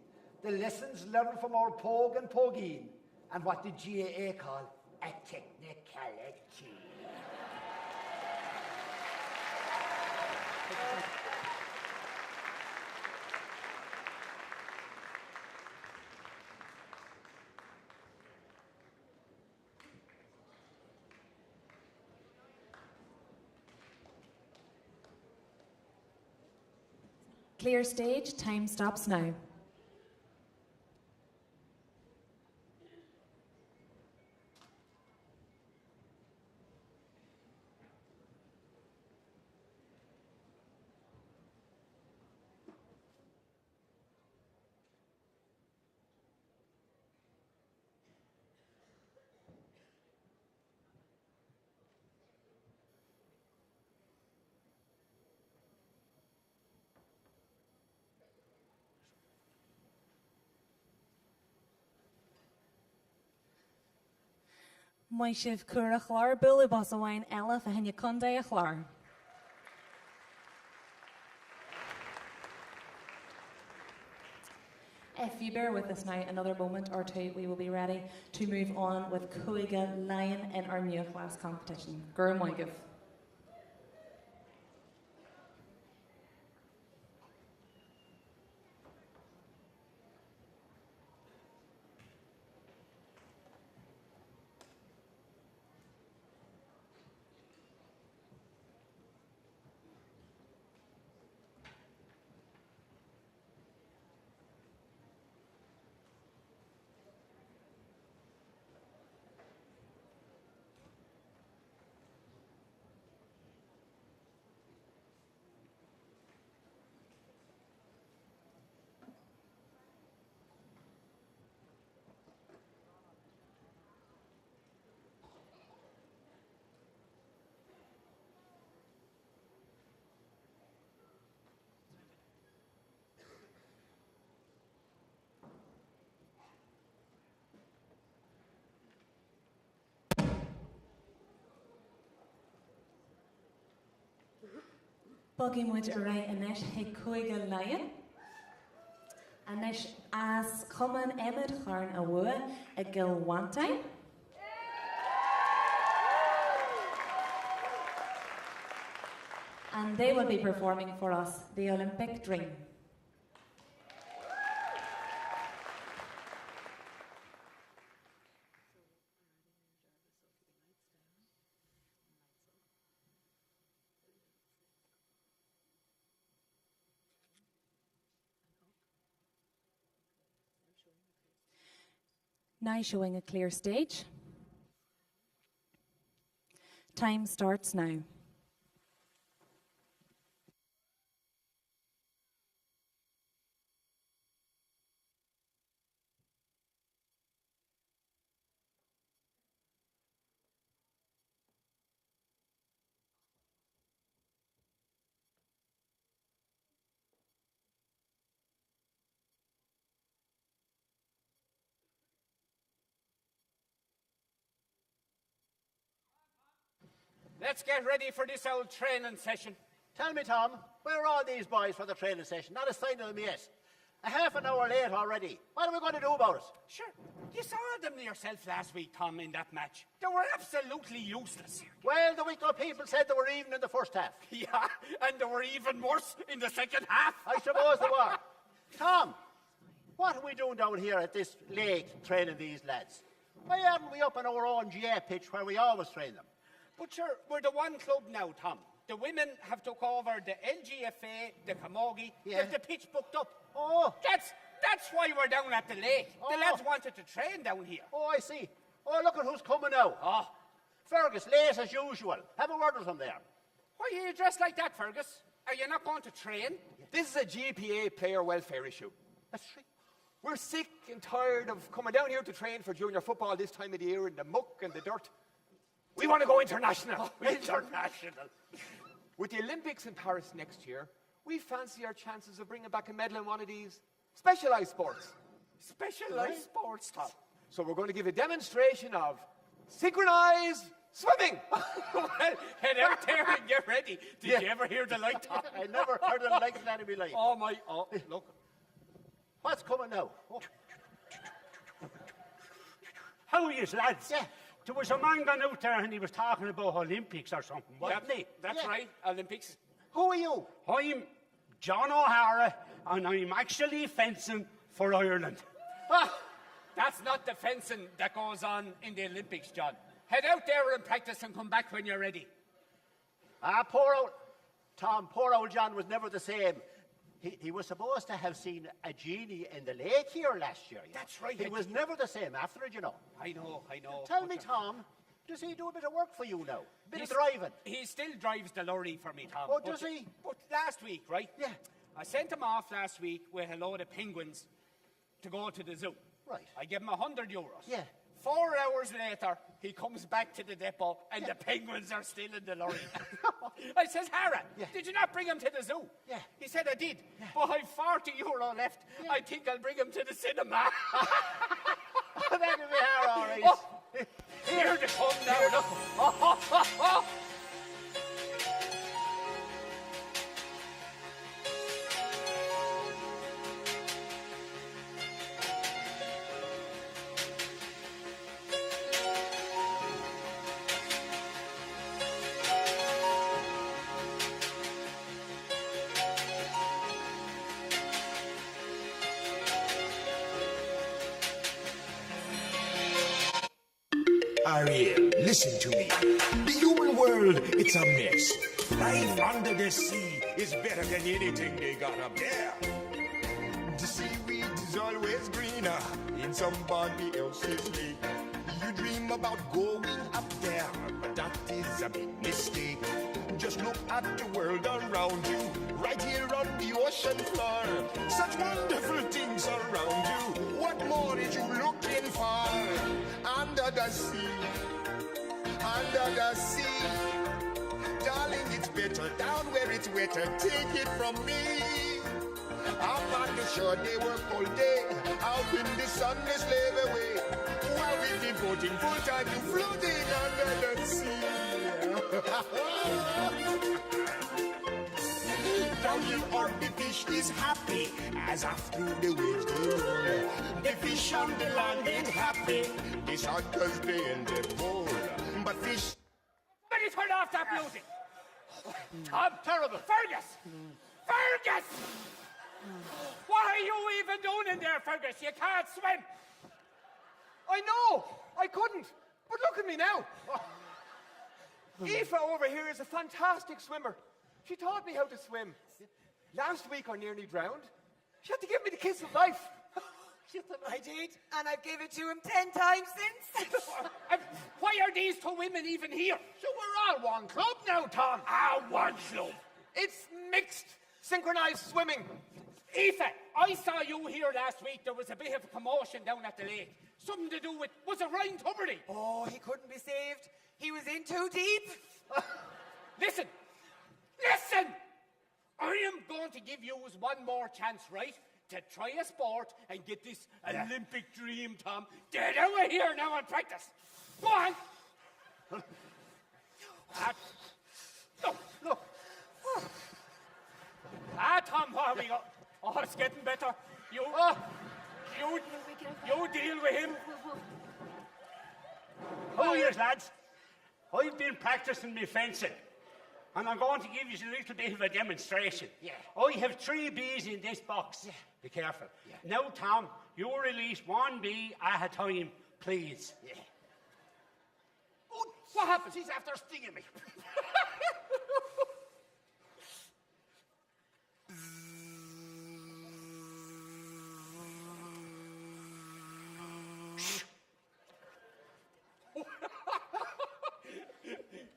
The lessons learned from our Pogue and Pogeen, and what the GAA call a technicality. Clear stage, time stops now. Mai sibh cúr a chláir bula bos a bhain eile a henne condé a chláir. If you bear with us now another moment or two, we will be ready to move on with Cuaige Lion in our new class competition. Gur Moigah. Bogimwood array Anish he Cuaige Lion. Anish as common Emmet Harn Awa a Gil Wantine. And they will be performing for us the Olympic Dream. Now showing a clear stage. Time starts now. Let's get ready for this old training session. Tell me, Tom, where are all these boys for the training session? Not a sign of them yet. A half an hour late already. What are we going to do about it? Sure, you saw them yourself last week, Tom, in that match. They were absolutely useless. Well, the Wicklow people said they were even in the first half. Yeah, and they were even worse in the second half. I suppose they were. Tom, what are we doing down here at this lake training these lads? Why aren't we up on our own GA pitch where we always train them? But sure, we're the one club now, Tom. The women have took over the LGFA, the Camogie. Yeah. They've the pitch booked up. Oh. That's why we're down at the lake. Oh. The lads wanted to train down here. Oh, I see. Oh, look at who's coming now. Oh. Fergus, late as usual. Have a word with him there. Why are you dressed like that, Fergus? Are you not going to train? This is a GPA player welfare issue. That's right. We're sick and tired of coming down here to train for junior football this time of the year in the muck and the dirt. We want to go international. International. With the Olympics in Paris next year, we fancy our chances of bringing back a medal in one of these specialised sports. Specialised sports, Tom. So we're going to give a demonstration of synchronised swimming. Well, head out there and get ready. Did you ever hear the like, Tom? I never heard of like that in my life. Oh, my... Oh, look. What's coming now? Oh. How are you, lads? Yeah. There was a man gone out there and he was talking about Olympics or something, wasn't he? That's right, Olympics. Who are you? I'm John O'Hara and I'm actually fencing for Ireland. Ah, that's not the fencing that goes on in the Olympics, John. Head out there and practice and come back when you're ready. Poor old Tom, poor old John was never the same. He was supposed to have seen a genie in the lake here last year. That's right. He was never the same after it, you know. I know. Tell me, Tom, does he do a bit of work for you now? Bit of driving? He still drives the lorry for me, Tom. Oh, does he? But last week, right? Yeah. I sent him off last week with a load of penguins to go to the zoo. Right. I gave him €100. Yeah. 4 hours later, he comes back to the depot and the penguins are still in the lorry. I says, Hara, did you not bring him to the zoo? Yeah. He said, I did, but I've €40 left. Yeah. I think I'll bring him to the cinema. That'll be Hara, all right. Oh, here they come now. Look. Oh. Ariel, listen to me. The human world, it's a mess. Life under the sea is better than anything they got up there. The seaweed is always greener in somebody else's lake. You dream about going up there, but that is a big mistake. Just look at the world around you, right here on the ocean floor. Such wonderful things around you. What more is you looking for? Under the sea, under the sea. Darling, it's better down where it's wetter. Take it from me. Up on the shore, they work all day. Out in the sun, they slave away. While we devoting full time to floating under the sea. Down here on the fish is happy, as after the waves they roll. The fish on the land ain't happy, it's hot 'cause they in the bowl. But fish... Let me turn off that music. Tom, terrible. Fergus! Fergus! What are you even doing in there, Fergus? You can't swim. I know, I couldn't, but look at me now. Aoife over here is a fantastic swimmer. She taught me how to swim. Last week I nearly drowned. She had to give me the kiss of life. I did, and I've given it to him 10 times since. Why are these two women even here? So we're all one club now, Tom. One club. It's mixed synchronized swimming. Aoife, I saw you here last week. There was a bit of a commotion down at the lake. Something to do with, was it Ryan Tuberty? Oh, he couldn't be saved. He was in too deep. Listen! I am going to give you one more chance, right? To try a sport and get this Olympic dream, Tom. Get over here now and practice. Go on. Look. Tom, what have we got? Oh, it's getting better. You deal with him. How are you, lads? I've been practicing my fencing, and I'm going to give you a little bit of a demonstration. Yeah. I have 3 bees in this box. Yeah. Be careful. Yeah. Now, Tom, you release 1 bee at a time, please. Yeah. Oh, What happened? She's after stinging me.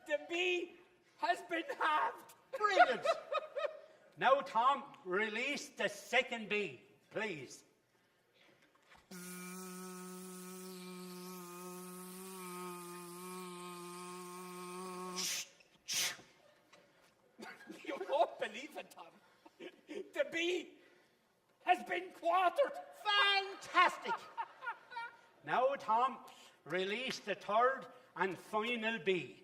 The bee has been halved. Brilliant. Now, Tom, release the second bee, please. You won't believe it, Tom. The bee has been quartered. Fantastic. Now, Tom, release the third and final bee.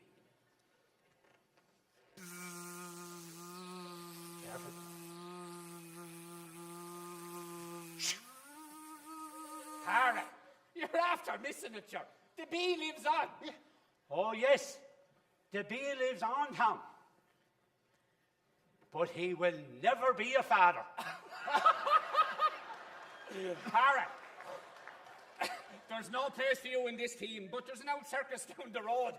Harry, you're after missing it, sir. The bee lives on. Oh, yes, the bee lives on, Tom. But he will never be a father. Harry, there's no place for you in this team, but there's an old circus down the road.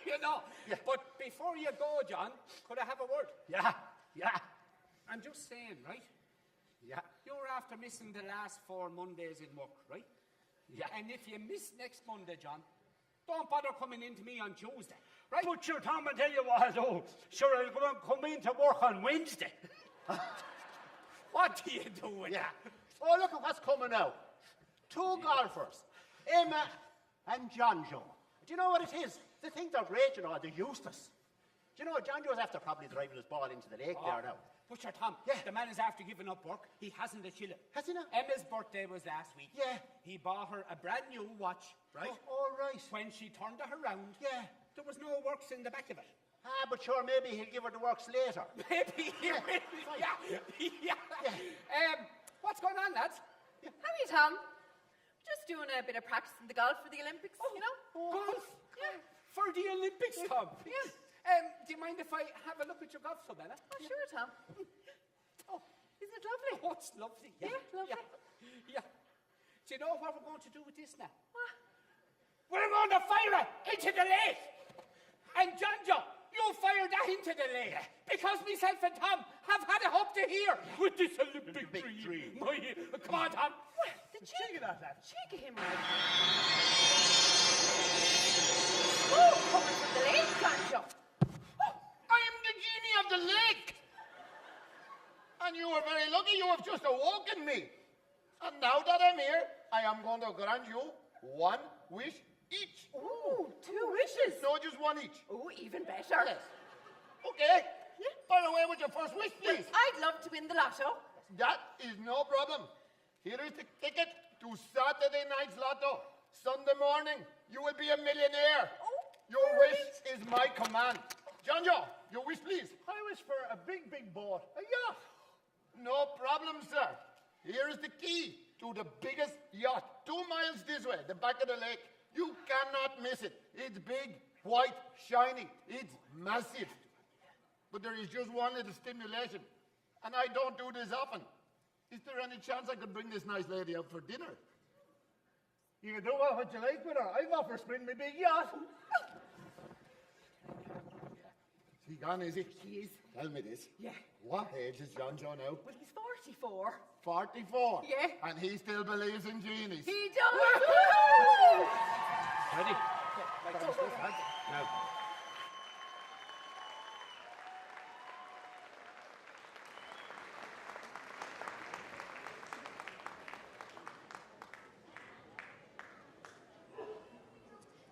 You know. But before you go, John, could I have a word? Yeah. I'm just saying, right? Yeah. You're after missing the last 4 Mondays in work, right? Yeah. And if you miss next Monday, John, don't bother coming in to me on Tuesday, right? But sure, Tom, I tell you what I'll do. Sure, I'll go and come in to work on Wednesday. What do you do with that? Oh, look at what's coming out. 2 golfers, Emma and John Joe. Do you know what it is? They think they're great, you know, they're useless. Do you know, John Joe's after probably driving his ball into the lake there now. But sure, Tom, the man is after giving up work. He hasn't a shilling. Has he not? Emma's birthday was last week. Yeah. He bought her a brand new watch, right? Oh, all right. When she turned it around, Yeah. there was no works in the back of it. Ah, but sure, maybe he'll give her the works later. Maybe he will. Yeah. What's going on, lads? How are you, Tom? Just doing a bit of practice in the golf for the Olympics, you know? Golf? Yeah. For the Olympics, Tom? Yeah. Do you mind if I have a look at your golf club, Ella? Oh, sure, Tom. Oh, isn't it lovely? Oh, it's lovely. Yeah, lovely. Yeah. Do you know what we're going to do with this now? What? We're going to fire it into the lake. And John Joe, you fire that into the lake. Because myself and Tom have had it up to here with this Olympic dream. Come on, Tom. Well, the cheek of that, lad. Cheek of him, right? Oh, coming from the lake, John Joe. I am the genie of the lake. And you are very lucky you have just awoken me. And now that I'm here, I am going to grant you 1 wish each. Ooh, 2 wishes. No, just 1 each. Oh, even better. Yes. Okay. Yeah. Fire away with your first wish, please. I'd love to win the lotto. That is no problem. Here is the ticket to Saturday night's lotto. Sunday morning, you will be a millionaire. Your wish is my command. John Joe, your wish, please. I wish for a big, big boat. A yacht. No problem, sir. Here is the key to the biggest yacht. 2 miles this way, the back of the lake. You cannot miss it. It's big, white, shiny. It's massive. But there is just one little stimulation. And I don't do this often. Is there any chance I could bring this nice lady out for dinner? You can do what you like with her. I've offered to bring me big yacht. Is he gone, is he? He is. Tell me this. Yeah. What age is John Joe now? Well, he's 44. 44? Yeah. And he still believes in genies? He does. Ready? Now.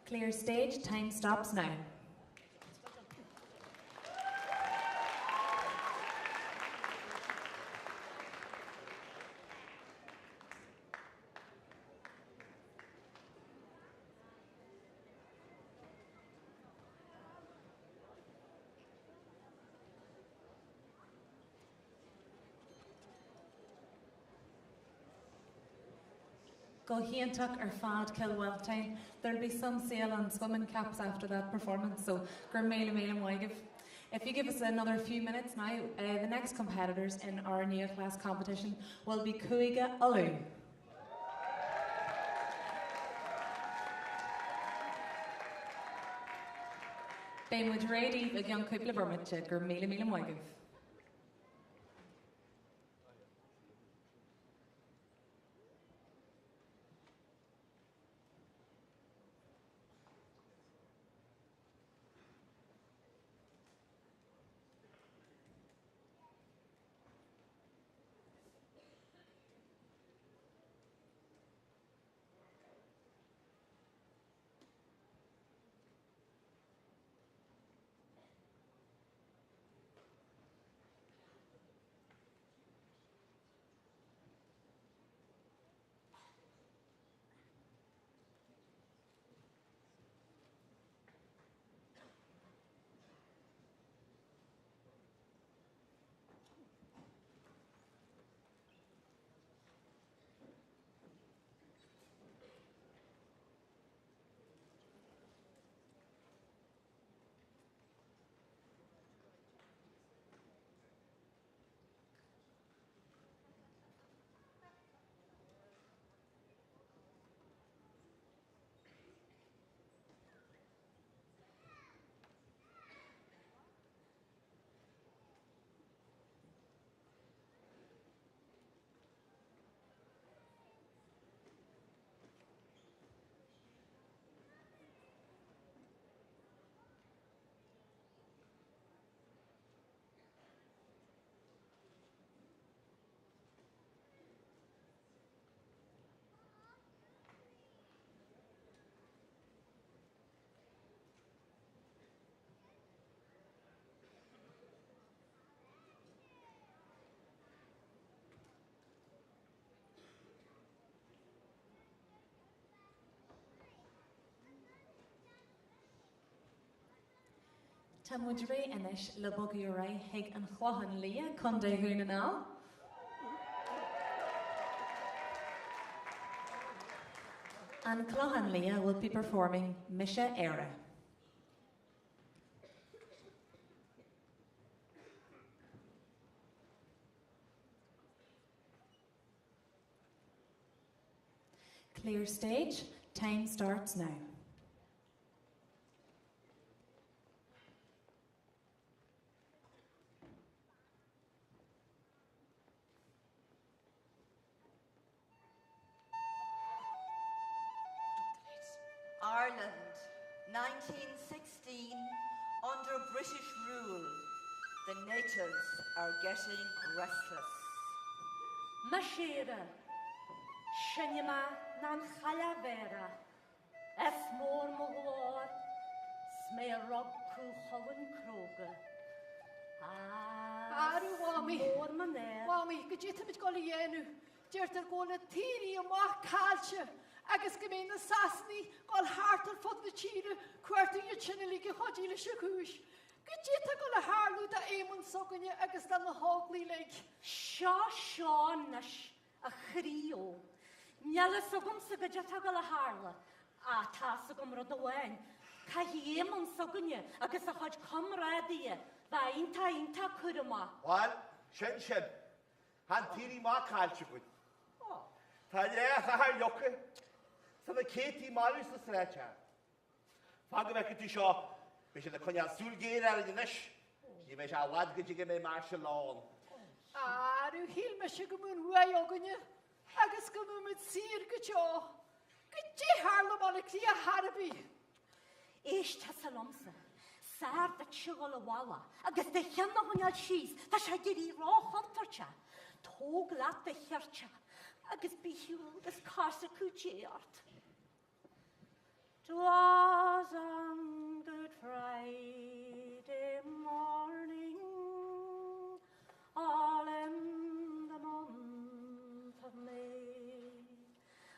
Clear stage, time stops now. Go Hiantuck or Fad Kilwelltown. There'll be some sale on swimming caps after that performance, so gur mail and waigif. If you give us another few minutes now, the next competitors in our new class competition will be Cuiga Alu. Bé muid réadíh ag an cúpla bhormaite gur míle míle maigah. Tá muid ré inis le bogaí ré ag an chláhan lia chun déithúna ná. An chláhan lia will be performing Misha Era. Clear stage, time starts now. Ireland, 1916, under British rule. The natives are getting restless. Mashira, Shinima nan Chalavera, Esmor Mogor, Smerog Kuhowen Kroger. Aru wami. Mor maner. Wami, gydita mit goli yenu. Dyrtar gola tiri o ma calcha. Agus gymyn y sasni gol hartar fod na chira cwertu y chynili gy hodji le shakoosh. Gydita gola harlu da eamon soganya agus da na hogli leg. Sha nash a chrio. Nyala sogum sa gydita gola harla. A ta sogum rodawen. Ca hi eamon soganya agus a hod comradia. Va inta kuruma. Wel, shen. Han tiri ma calchigwyd. Ta a har yoke. Sa na Katie Morris na srecha. Fag fe gyti sio, fe sy'n y conia sŵlgeir ar y nes. Si fe sy'n wad gyti gyda martial law. Aru hil me sy gymwn wei oganya. Agus gymwn mit sir gytio. Gyti harlo man y clia harbi. Eish ta salomsa. Sar da chigol a wala. Agus de chan na hwnnw chys. Ta sa giri ro hontarcha. Tog lat de hiercha. Agus bihiwl ys cars a cwtsi art. 'Twas on Good Friday morning, all in the month of May,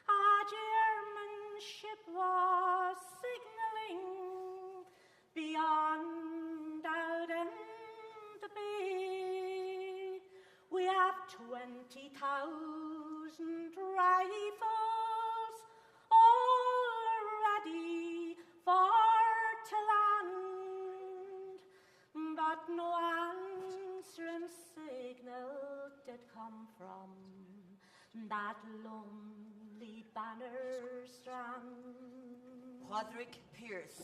a German ship was signaling beyond out in the bay. We have 20,000 rifles all ready for to land, but no answering signal did come from that lonely banner strand. Podrick Pierce.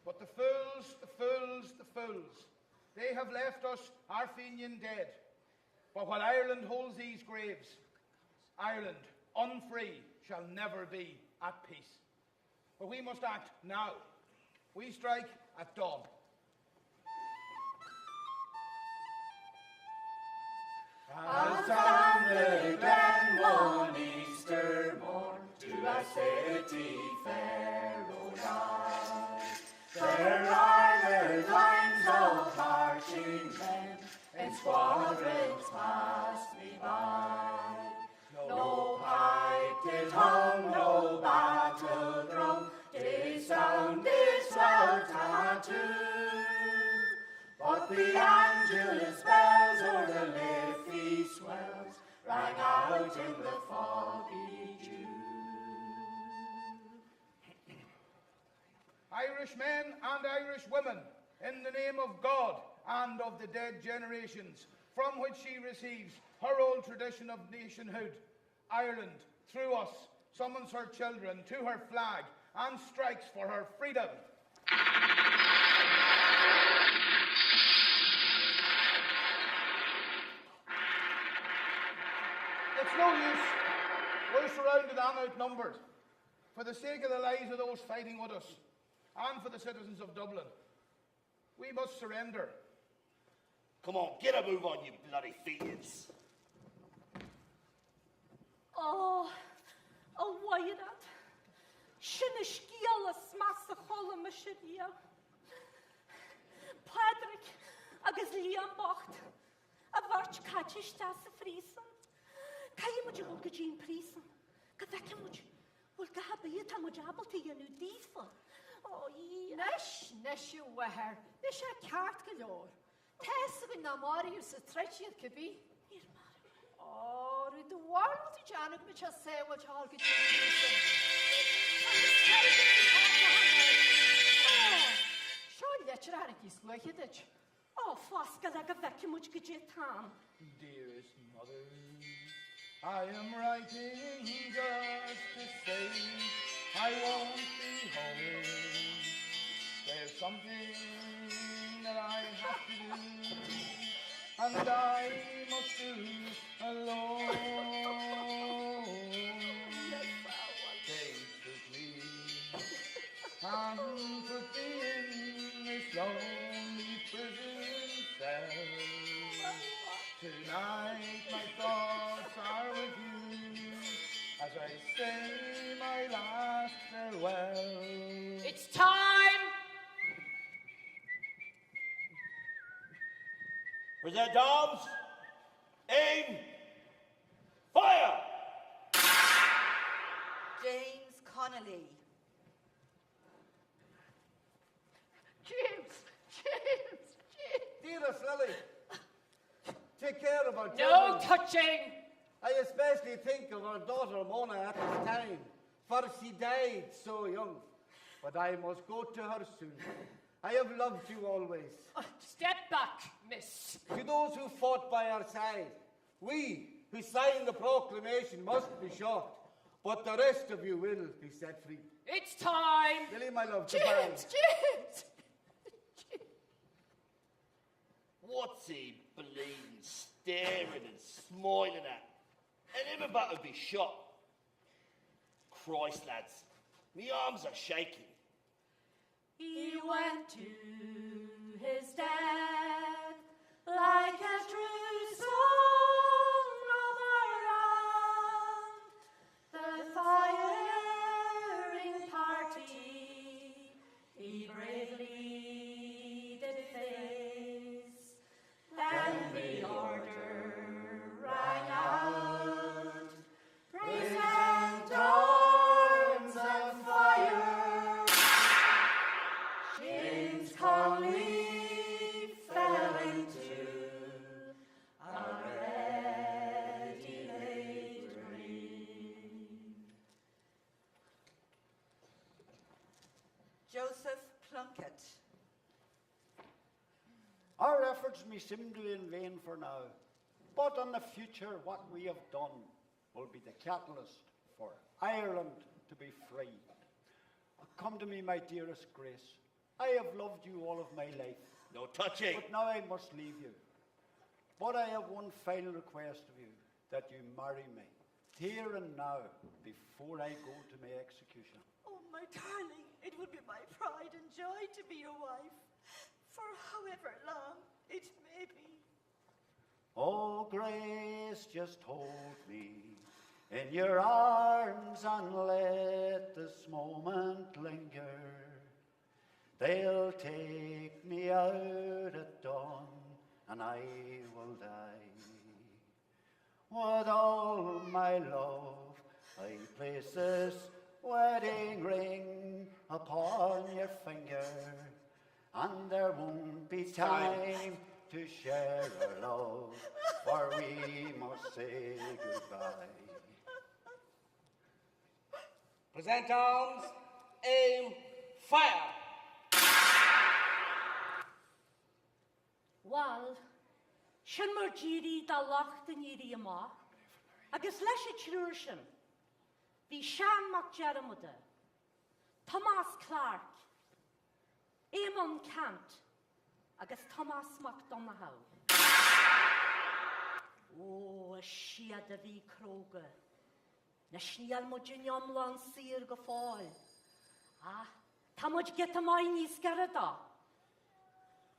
But the fools, the fools, the fools, they have left us, our Fenian, dead. But while Ireland holds these graves, Ireland, unfree, shall never be at peace. But we must act now. We strike at dawn. As on the glen one Easter morn to a city fair rode I. There are the lines of marching men, and squadrons pass me by. No pipe did hum, no battle drum did sound this loud tattoo. But the Angelus bells or the Liffey swells rang out in the foggy dew. Irish men and Irish women, in the name of God and of the dead generations, from which she receives her old tradition of nationhood, Ireland, through us, summons her children to her flag and strikes for her freedom. It's no use. We're surrounded and outnumbered. For the sake of the lives of those fighting with us, and for the citizens of Dublin, we must surrender. Come on, get a move on, you bloody fiends. Oh, why that? Sinna sciala smasa chola ma sidia. Padraig agus Liam Bocht, a bhart catchish ta sa friesan. Caia muid go go Jean Priesan, go bheice muid, bhfuil go habíad tá muid abaltaí anú dífa. Oh, yeah. Nes yw weher, nes a ceart galor. Tess ag na Marius a tretiad cybi. O, rwy dy warl di janig mi cha sewa chal gyda Sean lecher ar ag isgwy chydych. Oh, fosca ag a bheice muid go dé tam. Dearest mother, I am writing just to say I won't be home. There's something that I have to do, and I must do alone. Take me and put me in this lonely prison cell. Tonight my thoughts are with you as I say my last farewell. It's time! Present arms. Aim. Fire! James Connolly. James! Dearest Lily, take care of our No children. touching! I especially think of our daughter Mona at this time, for she died so young. But I must go to her soon. I have loved you always. Step back, miss. To those who fought by our side, we who signed the proclamation must be shot, but the rest of you will be set free. It's time! Lily, my love, James, goodbye. James! What's he bleeding, staring and smiling at? And him about to be shot. Christ, lads, me arms are shaking. He went to his death like a true son of Ireland. The firing party he bravely did face. Then the order rang out, present arms and fire. James Connolly fell into a ready-made dream. Joseph Plunkett. Our efforts may seem to be in vain for now, but in the future what we have done will be the catalyst for Ireland to be free. Come to me, my dearest Grace. I have loved you all of my life. No touching. But now I must leave you. But I have one final request of you, that you marry me, here and now, before I go to my execution. Oh, my darling, it would be my pride and joy to be your wife, for however long it may be. Oh, Grace, just hold me in your arms and let this moment linger. They'll take me out at dawn and I will die. With all my love, I place this wedding ring upon your finger, and there won't be time to share our love, for we must say goodbye. Present arms, aim, fire! Wel, sin mar ddíri da lacht yn iri yma, agus leis y trwyr sin, fi Sean McJeremode, Thomas Clark, Eamon Kant, agus Thomas McDonagh. O, y siad y fi croge, na snial mo dyn lan sir gyffol. Ta mod geta mai ni sgarada.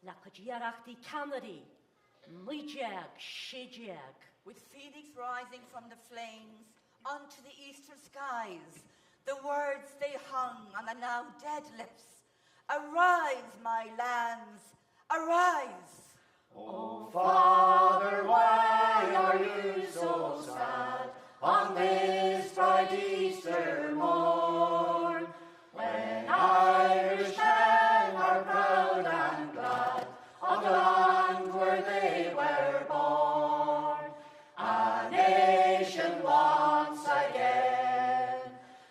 La codiarach di canary, mujag, shijag. With Phoenix rising from the flames unto the eastern skies, the words they hung on the now dead lips. Arise, my lands, arise! Oh, Father, why are you so sad on this bright Easter morn, when Irish men are proud and glad of the land where they were born? A nation once again,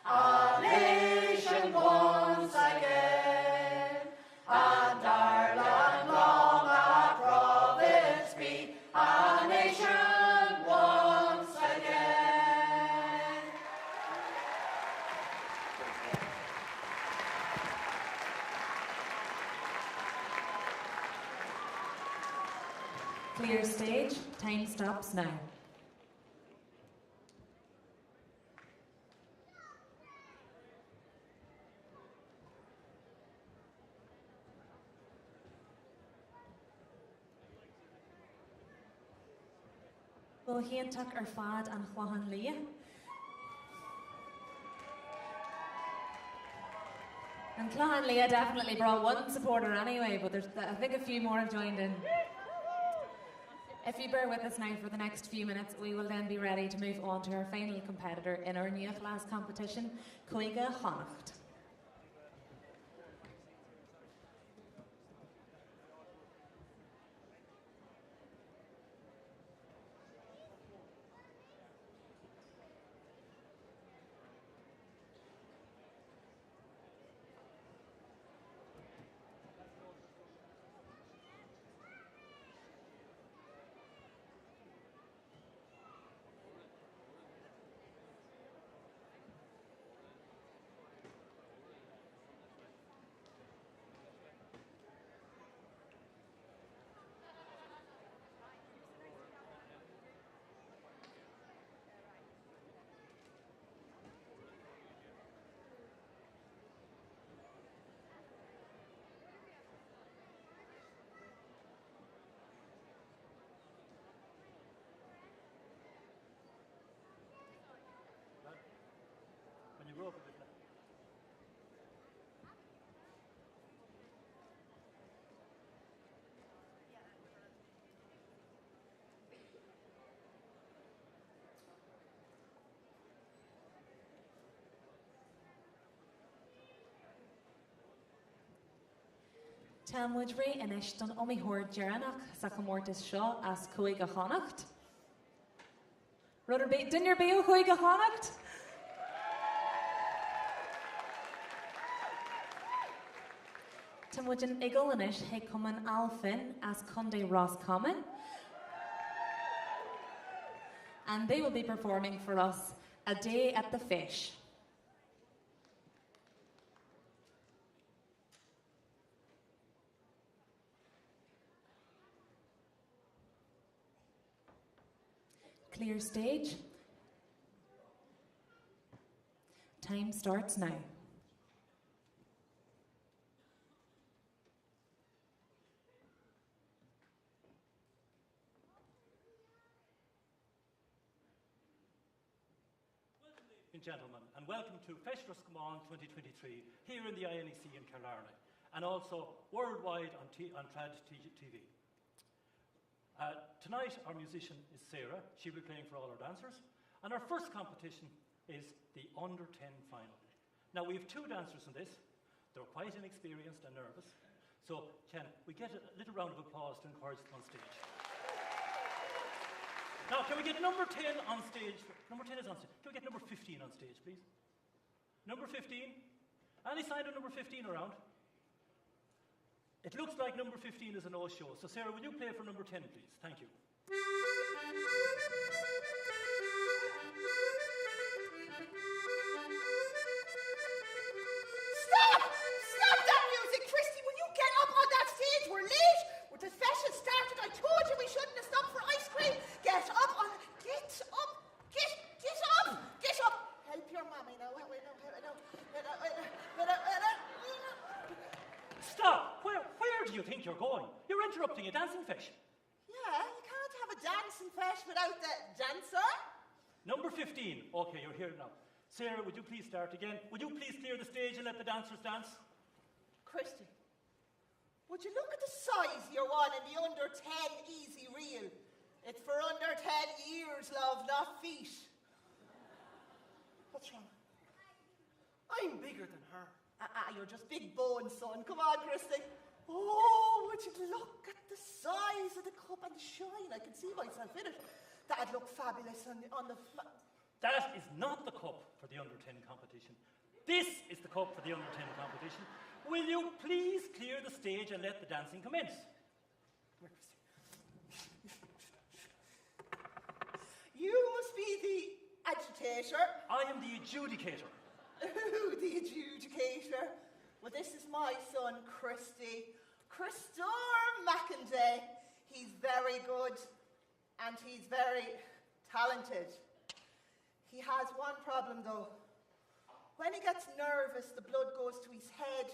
a nation once again, and Ireland long a province be, a nation once again. Clear stage. Time stops now. Well, he and Tuck are fad and Juan Lee. And Clohan Leah definitely brought one supporter anyway, but I think a few more have joined in. If you bear with us now for the next few minutes, we will then be ready to move on to our final competitor in our new class competition, Coiga Connacht. When you grow up a bit. Tamwood Ray and Ishton Omihor Geranach, Sakamortis Shaw as Coiga Connacht. Rudder Dinner Beo Coiga Connacht. Tamwoodin Eagle and Ish Hecoman Alfin as Conde Ross Common. And they will be performing for us A Day at the Fish. Clear stage. Time starts now. And gentlemen, and welcome to Feis Roscommon 2023 here in the INEC in Killarney, and also worldwide on Trad TV. Tonight our musician is Sarah. She'll be playing for all our dancers, and our first competition is the Under 10 final. Now we have two dancers in this. They're quite inexperienced and nervous, so can we get a little round of applause to encourage them on stage? Now, can we get number 10 on stage? Number 10 is on stage. Can we get number 15 on stage, please? Number 15? Any sign of number 15 around? It looks like number 15 is a no-show. So, Sarah, will you play for number 10, please? Thank you. Stop! Stop that music! Christy, will you get up on that stage? We're late. With the session started, I told you we shouldn't have stopped for ice cream. Get up on... Get up! Get up! Get up! Help your mommy now. Stop! Where do you think you're going? You're interrupting a dancing session. Yeah, you can't have a dancing fesh without the dancer. Number 15. Okay, you're here now. Sarah, would you please start again? Would you please clear the stage and let the dancers dance? Christy, would you look at the size you're on in the under 10 easy reel? It's for under 10 years, love, not feet. What's wrong? I'm bigger than her. You're just big bone, son. Come on, Christy. Oh, would you look at the size of the cup and the shine? I can see myself in it. That'd look fabulous on the... That is not the cup for the under 10 competition. This is the cup for the under 10 competition. Will you please clear the stage and let the dancing commence? You must be the agitator. I am the adjudicator. Ooh, the adjudicator. Well, this is my son, Christy. Christor Mackenday. He's very good and he's very talented. He has one problem, though. When he gets nervous, the blood goes to his head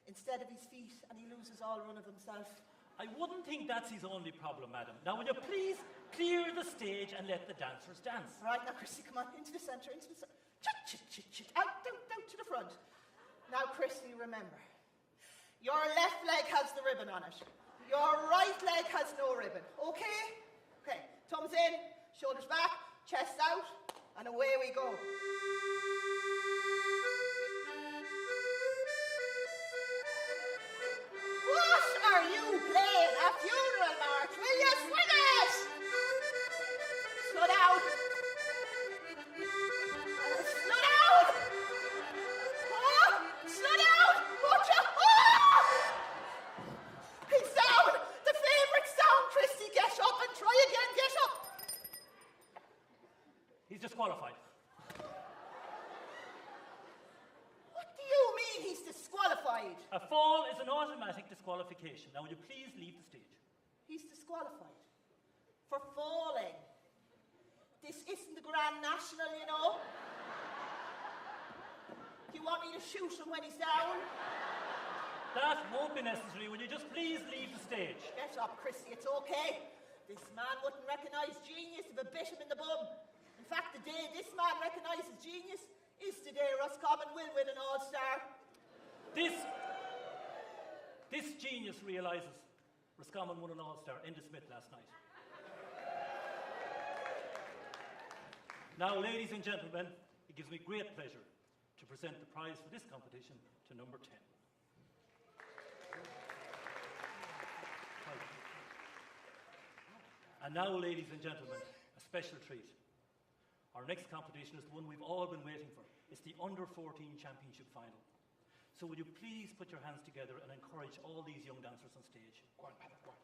instead of his feet, and he loses all run of himself. I wouldn't think that's his only problem, madam. Now, will you please clear the stage and let the dancers dance? Right, now, Christy, come on, into the centre, into the centre. Out to the front. Now, Christy, remember, your left leg has the ribbon on it. Your right leg has no ribbon, okay? Okay, thumbs in, shoulders back, chest out, and away we go. What are you playing? A funeral march? Will you swing it? Slow down. Slow down. Oh, slow down. Watch out. Oh! He's down. The favourite sound, Christy. Get up and try again. Get up. He's disqualified. What do you mean he's disqualified? A fall is an automatic disqualification. Now, will you please leave the stage? He's disqualified for falling. This isn't the Grand National, you know. You want me to shoot him when he's down? That won't be necessary. Will you just please leave the stage? Get up, Christy. It's okay. This man wouldn't recognise genius if it bit him in the bum. In fact, the day this man recognises genius is the day Roscommon will win an All-Star. This genius realises Roscommon won an All-Star, Enda Smith, last night. Now, ladies and gentlemen, it gives me great pleasure to present the prize for this competition to number 10. And now, ladies and gentlemen, a special treat. Our next competition is the one we've all been waiting for. It's the Under-14 Championship Final. So will you please put your hands together and encourage all these young dancers on stage? Go on, Paddy, go on.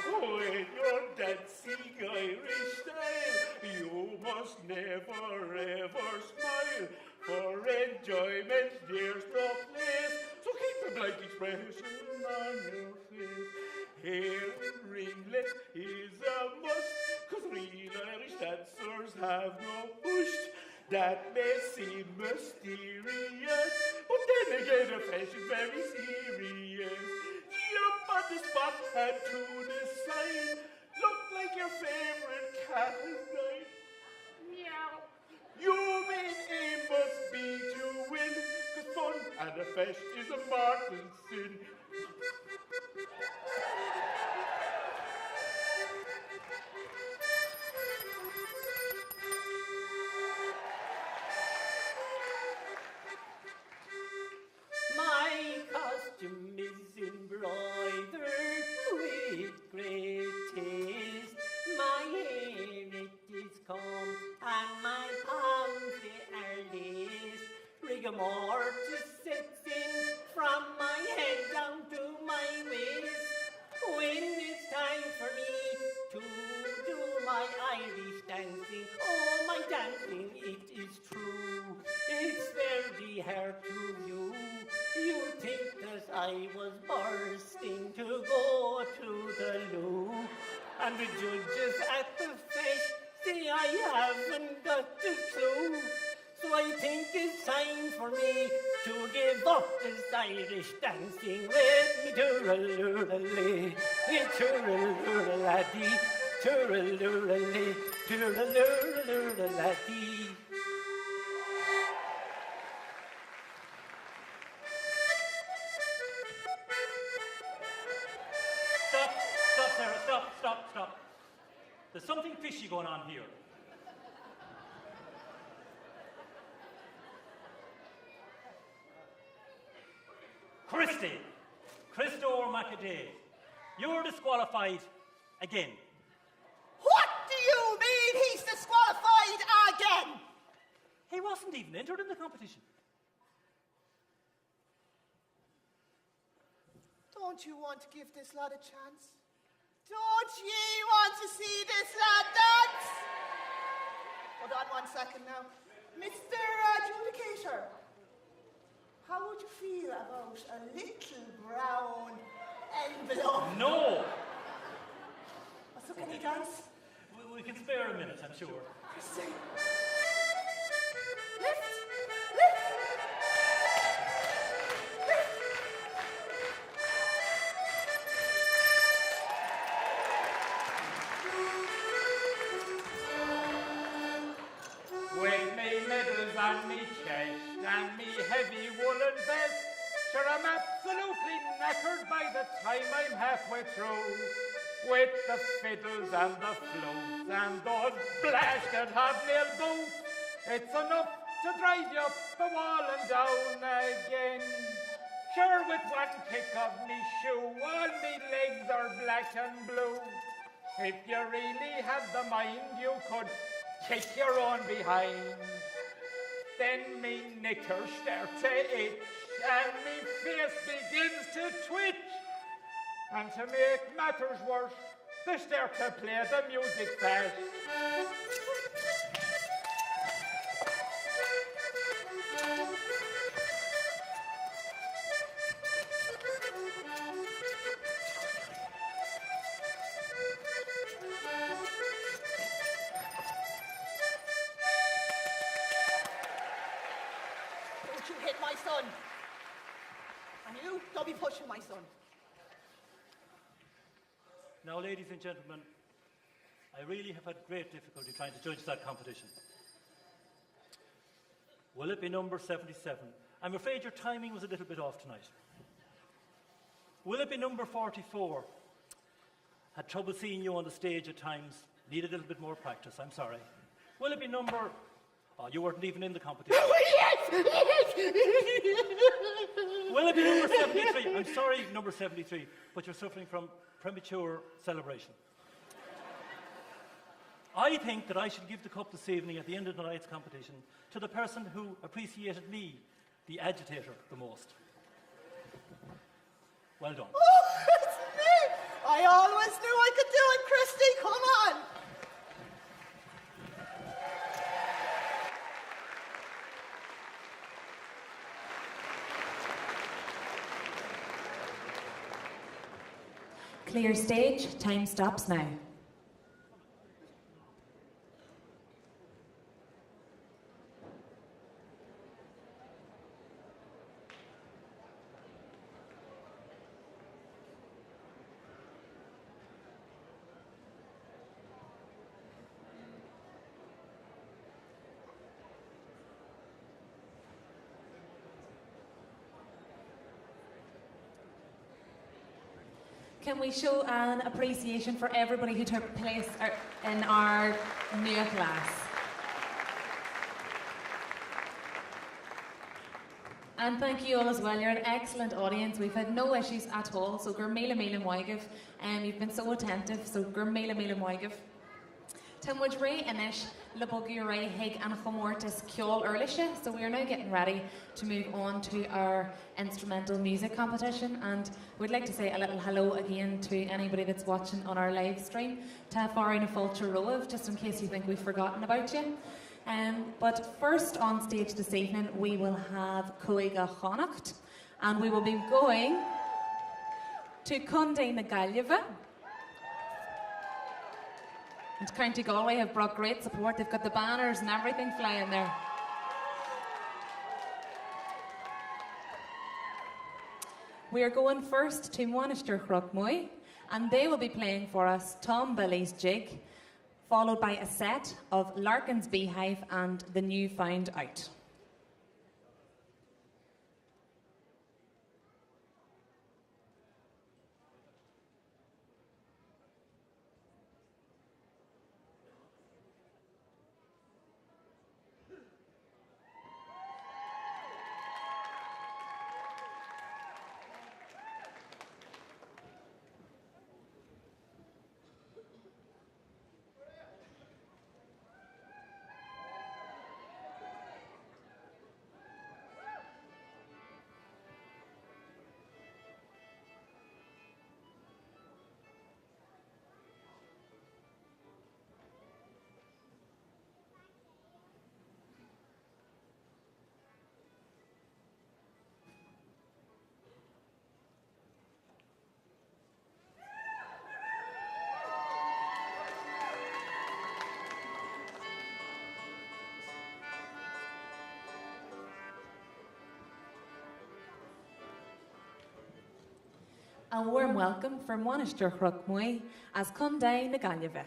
Oh, in your dancing Irish style, you must never ever smile. For enjoyment there's no place, so keep dog-like expression on your face. Hair and ringlet is a must, 'cause real Irish dancers have no push. That may seem mysterious, but then again a fashion very serious. Jump on the spot and to the side, look like your favorite cat has died. Meow. Your main aim must be to win, 'cause fun and a fesh is a mortal sin. My costume is embroidered with great taste. My hair it is combed and my palms they are laced. Rigor mortis sets in from my head down to my waist. When it's time for me to do my Irish dancing, oh my dancing it is true. It's very hard to view. You think that I was bursting to go to the loo, and the judges at the fest say I haven't got a clue. So I think it's time for me to give up this Irish dancing. Let me tooraloo-a-lee, tooraloo-a-laddie, tooraloo-a-lee, tooraloo-a-laddie. Stop, Sarah, stop. There's something fishy going on here. Christo Macadee, you're disqualified again. What do you mean he's disqualified again? He wasn't even entered in the competition. Don't you want to give this lad a chance? Don't ye want to see this lad dance? Hold on 1 second now. Mr. Adjudicator, how would you feel about a little brown envelope? No! So can he dance? We can spare a minute, I'm sure. Christy. With me medals on me chest and me heavy woolen vest, sure I'm absolutely knackered by the time I'm halfway through. With the fiddles and the flutes and those blasted hobnail boots, it's enough to drive you up the wall and down again. Sure, with one kick of me shoe, all me legs are black and blue. If you really had the mind, you could kick your own behind. Then me knickers start to itch and me face begins to twitch. And to make matters worse, they start to play the music fast. Don't you hit my son. And you, don't be pushing my son. Now, ladies and gentlemen, I really have had great difficulty trying to judge that competition. Will it be number 77? I'm afraid your timing was a little bit off tonight. Will it be number 44? Had trouble seeing you on the stage at times. Needed a little bit more practice, I'm sorry. Will it be number... Oh, you weren't even in the competition. Will it be number 73? I'm sorry, number 73, but you're suffering from premature celebration. I think that I should give the cup this evening at the end of tonight's competition to the person who appreciated me, the agitator, the most. Well done. Oh, it's me! I always knew I could do it, Christy. Come on! Clear stage, time stops now. Can we show an appreciation for everybody who took place in our new class? And thank you all as well. You're an excellent audience. We've had no issues at all. So Gurmila Mila Moigav. You've been so attentive. So Gurmila Mila Moigav. Timwood Ray Inish, Labogi Ray Hig and Chomortis Kjol Erlisha. So we are now getting ready to move on to our instrumental music competition, and we'd like to say a little hello again to anybody that's watching on our live stream. Ta Farina Fulcher Roev, just in case you think we've forgotten about you. But first on stage this evening we will have Coiga Connacht, and we will be going to Conde na Gaillimhe. And County Galway have brought great support. They've got the banners and everything flying there. We are going first to Monaster Chrochmoy, and they will be playing for us Tom Billy's Jig, followed by a set of Larkin's Beehive and The New Found Out. A warm welcome from Monaster Chrochmoy as Conde na Gaillimhe.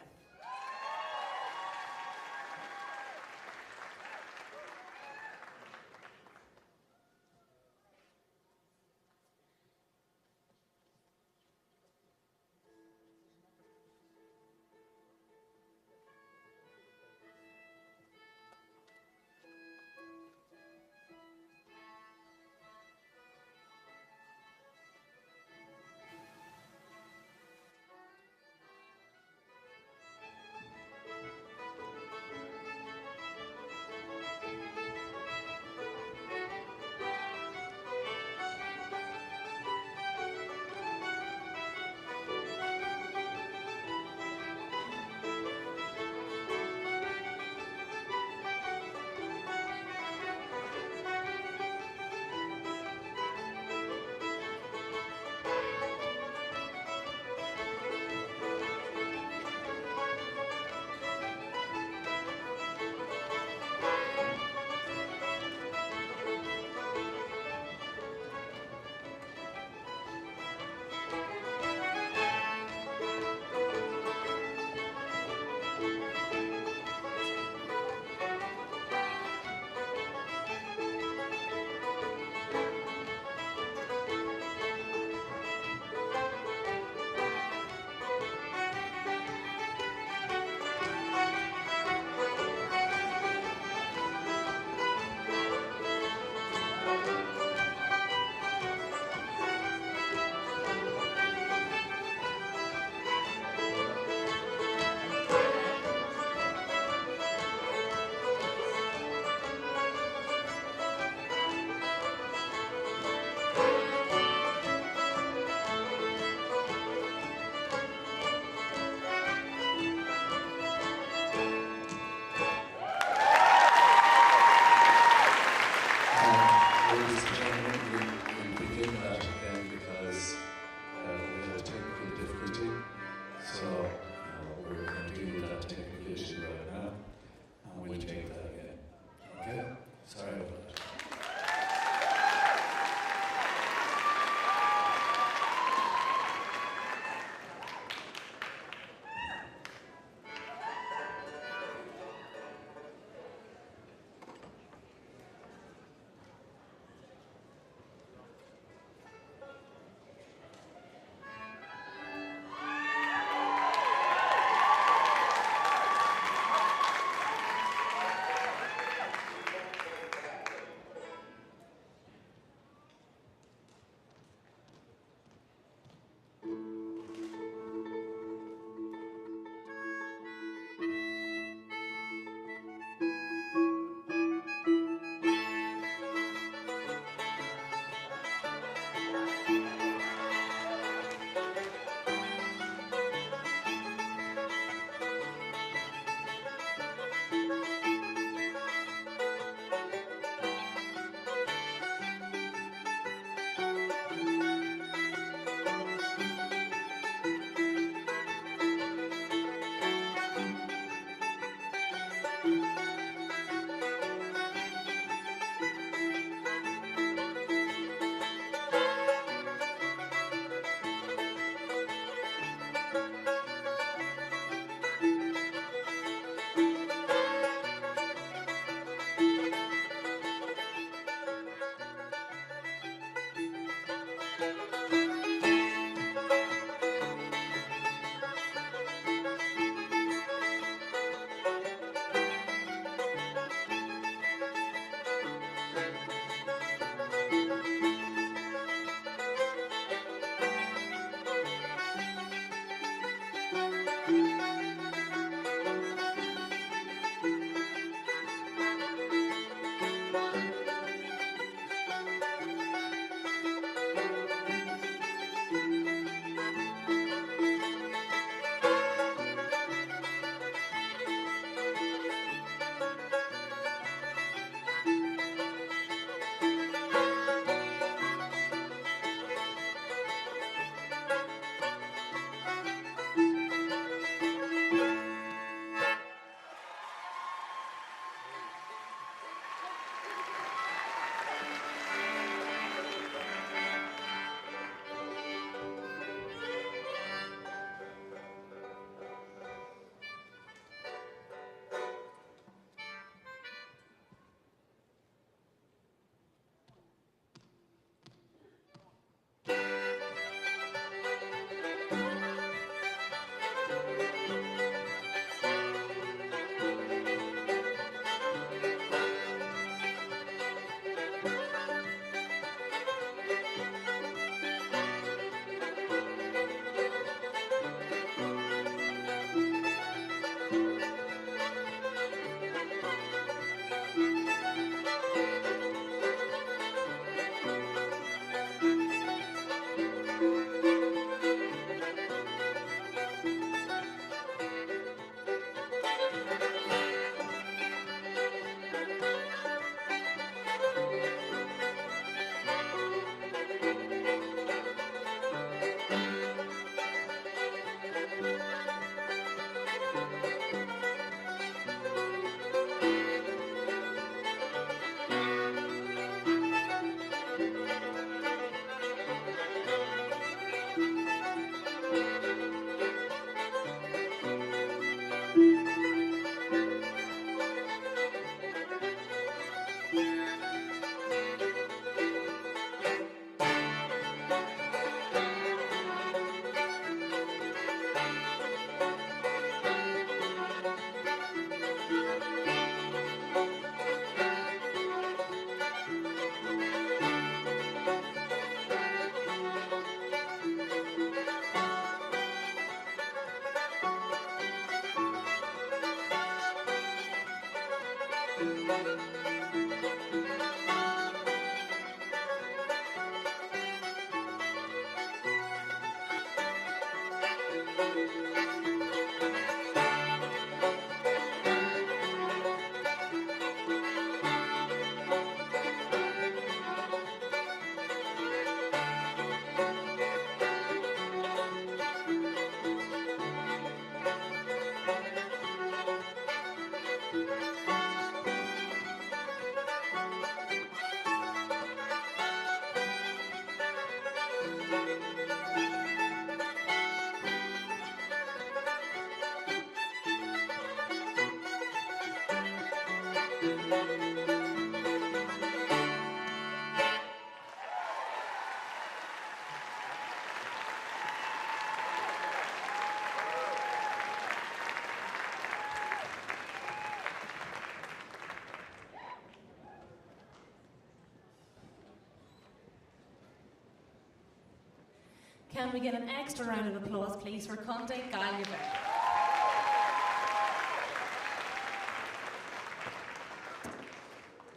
Can we get an extra round of applause, please, for Conde Galliver?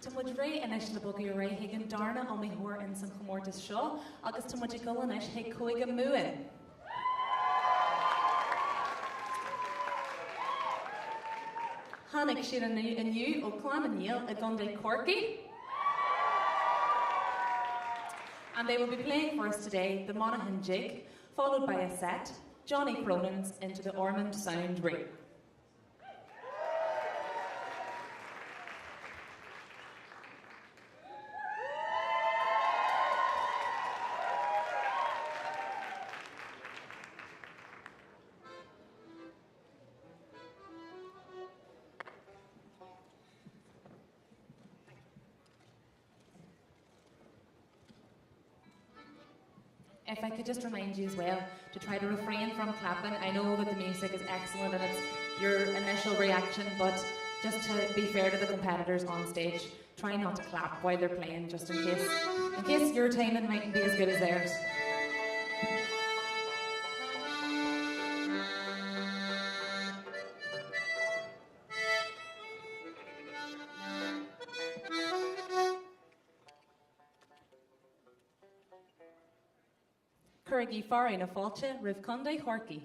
Tá muid ré inis le bogí ré higann darna ó mithúir in san chomórtas seo, agus tá muid go inis hi chuige muin. Hannig siad aniu ó Clonmaniel a Gunday Corky. And they will be playing for us today the Monaghan Jig, followed by a set, Johnny Cronin's Into the Ormond Sound Ring. If I could just remind you as well to try to refrain from clapping. I know that the music is excellent and it's your initial reaction, but just to be fair to the competitors on stage, try not to clap while they're playing, just in case your timing mightn't be as good as theirs. Curraghy Farai na Fáilte, Ribh Conde Horky.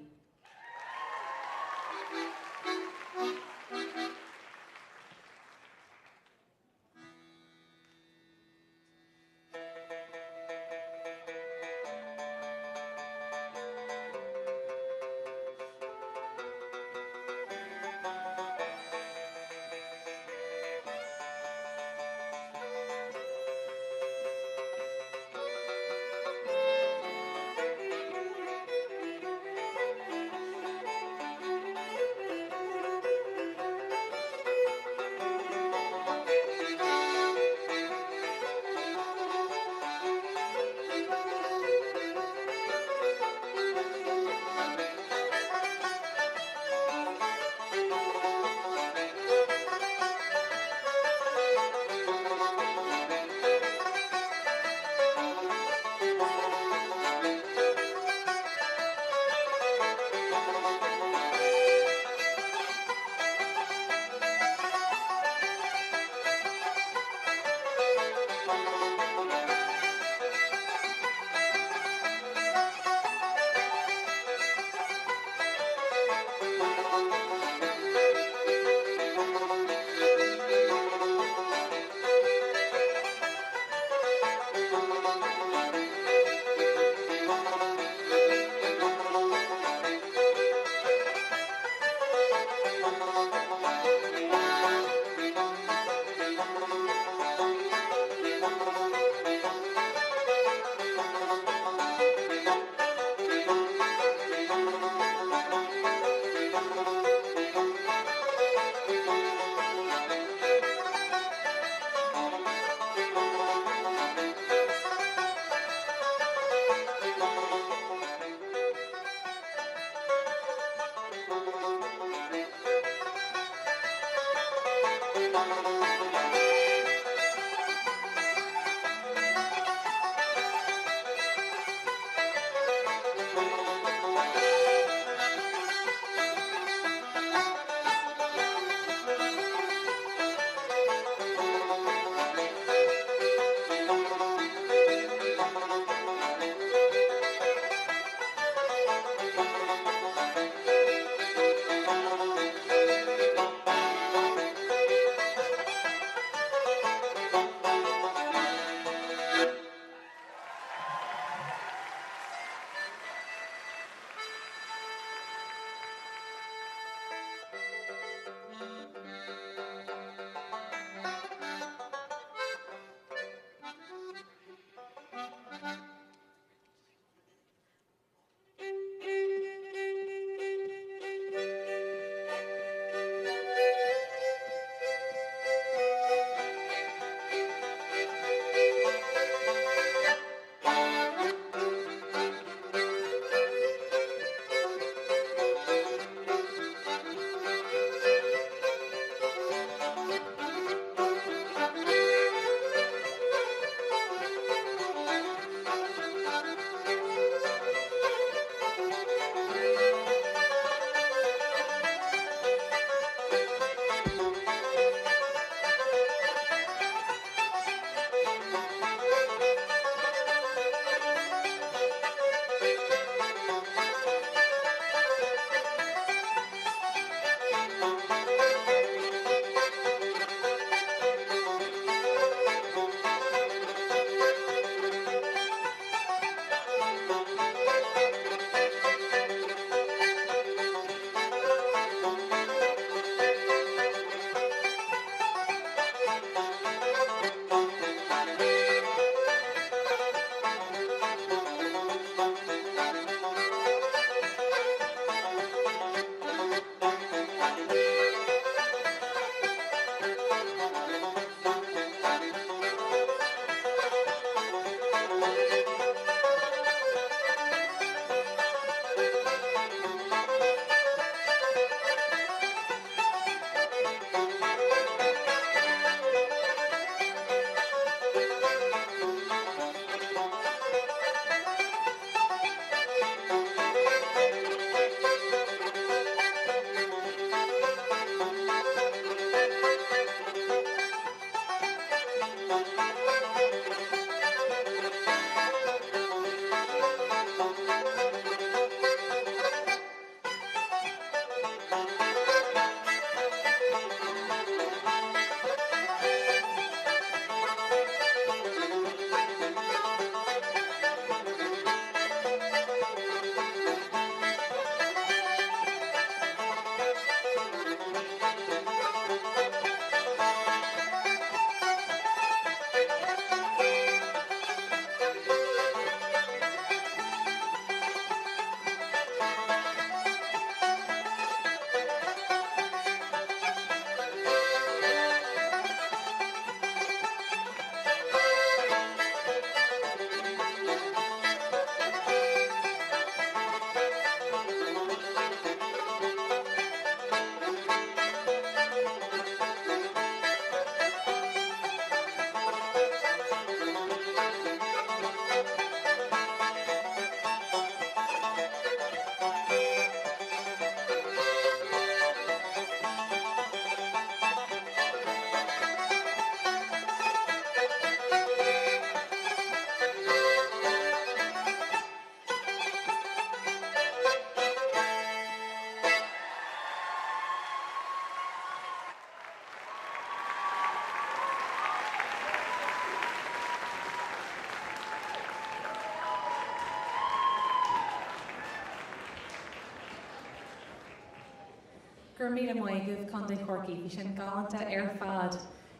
gur míle maigh conda chorcaí bhí sin galanta ar fad.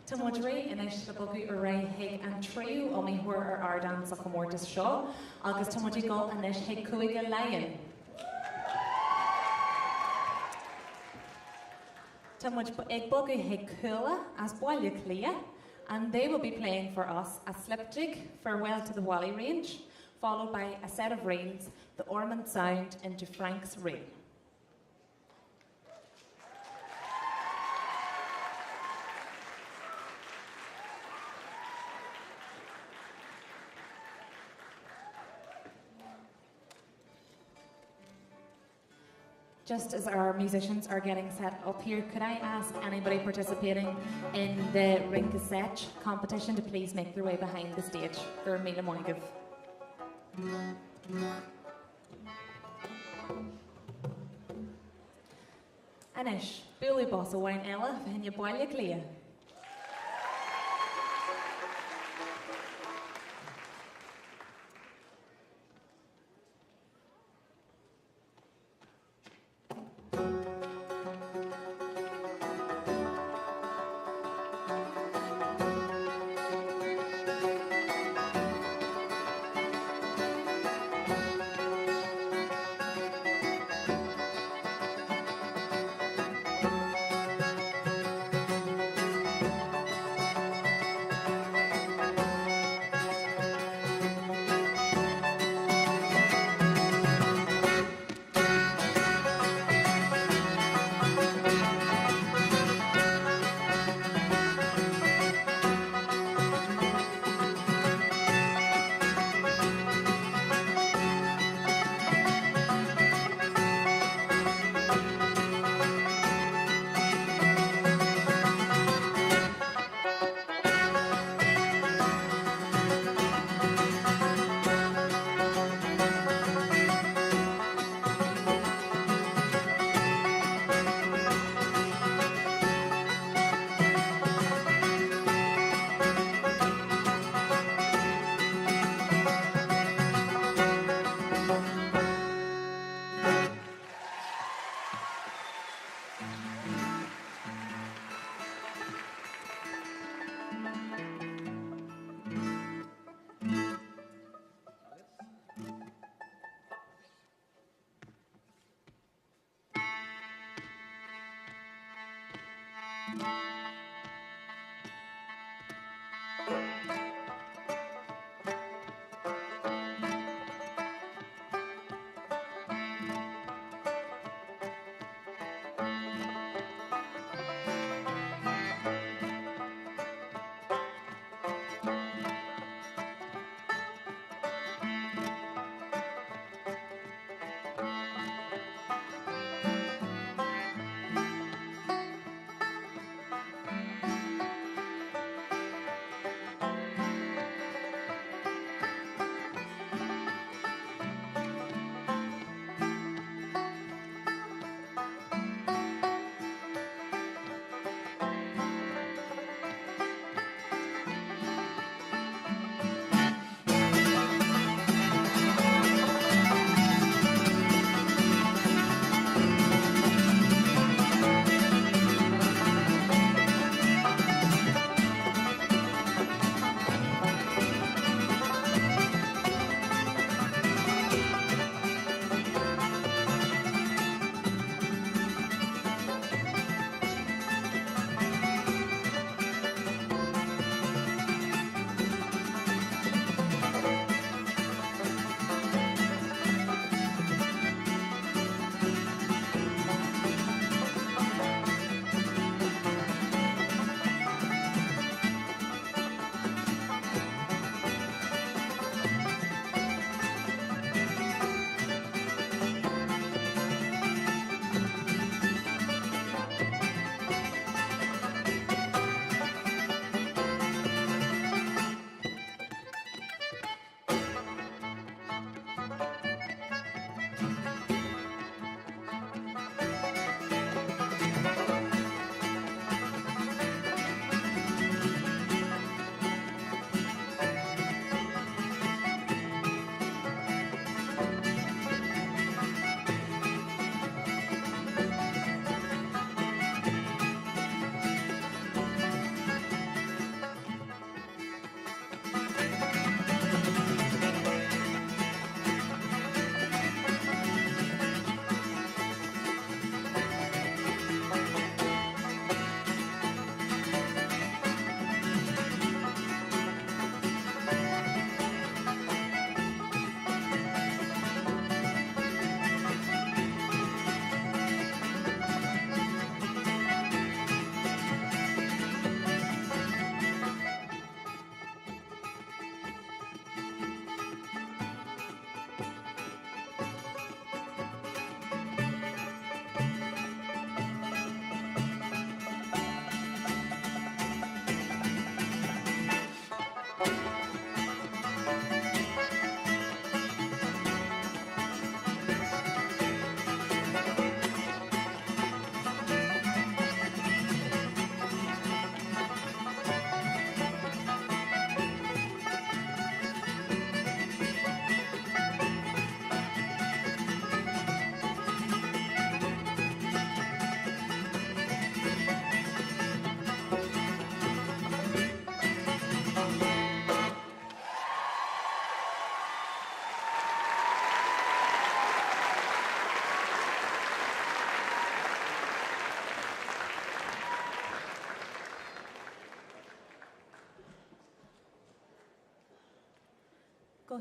Tá muid ré inis le bogu ar ré hiag an tríú ó mí thuair ar ardan sa chomórtas seo, agus tá muid i gá inis hiag cuaige leion. Tá muid ag bogu hiag coola as Báile Clia, and they will be playing for us a slipjig, Farewell to the Wally Range, followed by a set of reels, the Ormond Sound into Frank's Reel. Just as our musicians are getting set up here, could I ask anybody participating in the Ring Cassette competition to please make their way behind the stage for Míle Moigiv. Anish, Billy Boss a Wayne Ella, Vanya Báile Clia.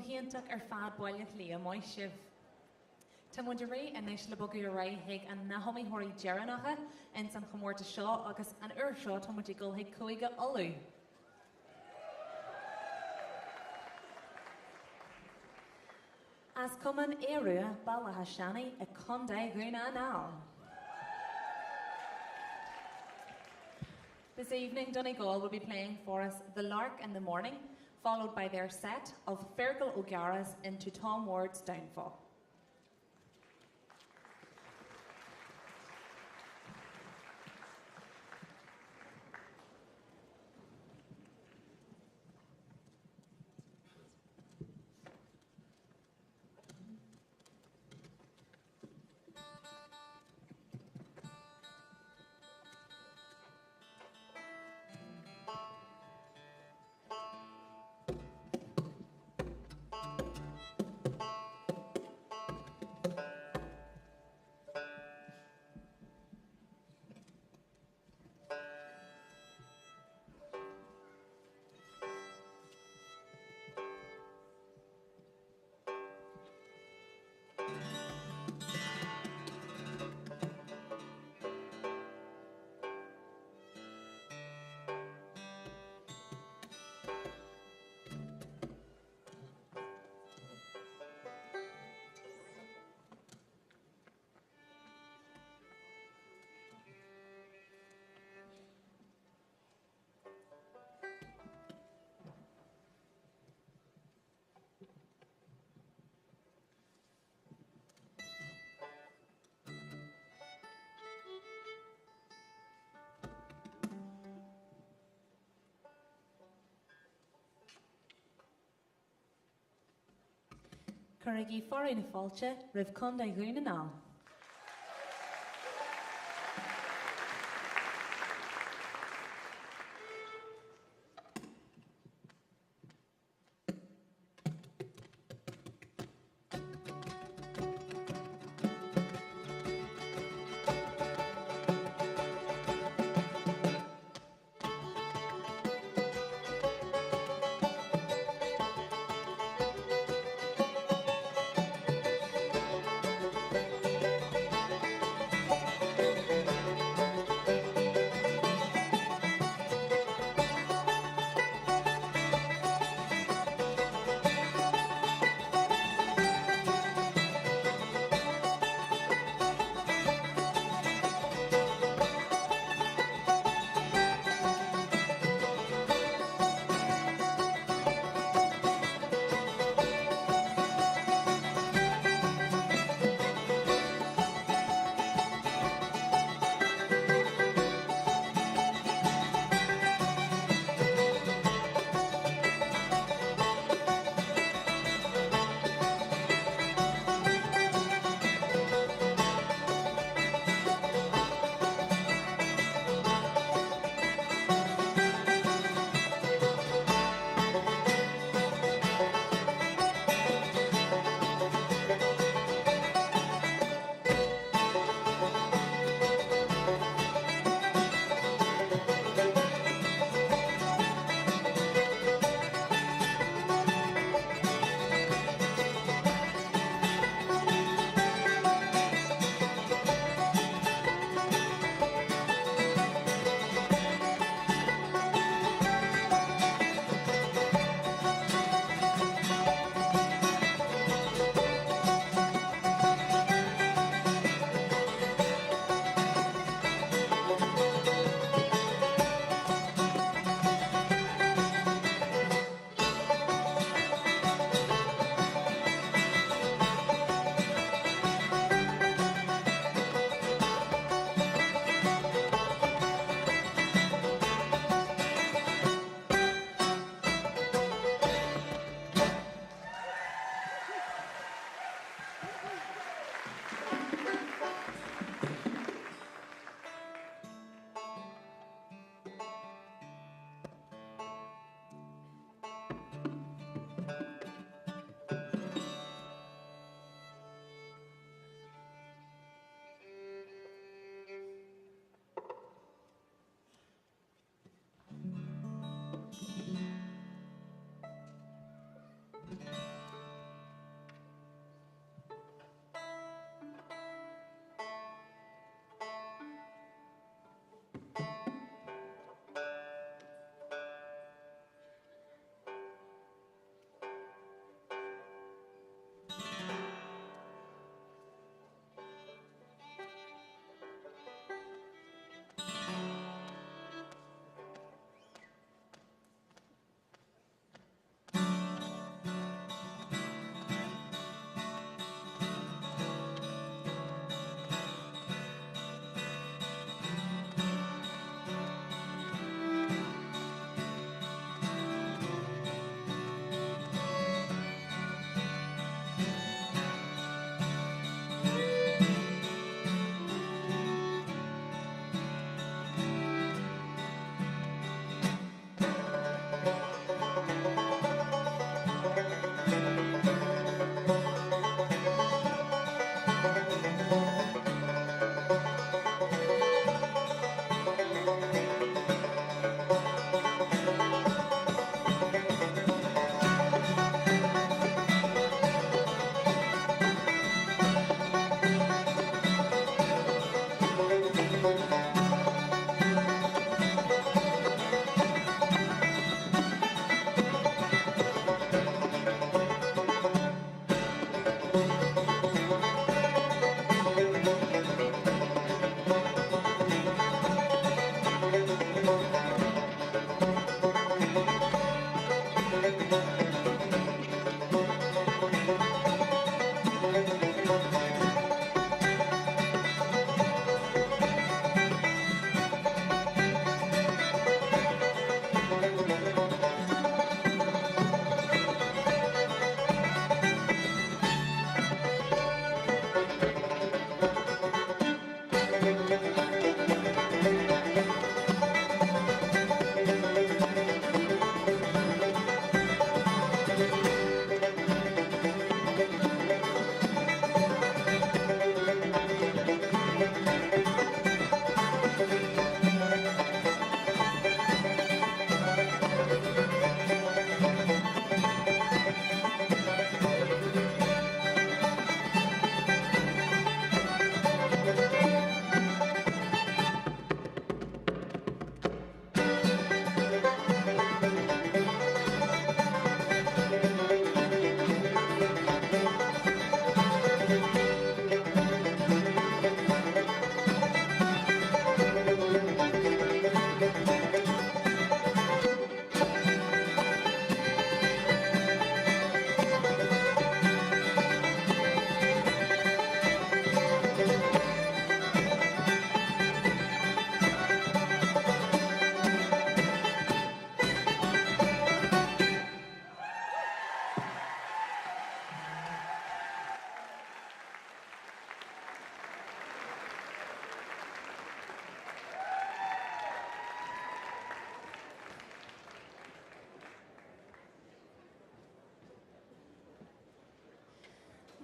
hiantach fad boilach lí a mai sibh. Tá muid ré inis le bogu a ré hiag an nahomi horí Jeranacha in san chomórta seo agus an seo tá muid go hiag cuaige olú. As cuman éirua balatha seanaí a condé gúna anál. This evening, Donegal will be playing for us The Lark in the Morning, followed by their set of Fergal O'Gara's into Tom Ward's Downfall. Corrigi foreign falche, riv conde green and all.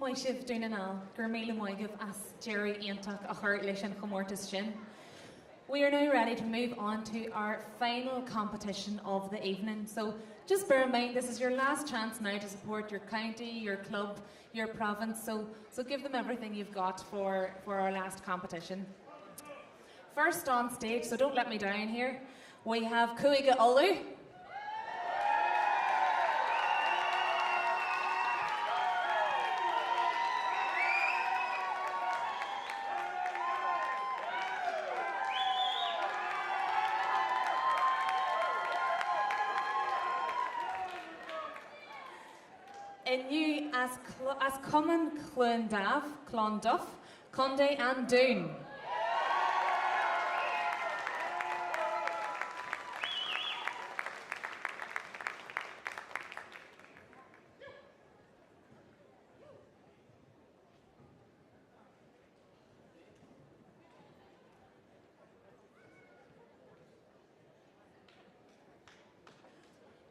Mai sibh dúna ná, gur míle maigah as Jerry Aontach a chur leis an chomórtas sin. We are now ready to move on to our final competition of the evening. So just bear in mind, this is your last chance now to support your county, your club, your province. So give them everything you've got for our last competition. First on stage, so don't let me down here, we have Cuiga Ulu. Inniu as Common Clondav, Clonduff, Conde and Doon.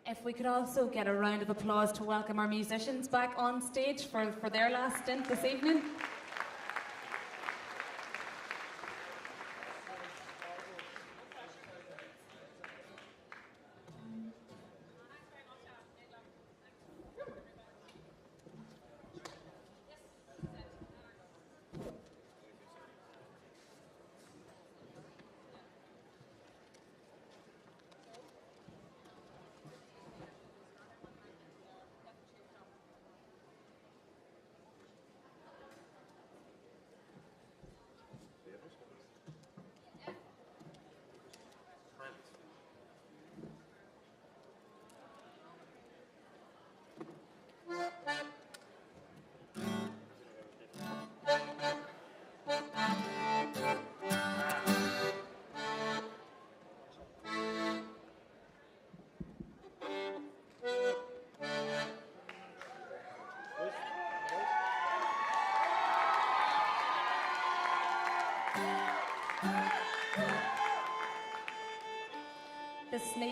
If we could also get a round of applause to welcome our musicians back on stage for their last stint this evening.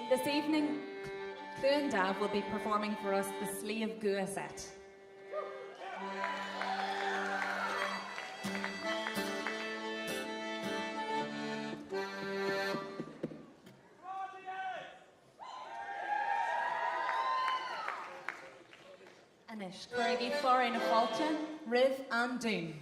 This evening, Clondav will be performing for us the Slee of Guaset. Anish, Corrigi, Florin, Falta, Riv and Doon.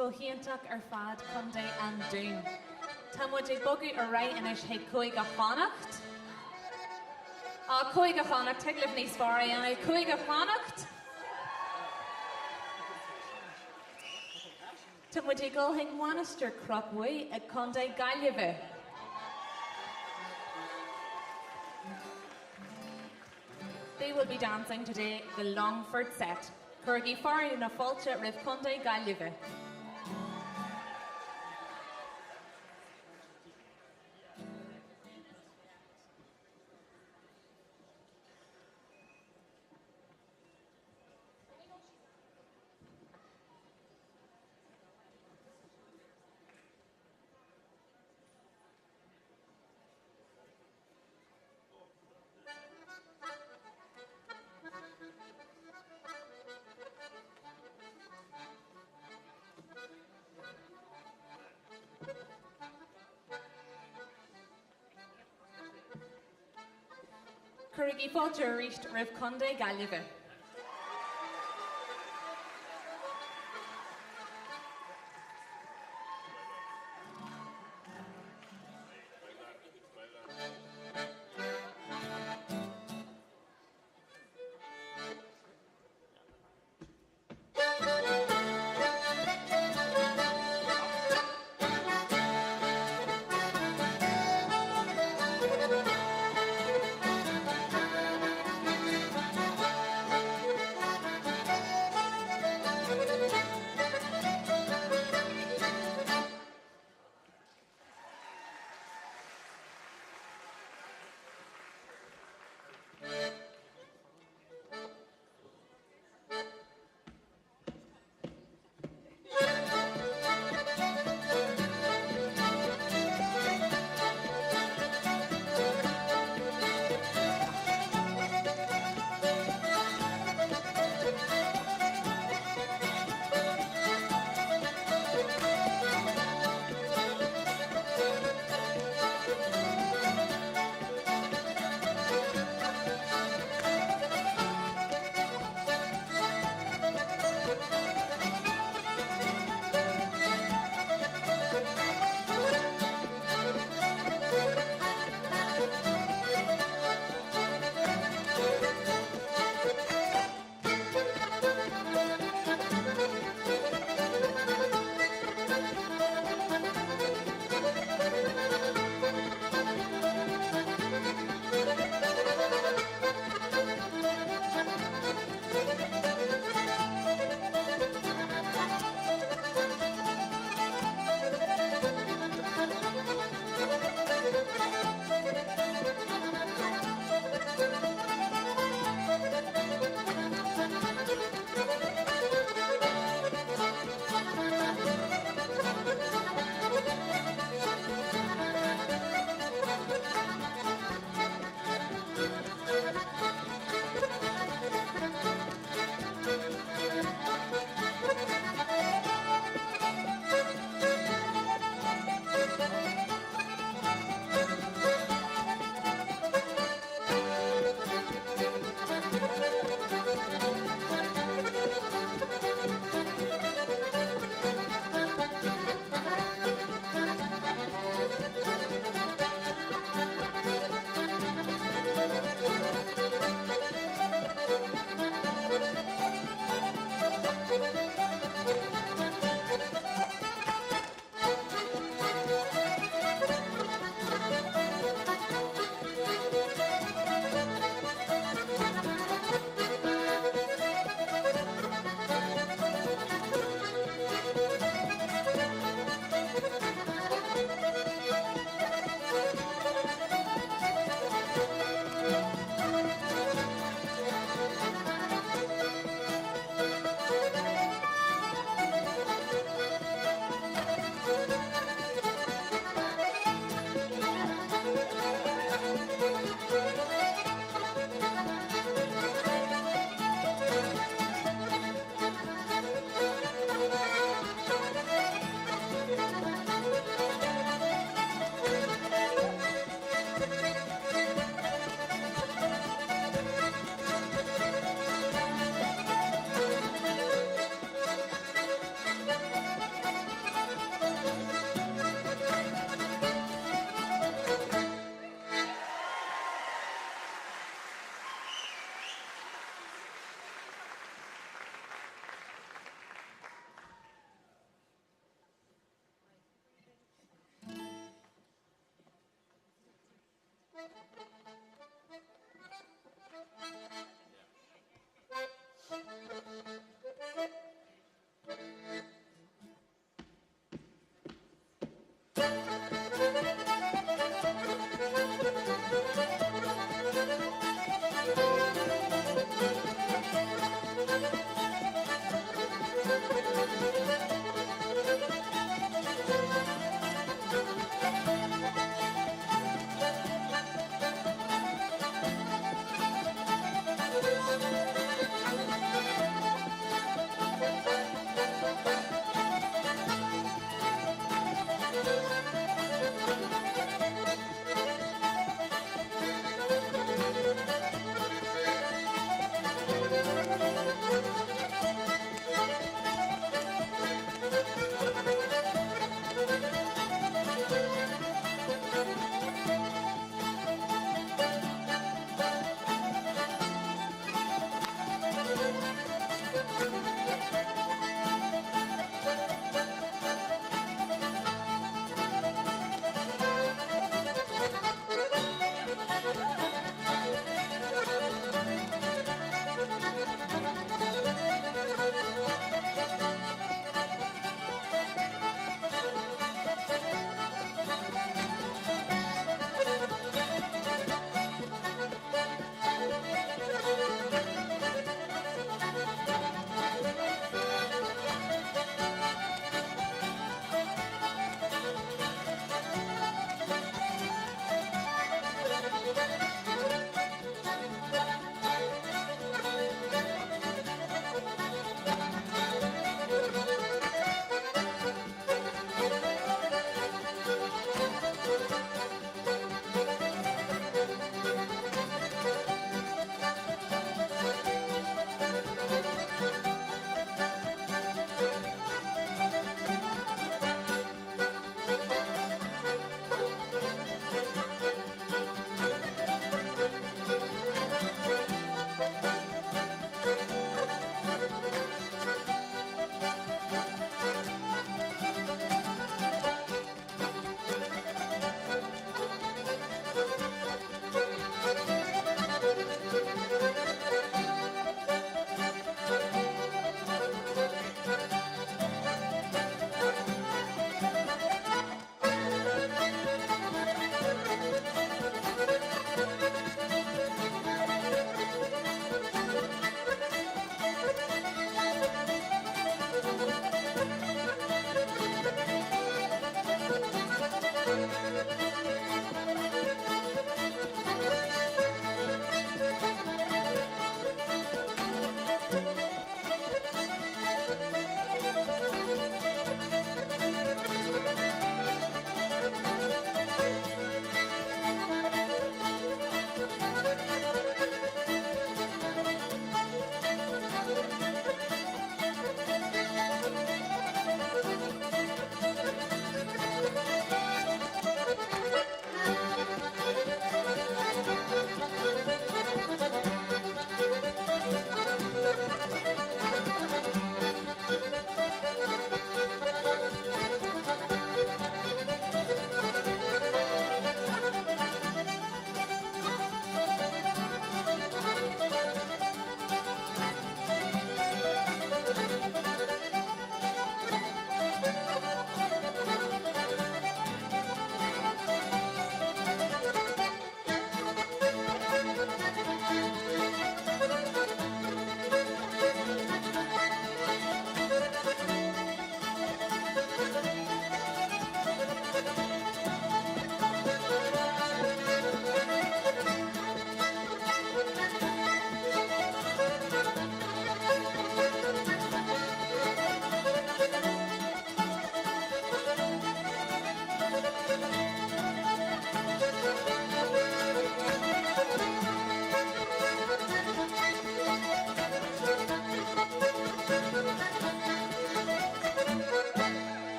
Go hiantach fad Cundé an Dún. Tá muid ag bogu ar ré inis he cúig a fanacht. A cúig a fanacht, teag libh níos fára an cúig a fanacht. Tá muid ag gul hing wanister crocway ag Cundé Gaillimhe. They will be dancing today the Longford set. Curgi Fari na Fulcha Riv Cundé Gaillimhe. Curgi Fulcher reached Riv Cundé Gaillimhe.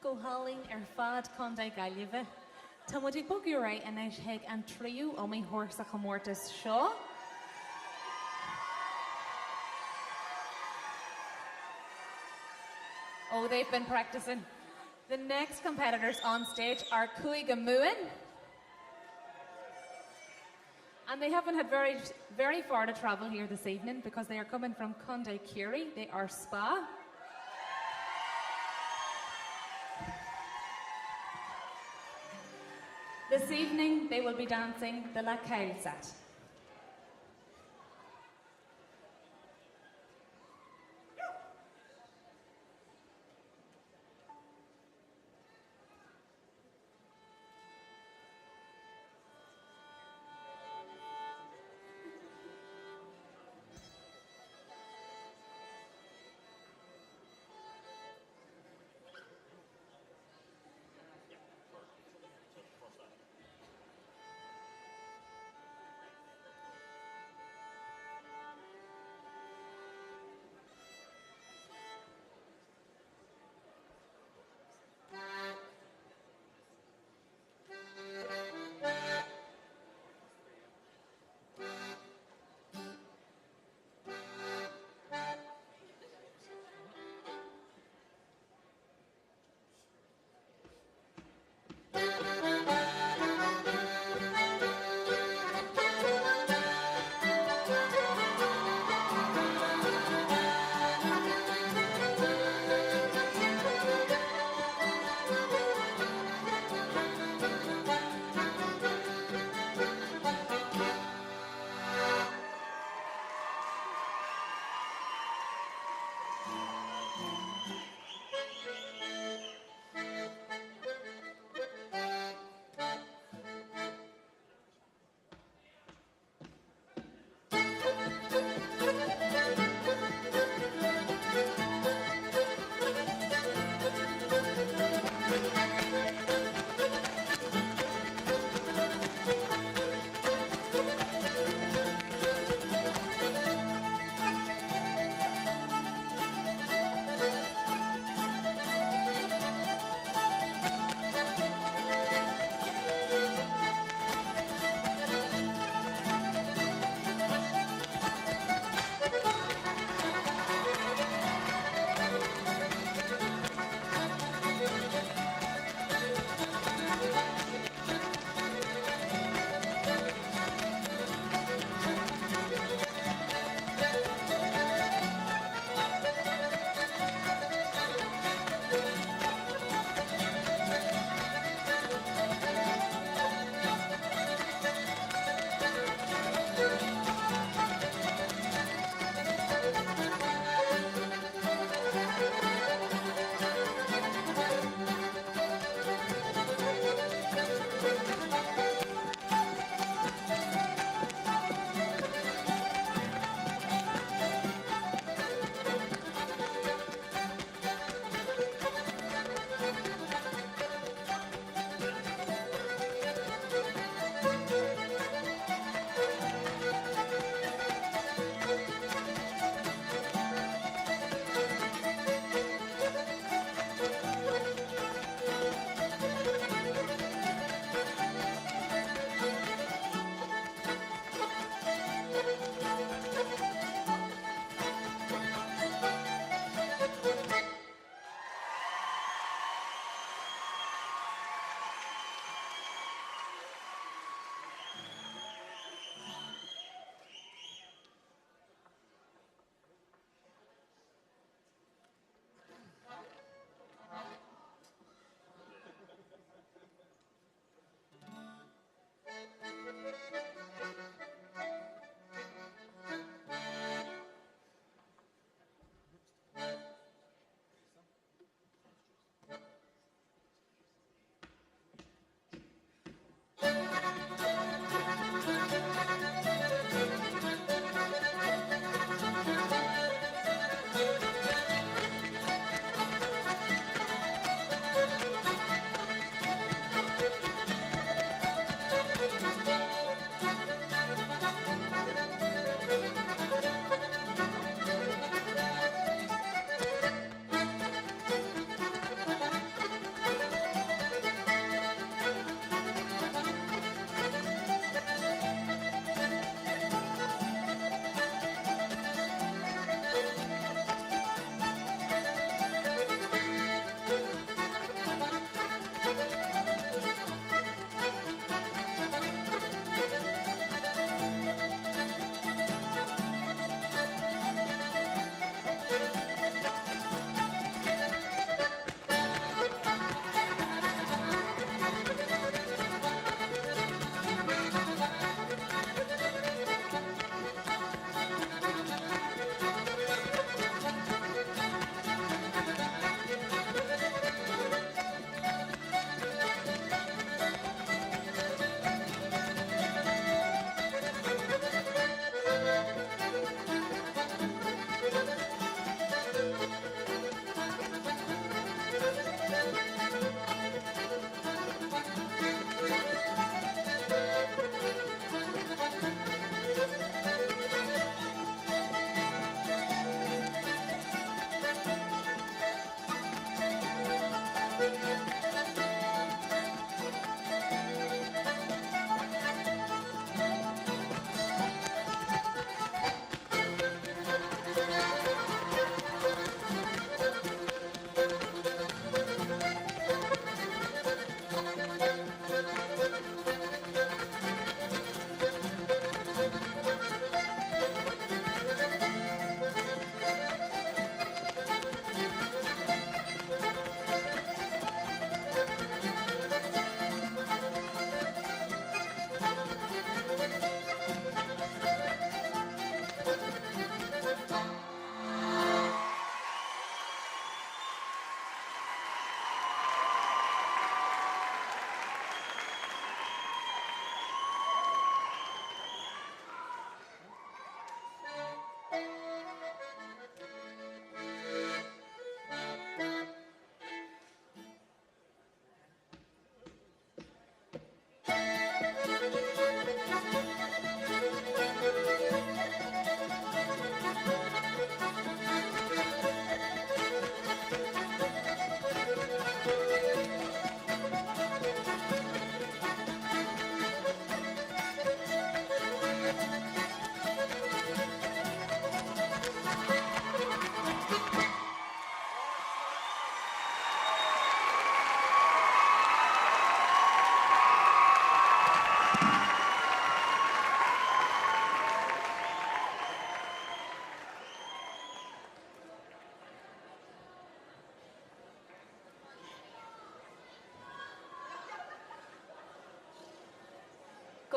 go hauling fad Conde Galliva. Tamudi buggy right and I heg and trio on my horse a comortis shaw. Oh, they've been practicing. The next competitors on stage are Cuigamuin. And they haven't had very far to travel here this evening because they are coming from Conde Curie. They are Spa. This evening, they will be dancing the La Cailsat.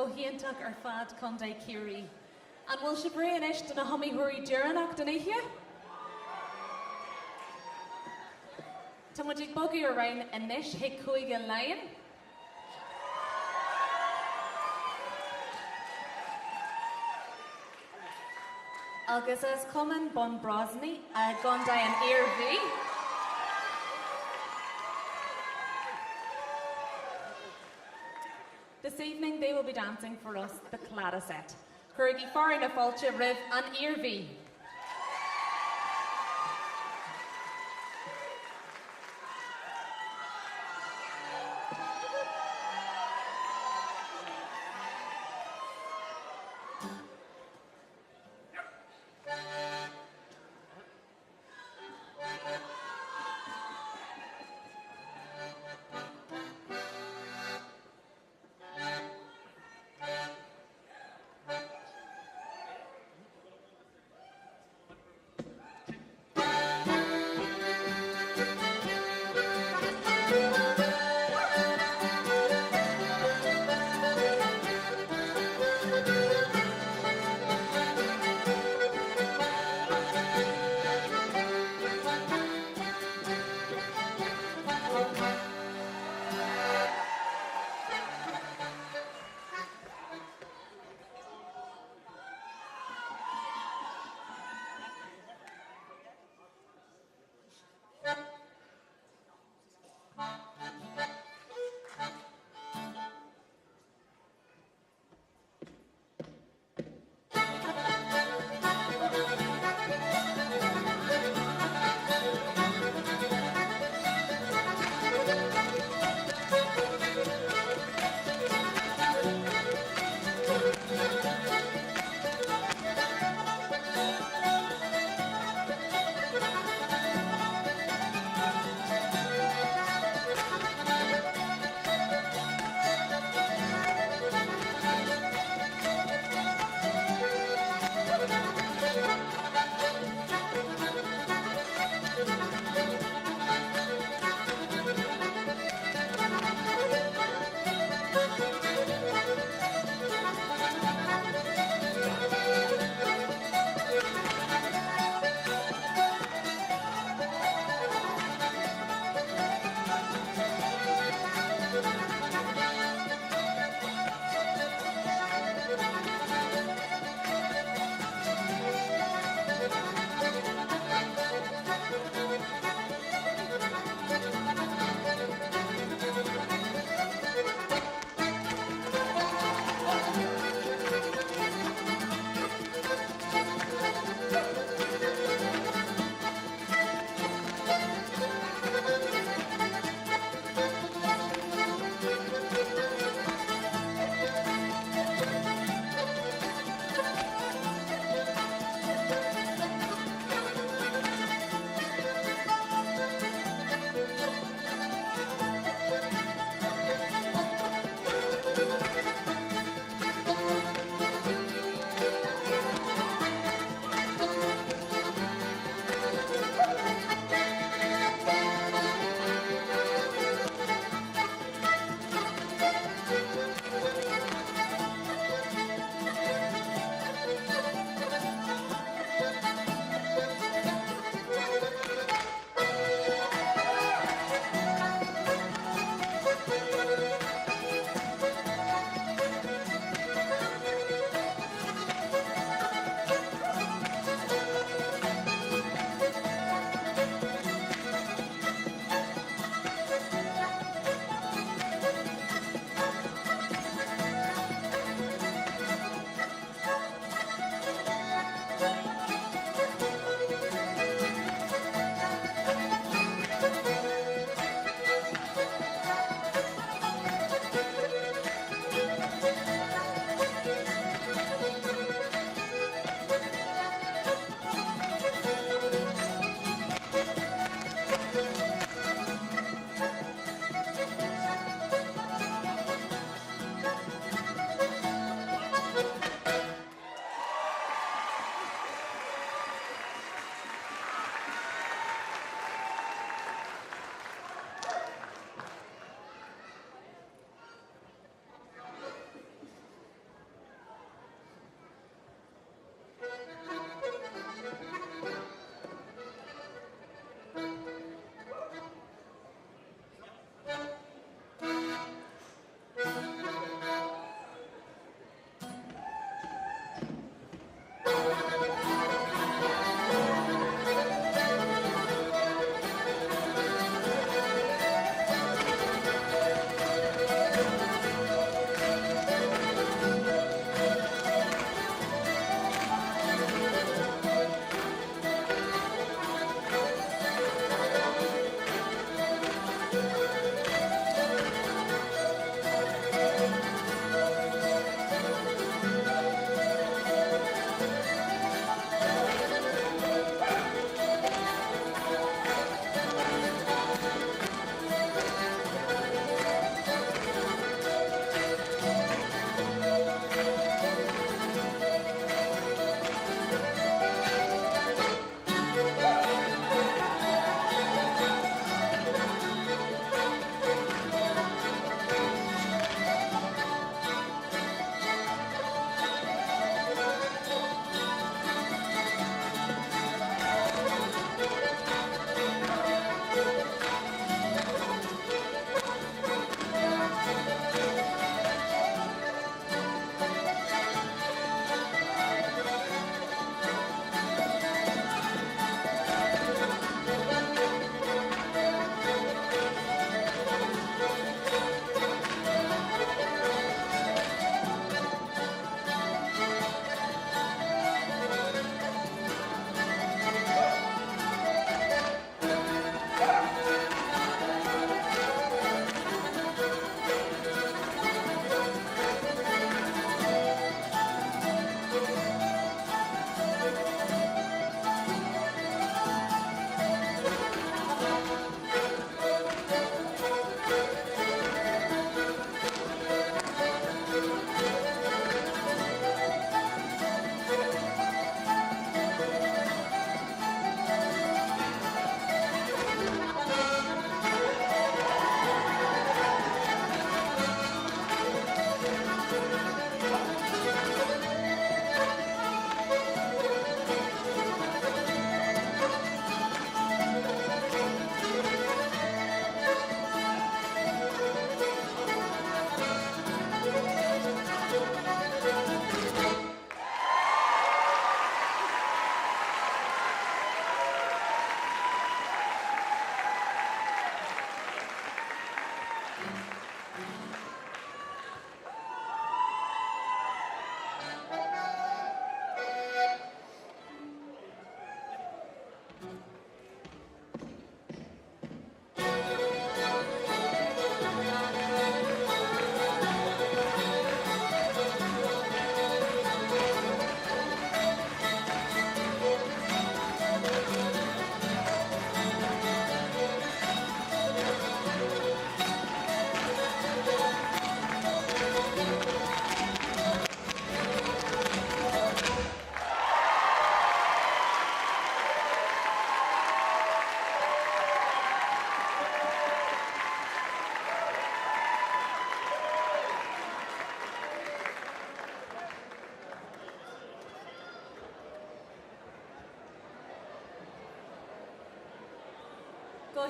ó hiantach ar fad Conde Curie. And will she bring ish to na hummy hurry Duranach Danihia? Tamadig buggy around a nish hik kuiga lion. Agus as common bon brosny a gondai an ear v. This evening they will be dancing for us the Clara set. Currigi foreign a falcha riv an ear v.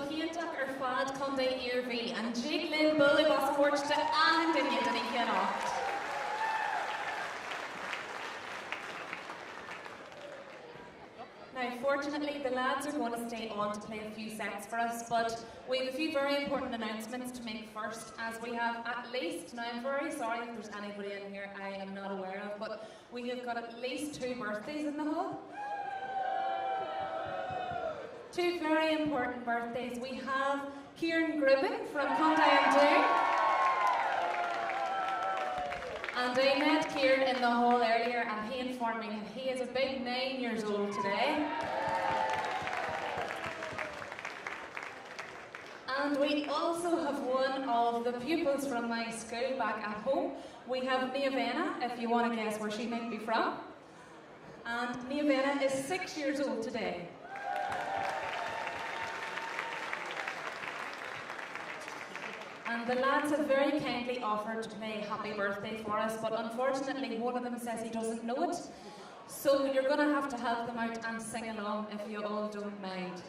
Cientach ar fad Conde Irvi and Jig Lynn Bully was forged to and in Yidani Kenocht. Now, fortunately, the lads are going to stay on to play a few sets for us, but we have a few very important announcements to make first, as we have at least, now I'm very sorry if there's anybody in here I am not aware of, but we have got at least 2 birthdays in the hall. 2 very important birthdays. We have Kieran Gribben from Conde and Doon. And I met Kieran in the hall earlier and he informed me that he is a big 9 years old today. And we also have one of the pupils from my school back at home. We have Niavena, if you want to guess where she might be from. And Niavena is 6 years old today. And the lads have very kindly offered to play Happy Birthday for us, but unfortunately one of them says he doesn't know it. So you're going to have to help them out and sing along if you all don't mind.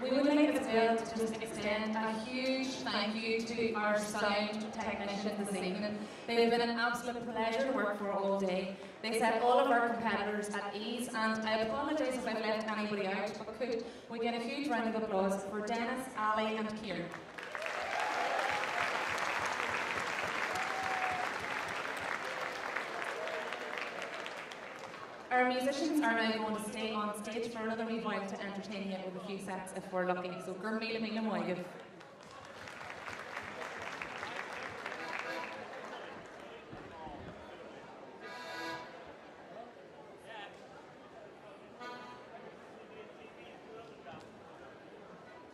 We would like as well to just extend a huge thank you to our sound technician this evening. They've been an absolute pleasure to work for all day. They set all of our competitors at ease, and I apologise if I've left anybody out, but could we get a huge round of applause for Dennis, Ali and Kieran. Our musicians are now going to stay on stage for another wee while to entertain you with a few sets if we're lucky. So, Gurmila Mila Moigav.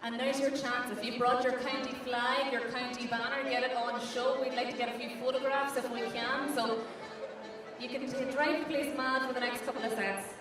And now's your chance. If you brought your county flag, your county banner, get it on show. We'd like to get a few photographs if we can. So you can drive the place mad for the next couple of sets.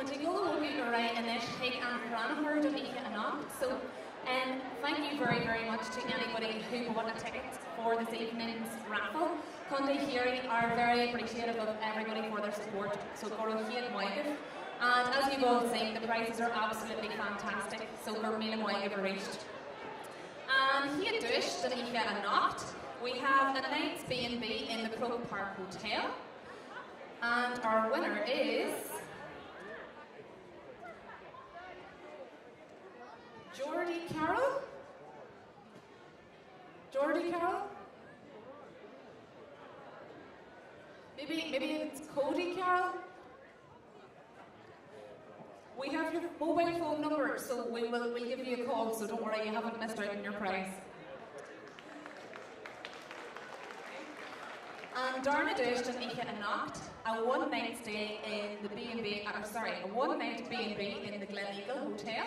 Matigola Wogi and Ish Hig and Cranford and Ika and So thank you very, very much to anybody who bought a ticket for this evening's raffle. Conde Hearing are very appreciative of everybody for their support. So Goro Hien Moigav. And as you've all seen, the prices are absolutely fantastic. So Gormila Moigav reached. And here Dush, the Ika and Nocht. We have a night's B&B in the Croke Park Hotel. And our winner is Geordie Carroll? Geordie Carroll? Maybe it's Cody Carroll? We have your mobile phone number, so we'll give you a call, so don't worry, you haven't missed out on your prize. And Darna Dush and Nika and Nocht, a one-night stay in the B&B, a one-night B&B in the Glen Eagle Hotel.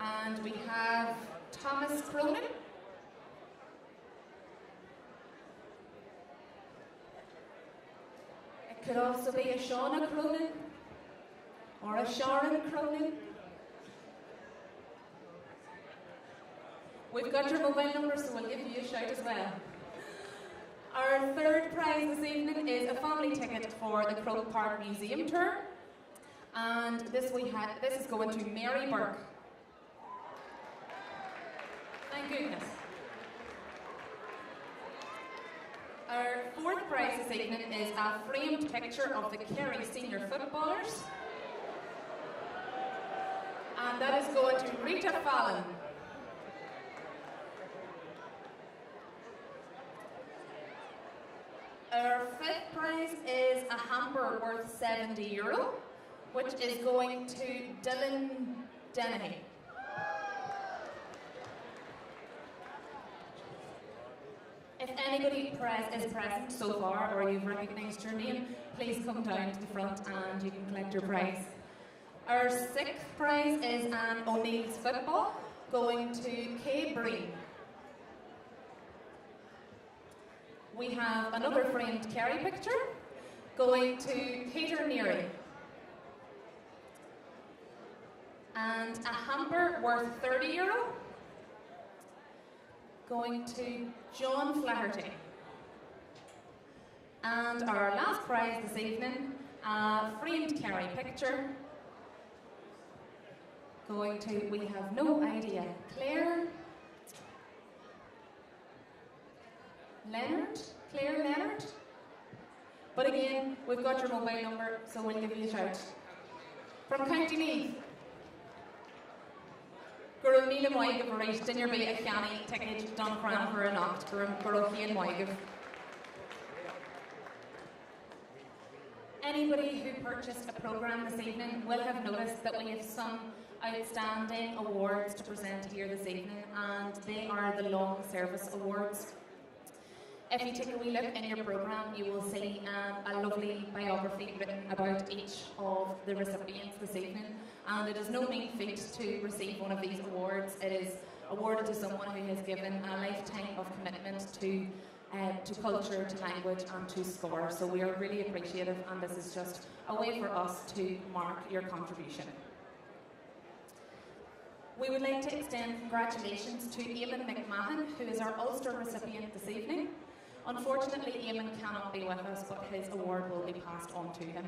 And we have Thomas Cronin. It could also be a Shauna Cronin or a Sharon Cronin. We've got your mobile number, so we'll give you a shout as well. Our third prize this evening is a family ticket for the Croke Park Museum tour. And this is going to Mary Burke. Thank goodness. Our fourth prize this evening is a framed picture of the Kerry senior footballers. And that is going to Rita Fallon. Our fifth prize is a hamper worth €70, which is going to Dylan Dennehy. If anybody is present so far, or you've recognised your name, please come down to the front and you can collect your prize. Our sixth prize is an O'Neill's football, going to Kay Breen. We have another framed Kerry picture, going to Peter Neary. And a hamper worth €30, going to John Flaherty. And our last prize this evening, a framed Kerry picture, going to, we have no idea, Claire Leonard? But again, we've got your mobile number, so we'll give you a shout. From County Meath. Guru Neela Moigav reached in your bay a Chiani ticket Don Cran for a knocked Guru Hien Moigav. Anybody who purchased a programme this evening will have noticed that we have some outstanding awards to present here this evening, and they are the Long Service Awards. If you take a wee look in your programme, you will see a lovely biography written about each of the recipients this evening. And it is no mean feat to receive one of these awards. It is awarded to someone who has given a lifetime of commitment to culture, to language and to score. So we are really appreciative, and this is just a way for us to mark your contribution. We would like to extend congratulations to Eamon McMahon, who is our Ulster recipient this evening. Unfortunately, Eamon cannot be with us, but his award will be passed on to him.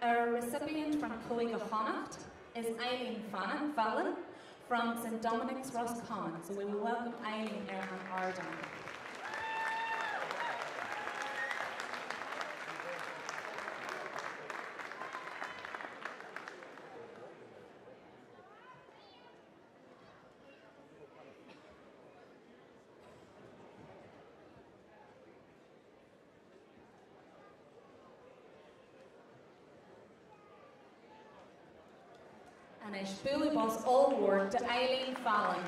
Our recipient from Coegahonacht is Eileen Fallon from St Dominic's Roscommon. So we will welcome Eileen here on our down. And a Spoolie Boss Award to Eileen Fallon.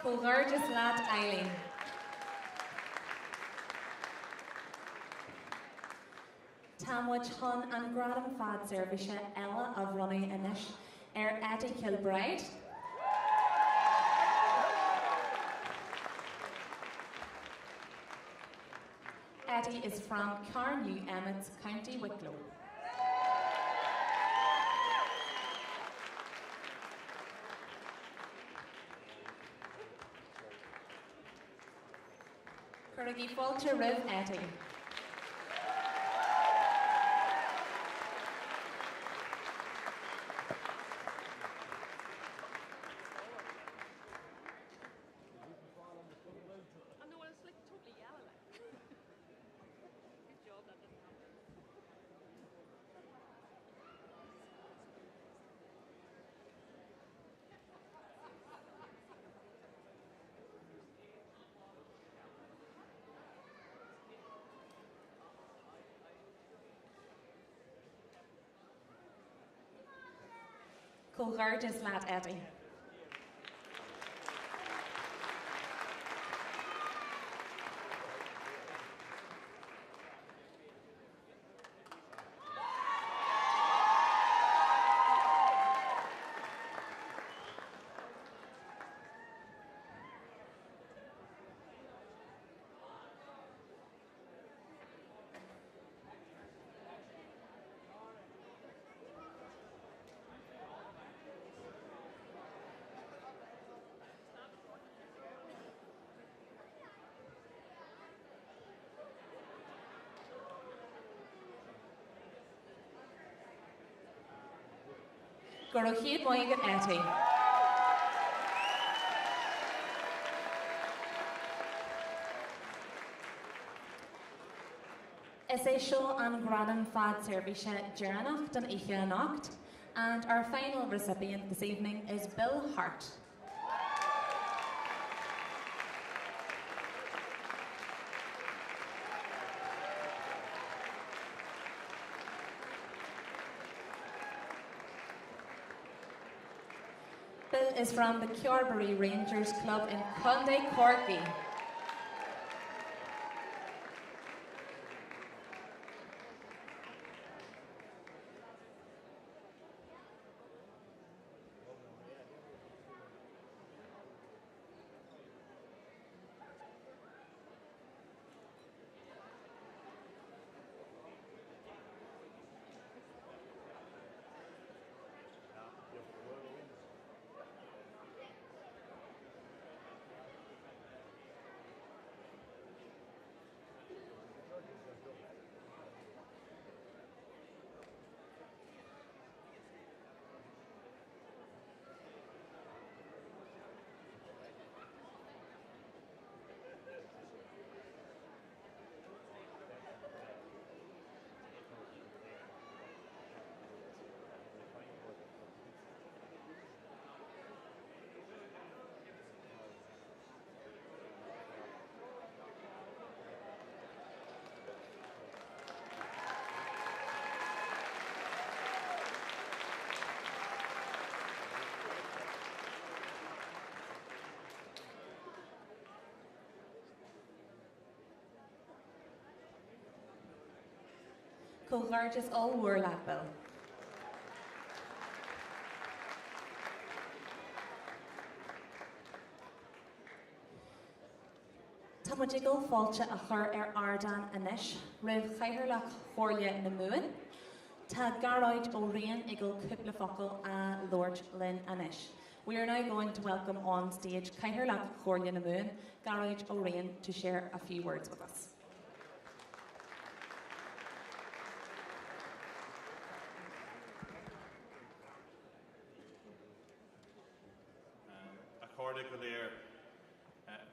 Gorgeous lad Eileen. Tamwich Hun and Gradam Fad Service Ella of Running Inish Eddie Kilbride. Eddie is from Carnew Emmets, County Wicklow. Curraghy Falter Riv Eddie. Gorgeous lad Eddie. Gorochéad Moigan Eddie. Is a show on Gradam Fad Service Jeranacht and Icha Nacht, and our final recipient this evening is Bill Hart. Bill is from the Kyorbury Rangers Club in Conde, Corky. Gorgeous all Warlap Bill. Tamajiggle Falcha a chur Ardan Anish, Riv Chairlach Horlia Namuin, Ta Garoid O'Rian Eagle Kuplafocal a Lord Lynn Anish. We are now going to welcome on stage Chairlach Horlia Namuin, Garoid O'Rian, to share a few words with us.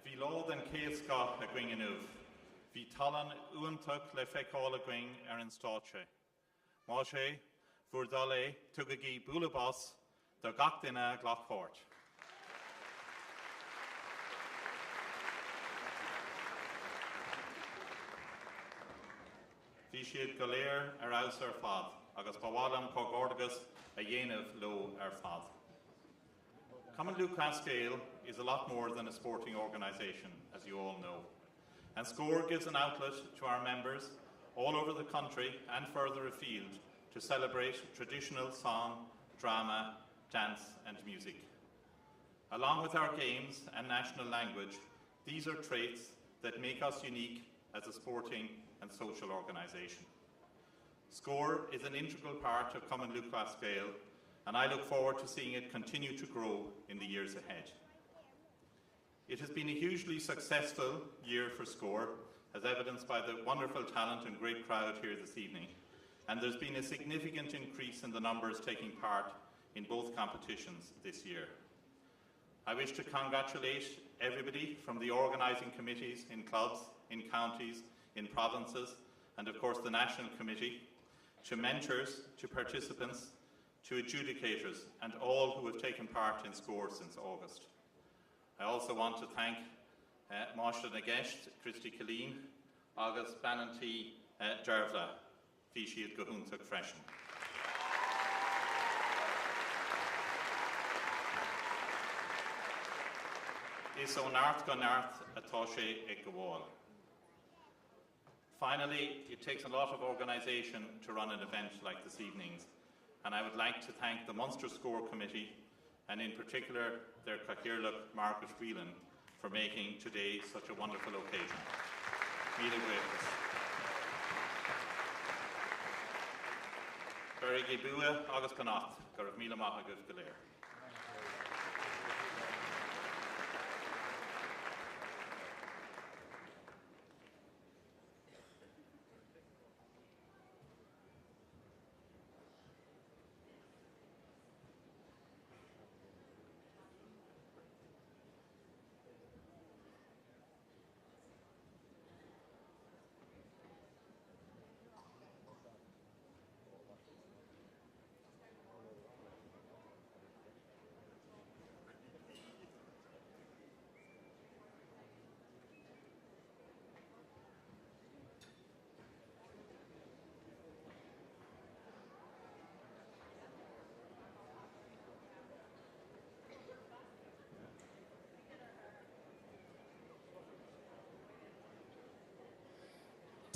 Bhí lód an céascá a gcuing inúh. Bhí talan uantach le feiceáil a gcuing an stáitse. Má sé, fuair dá é tugaí búlabás do gach duine ghlachpórt. Bhí siad go léir aus ar fad, agus ba bhádam cógordagus a dhéanamh lo ar fad. Common Lucas Gael is a lot more than a sporting organisation, as you all know. And SCORE gives an outlet to our members all over the country and further afield to celebrate traditional song, drama, dance and music. Along with our games and national language, these are traits that make us unique as a sporting and social organisation. SCORE is an integral part of Common Lucas Gael, and I look forward to seeing it continue to grow in the years ahead. It has been a hugely successful year for SCORE, as evidenced by the wonderful talent and great crowd here this evening, and there's been a significant increase in the numbers taking part in both competitions this year. I wish to congratulate everybody from the organising committees in clubs, in counties, in provinces, and of course the National Committee, to mentors, to participants, to adjudicators, and all who have taken part in SCORE since August. I also want to thank Máiste na Gceist, Christy Killeen, August Bananty Dervla, Fichiad Gohuntuk Freshen. Is on Earth go Earth atoshe ekawal. Finally, it takes a lot of organisation to run an event like this evening's, and I would like to thank the Munster SCORE Committee, and in particular their Cahirloch Margaret Whelan, for making today such a wonderful occasion. Míle gracias. Very Gibua, August Connacht, Garav Míle Mahaguf Galir.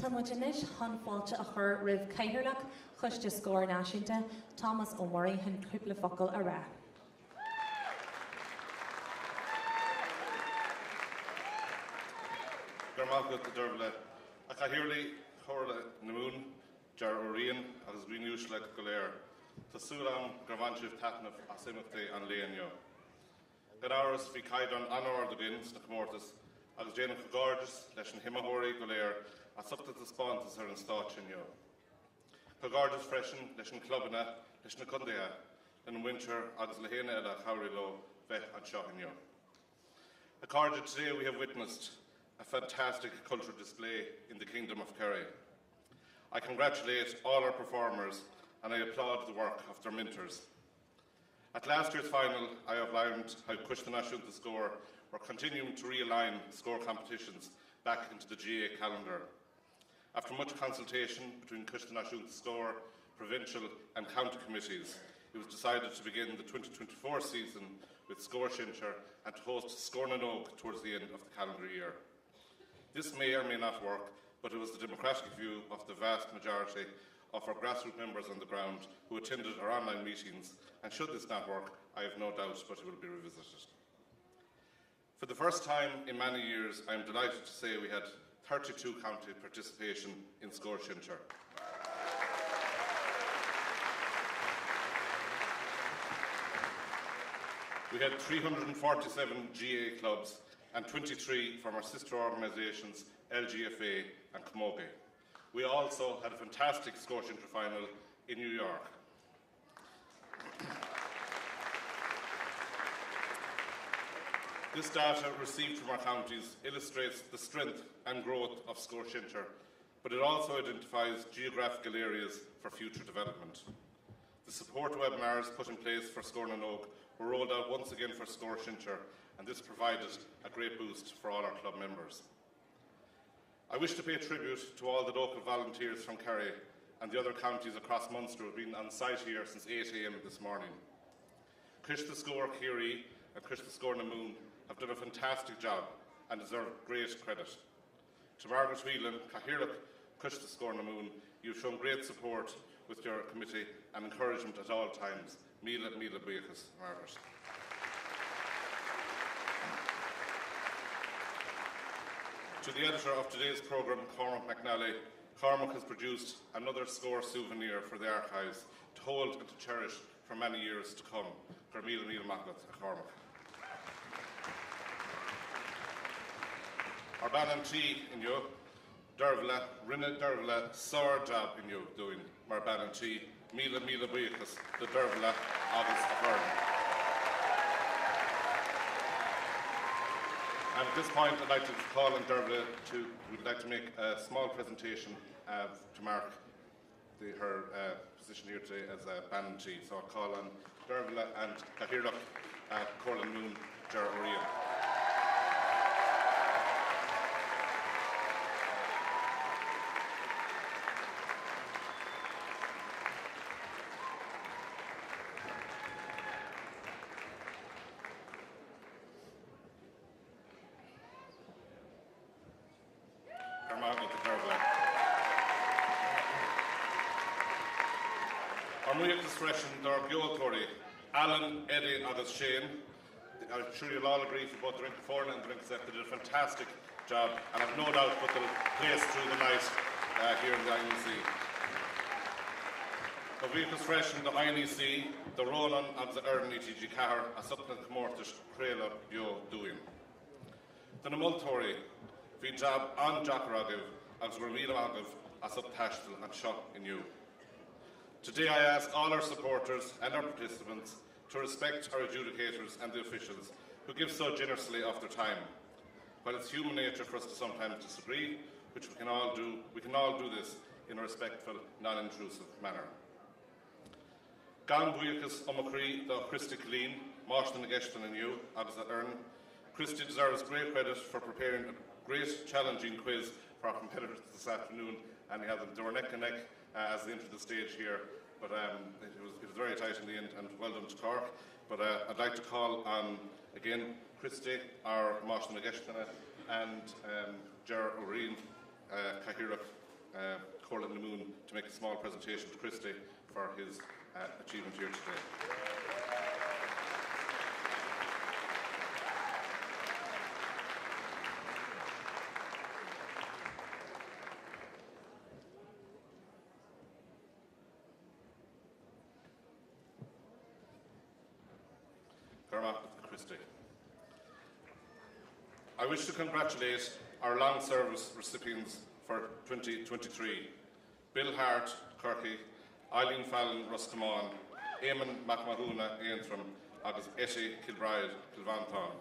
Tá muid inis hanfáilte a chur ribh Cahirloch chuiste SCORE náisiúnta Thomas Ó Murray hen cúpla focail a rá. Garmalga the Dervla, a Cahirli, Horla Namoon, Jar Orion, as Greenush like Golair, to Sulam, Gravanchiv Tatnaf, Asimate, and Leonio. Ganaris, Vikaidon, Anor the Bins, the Comortis, as Jane Gorgeous, Leshan Himahori, Golair, a subtle response are in Stachinio. Gorgeous Freshen, Leshan Clubina, Leshan Cundea, in winter, as Lahena, La Haurilo, Veh, and Shohinio. According today, we have witnessed a fantastic cultural display in the Kingdom of Kerry. I congratulate all our performers and I applaud the work of their mentors. At last year's final, I outlined how Cushtonash the SCORE were continuing to realign SCORE competitions back into the GA calendar. After much consultation between Cushtonash the SCORE, provincial and county committees, it was decided to begin the 2024 season with SCORE Shincher and to host SCORE Nanog towards the end of the calendar year. This may or may not work, but it was the democratic view of the vast majority of our grassroots members on the ground who attended our online meetings, and should this not work, I have no doubt but it will be revisited. For the first time in many years, I am delighted to say we had 32 county participation in SCORE Shincher. We had 347 GA clubs and 23 from our sister organisations, LGFA and Camogie. We also had a fantastic SCORE Shincher final in New York. This data received from our counties illustrates the strength and growth of SCORE Shincher, but it also identifies geographical areas for future development. The support webinars put in place for SCORE Nanog were rolled out once again for SCORE Shincher, and this provided a great boost for all our club members. I wish to pay tribute to all the local volunteers from Kerry and the other counties across Munster who have been on site here since 8 AM this morning. Kish the SCORE Kerry, and Krista Scornamoon have done a fantastic job and deserve great credit. To Margaret Whelan, Cahirlock, Krista Scornamoon, you've shown great support with your committee and encouragement at all times. Míle buíochas, Margaret. To the editor of today's programme, Cormac McNally, Cormac has produced another score souvenir for the archives to hold and to cherish for many years to come. Míle magat, Cormac. Our Ballanty in you, Dervla, Rinne Dervla, sore job in you doing, Mar Ballanty, Míle buíochas, the Dervla, August of Ireland. And at this point, I'd like to call on Dervla we'd like to make a small presentation to mark her position here today as a Ballanty. So I'll call on Dervla and Cahirlock, Corlin Moon, Ger O'Rian. Alan, Eddie, August Shane. I'm sure you'll all agree for both Drink Foreign and Drink Set, they did a fantastic job, and I've no doubt that they'll place through the night here in the INEC. The vehicles fresh in the INEC, the Ronan of the Ern ETG Car, a Sutton Comortish, Crela, Bio, Doing. The Namultori, the job on Jackaragiv, as Ramila Agav, a Subtashtal and Shot in you. Today I ask all our supporters and our participants to respect our adjudicators and the officials who give so generously of their time. While it's human nature for us to sometimes disagree, which we can all do this in a respectful, non-intrusive manner. Gan buíochas Omacree, the Christy Colleen, Marston Geshton and you, Agus Earn. Christy deserves great credit for preparing a great, challenging quiz for our competitors this afternoon, and they were neck and neck as they entered the stage here. But it was very tight in the end, and well done to Cork. But I'd like to call on, again, Christy, our Marston Geshton, and Ger O'Rian, Cahirlock, Corlin Namoon, to make a small presentation to Christy for his achievement here today. Christy. I wish to congratulate our long service recipients for 2023. Bill Hart, Kirky, Eileen Fallon, Roscommon, Eamon McMahuna, Aintrim, agus Etty Kilbride, Kilvanthon.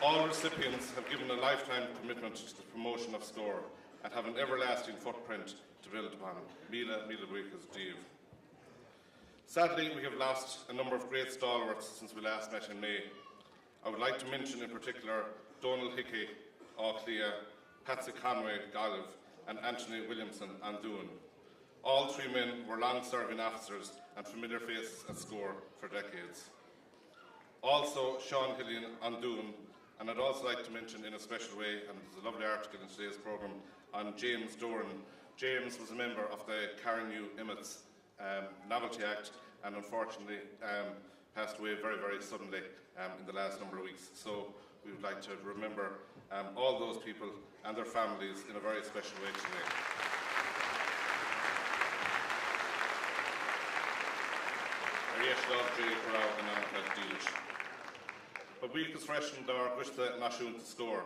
All recipients have given a lifetime commitment to the promotion of SCORE and have an everlasting footprint to build upon. Míle buíochas Dave. Sadly, we have lost a number of great stalwarts since we last met in May. I would like to mention in particular Donald Hickey, Auchlia, Patsy Conway, Galliv, and Anthony Williamson, Andoon. All three men were long-serving officers and familiar faces at SCORE for decades. Also, Sean Hillian, Andoon, and I'd also like to mention in a special way, and there's a lovely article in today's programme, on James Doran. James was a member of the Carrenew Emmets Novelty Act, and unfortunately passed away very, very suddenly in the last number of weeks. So we would like to remember all those people and their families in a very special way today. But we can freshen our wish the Nashun to SCORE.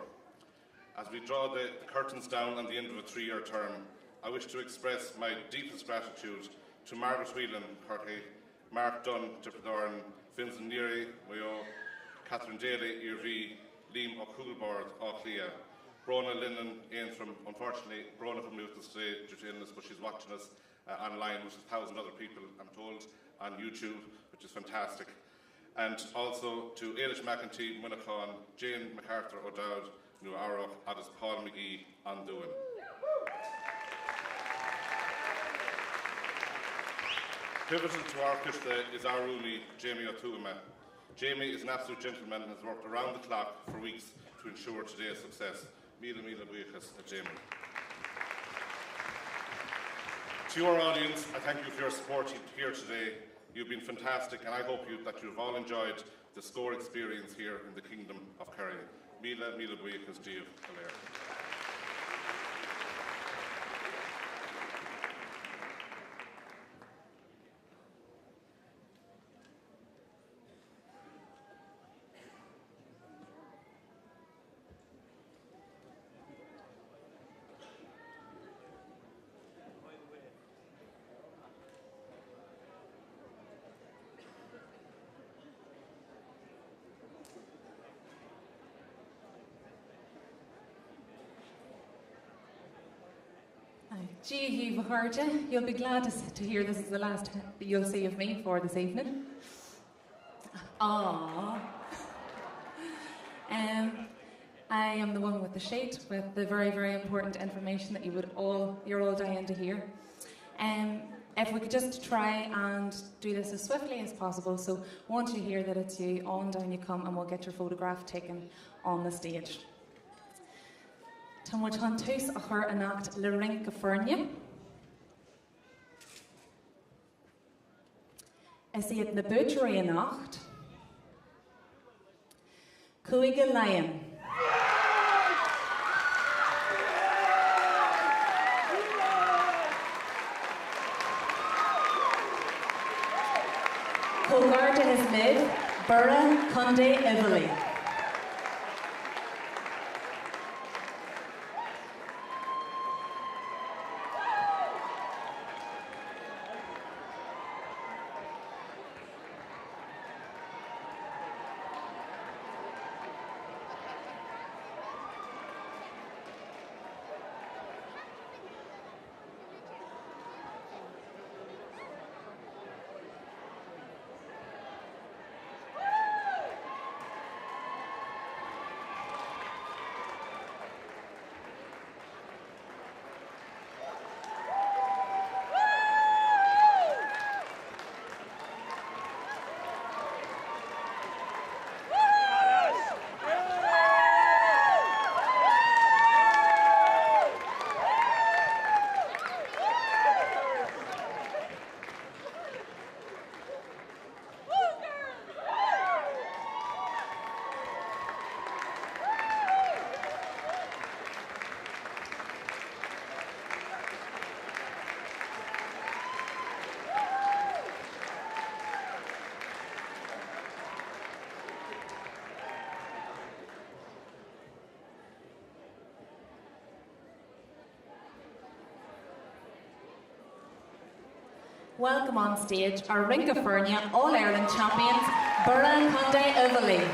As we draw the curtains down on the end of a 3-year term, I wish to express my deepest gratitude to Margaret Whelan, Kirky, Mark Dunn, Tipperdoran, Vincent Neary, Mayo, Catherine Daly, Irvi, Liam O'Coolboard, Auchlia, Brona Linnan, Aintrim. Unfortunately, Brona couldn't be with us today due to illness, but she's watching us online, which is 1,000 other people, I'm told, on YouTube, which is fantastic. And also to Ailish McEntee, Winnicon, Jane MacArthur O'Dowd, New Arroch, Addis Paul McGee, Andoin. Pivotal to our Kishta is our Rooney, Jamie O'Tuama. Jamie is an absolute gentleman and has worked around the clock for weeks to ensure today's success. Mila buichas Jamie. To your audience, I thank you for your support here today. You've been fantastic, and I hope that you've all enjoyed the score experience here in the Kingdom of Kerry. Mila buichas Díobh Alair. Gee, Vaharja, you'll be glad to hear this is the last that you'll see of me for this evening. Aww. I am the one with the sheet with the very, very important information that you're all dying to hear. If we could just try and do this as swiftly as possible, so once you hear that it's you, on down you come and we'll get your photograph taken on the stage. Tan bhfuil an tús a chur anacht le ring go Foirne. Is iad na butchery anacht. Cúige Lion. Cogarta his mid, Burra Conde Ivoli. Welcome on stage our Ring of Foirne All-Ireland champions, Burra Conde Ivoli.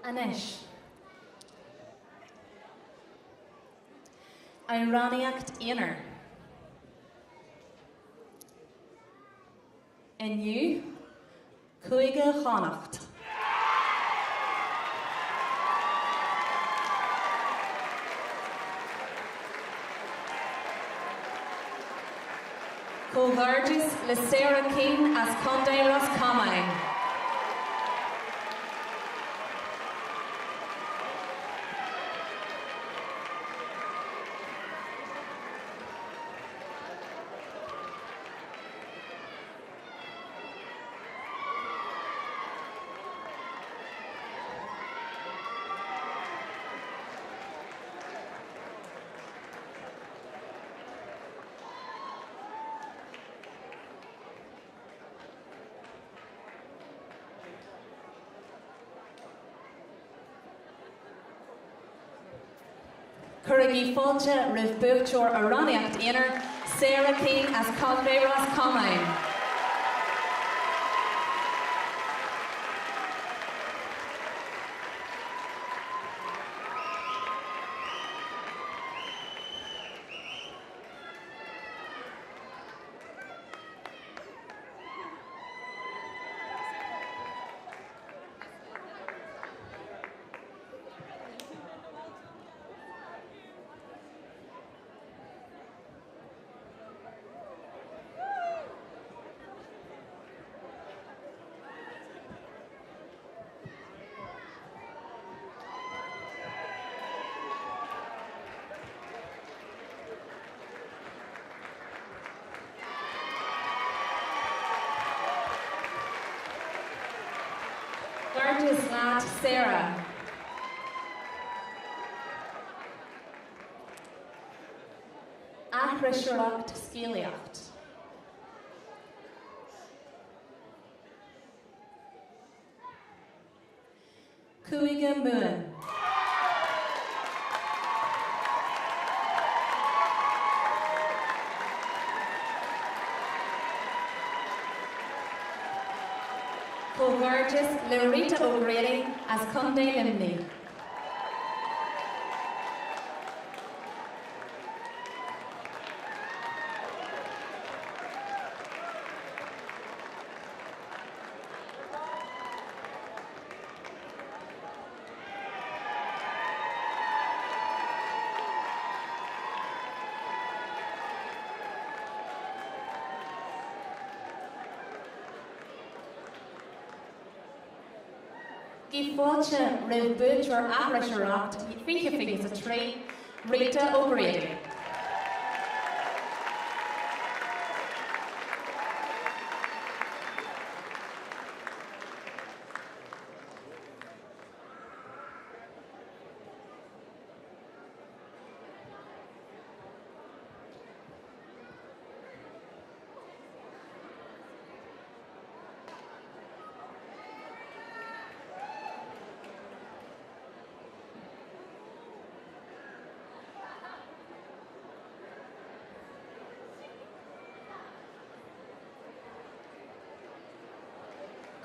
Anish. Ironiacht Inner. Inniu, Cúige Connacht. Cógardis le Sarah King as Condé Ros Comain. Curraghy Fulcha Riv Buchor Aroniacht Inner, Sarah King as Condé Ros Comain. Gardis Lat Sarah. Achrishracht Skiliacht. Cúige Muin. Cógardis le Rita O'Grady as Condé Limney. Gifáilte Riv Buchor Achrishracht, Fiche Figus a Tree, Rita O'Grady.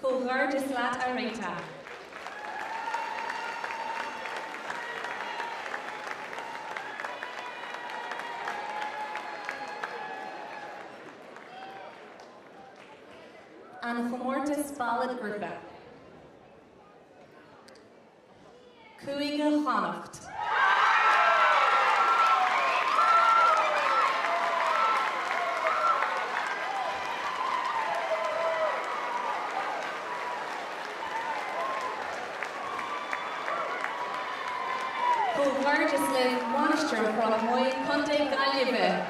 Cógardis Lat Arita. An Chomórtas Ballad Grúpa. Cúige Connacht. Cógardis le Monastery from Moy Condé Gallive.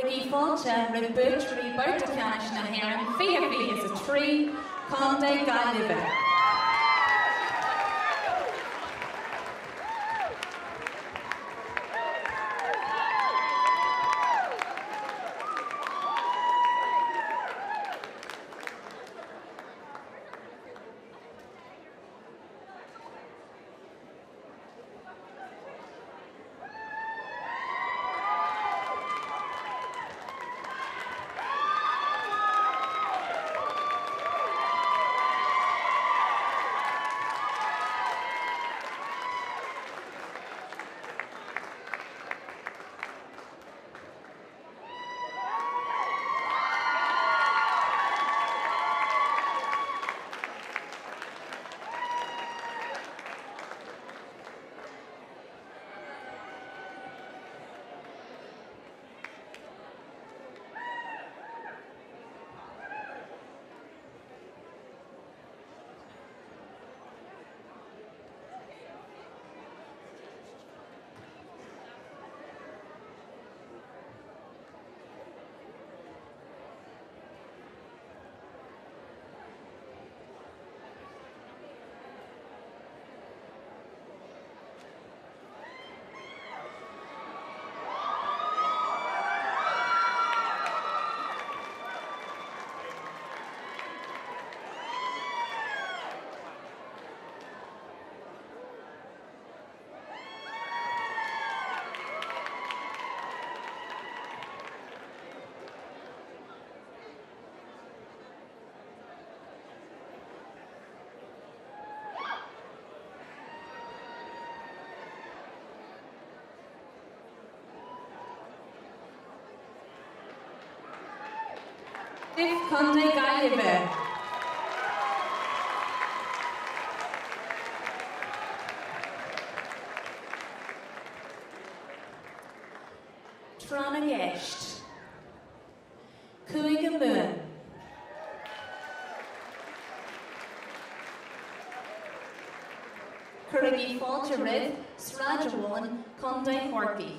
Rigi Falcha, Rebutri, Bertacanish, na Heron, Fiafi is a tree, Conde Galiva. If Conde Galiva. Tranagesht. Cuigamoon. Currigi Falcha Rid, Srajawan, Conde Horky.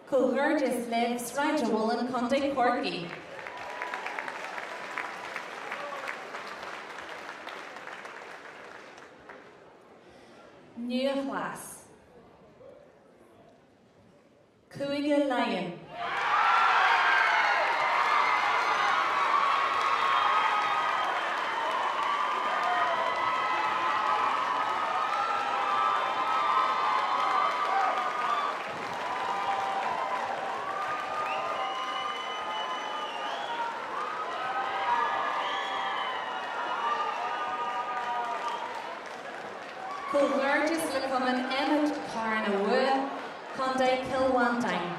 Cohurtis lives Srajawan, Conde Corky. New class. Cuiga Lion. Cohurtis Lecommon Emmet Carnawa, Conde Kilwantine.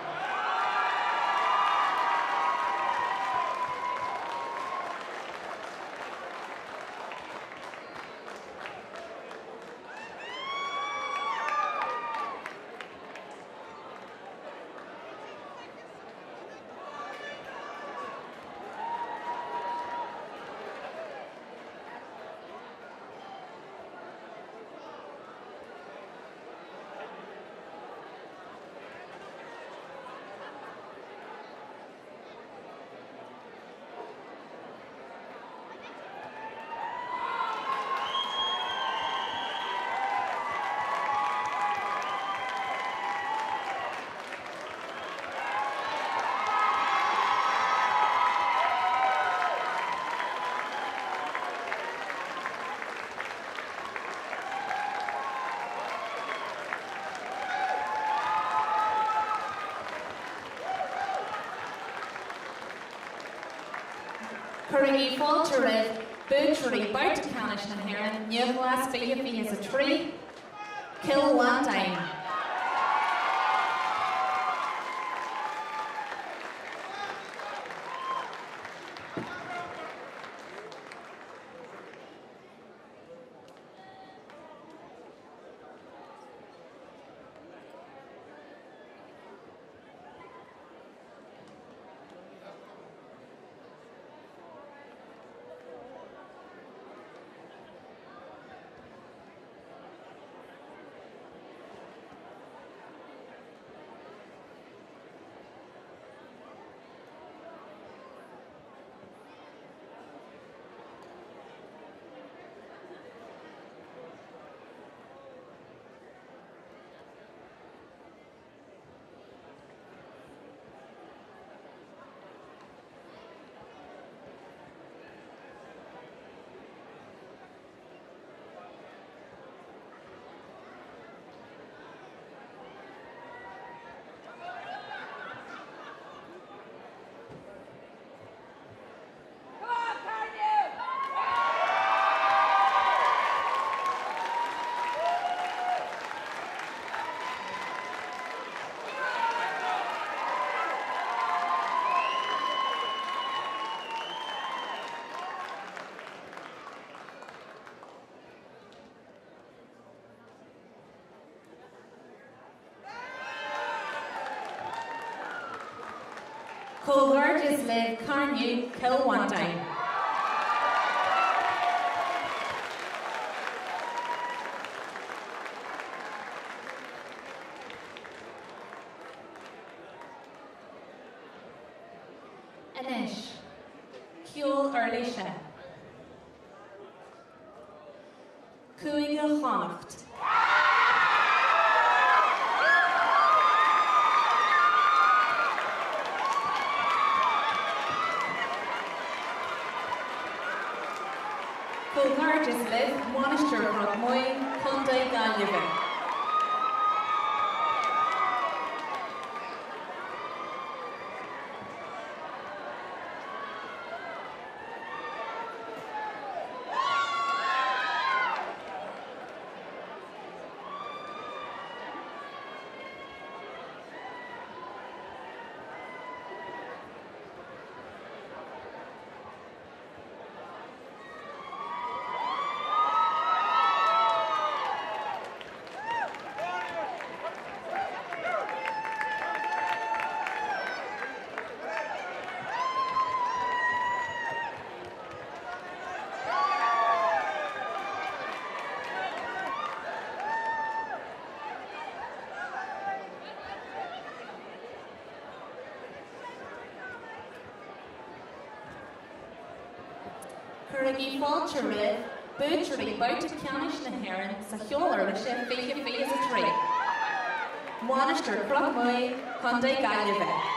Curriggy Falterid, Butchery, Bout Canish and Heron, Newglass, Fee as a tree, Kill One Time. Colgard is live Carnew, Kill One Time. Anish, Kuel Erlisha. Kuiga Chonacht. Colgard is live Monaster Rockmoy, Conde Gallive. Curriggy Falterid, Butchery, Bout Canish na Heron, sa Kuel Erlisha, Fee as a tree. Monaster Rockmoy, Conde Gallive.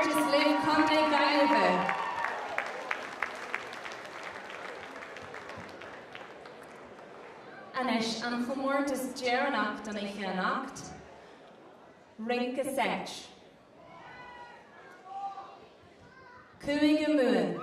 Comhartas Liv Conde Gailve. Anish an Comhartas Geranacht an Ichianacht. Rinke Sech. Cúige Muin.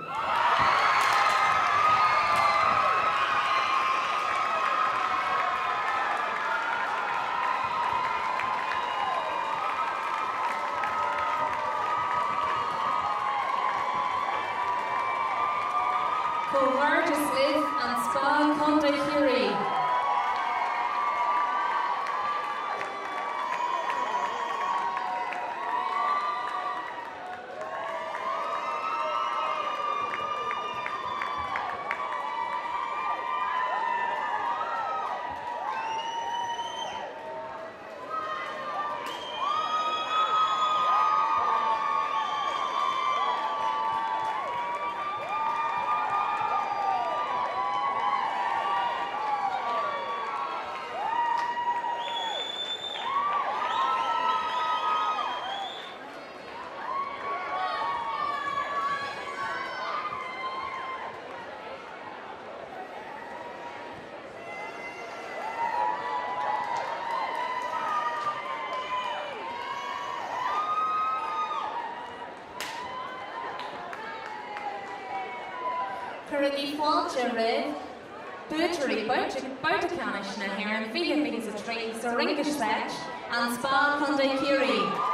Comhartas Liv an Spa Conde Curie. Currently Falcha Riv, Butchery, Boutacanish na Heron, Villa a Tree, Sarinkish Sech, and Spa Conde Curie.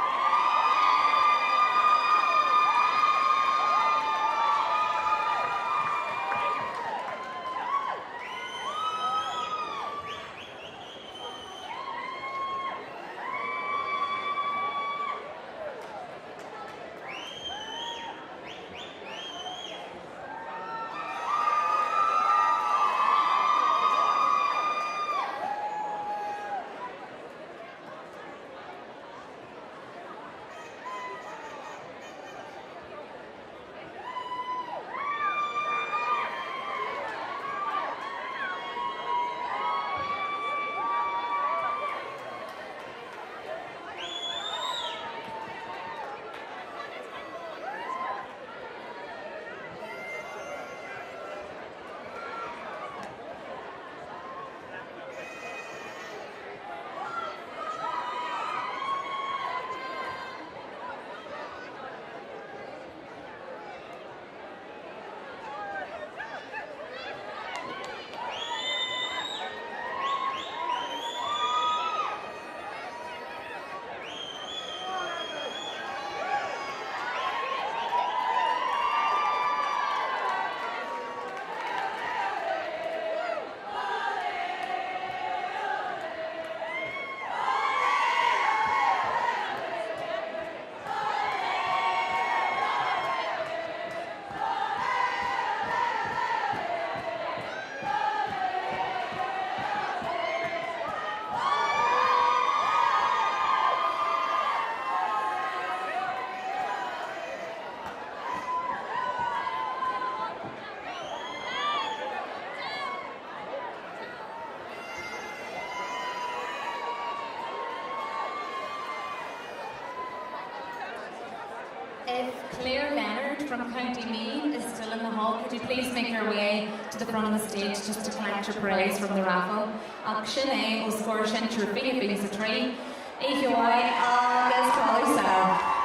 If Claire Leonard from County Meath is still in the hall, could you please make your way to the front of the stage just to collect your prize from the raffle? Ach sinné ó scóir sin trúfí a trí, EQI agus Collar.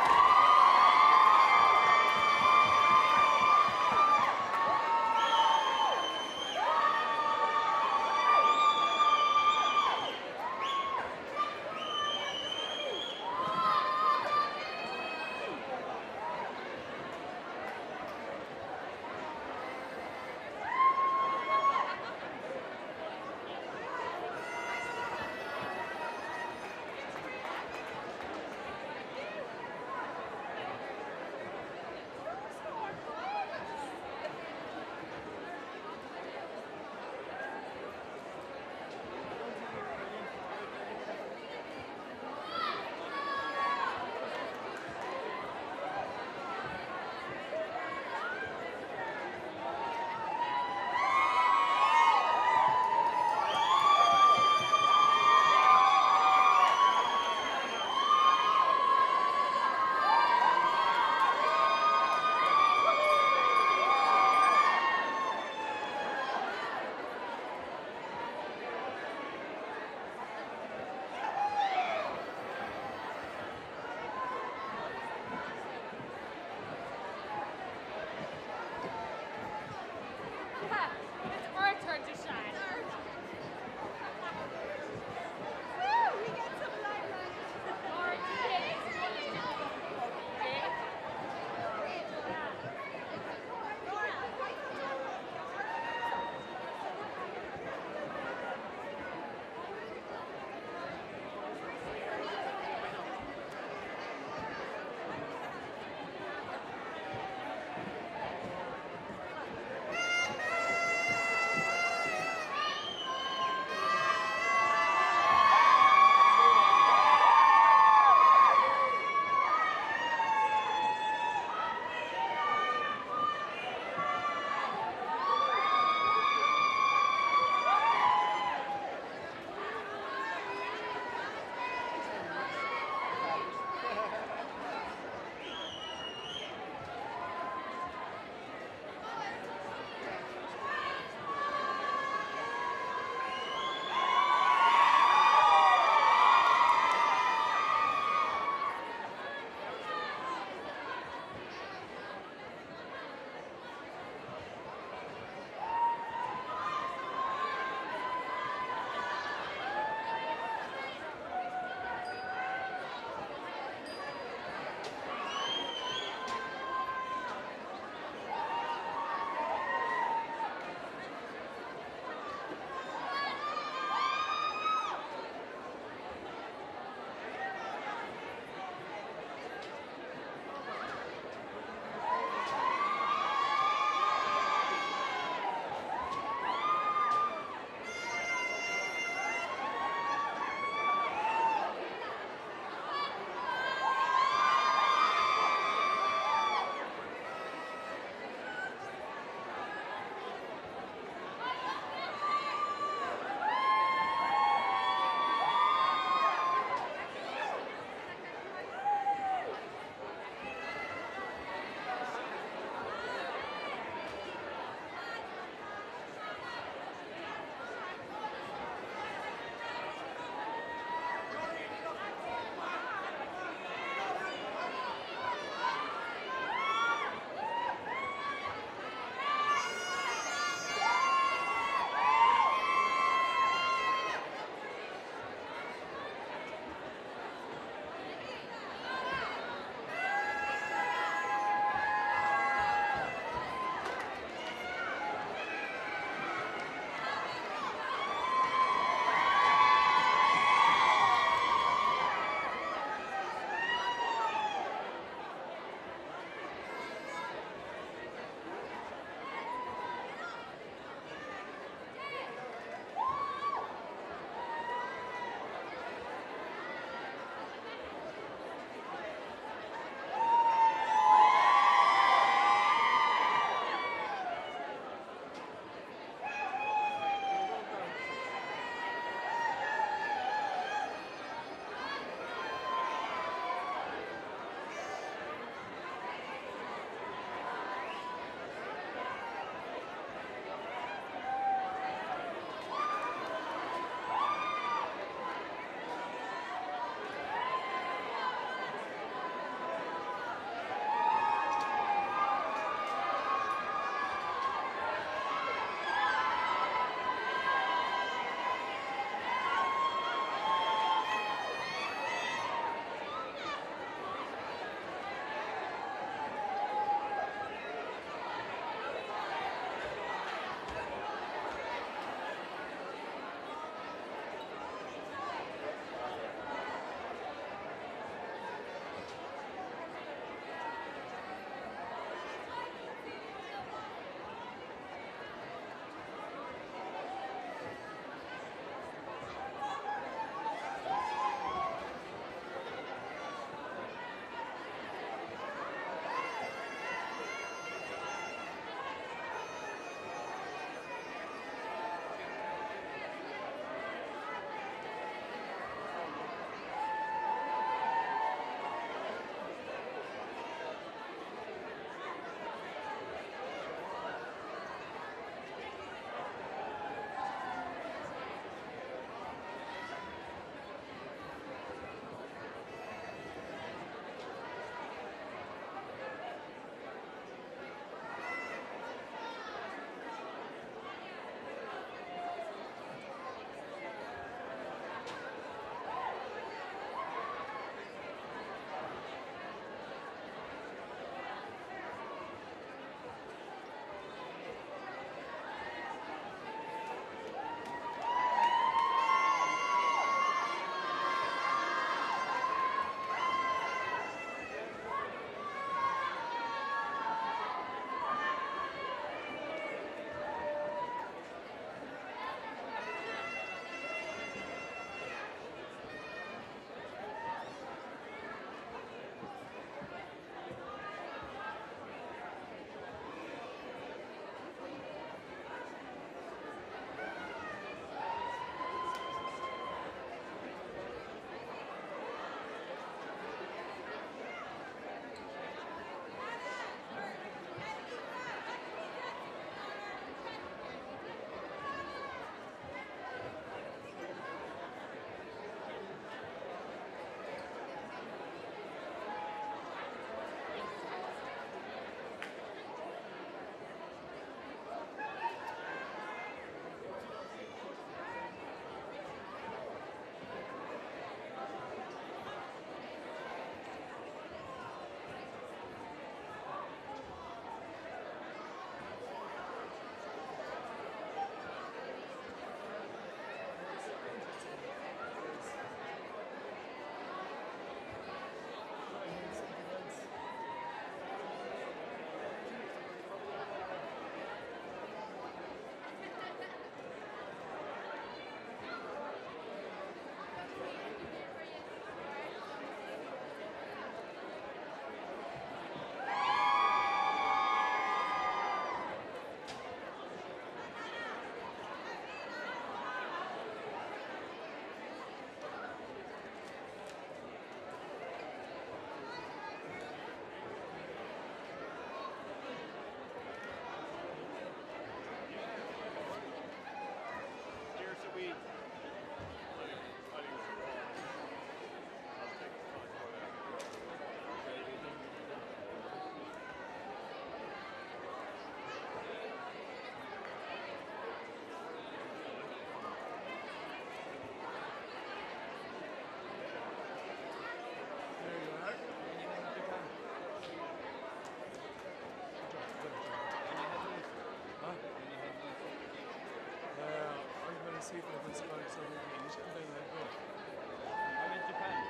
see if I can survive some of the eat, and then I go. I'm in Japan.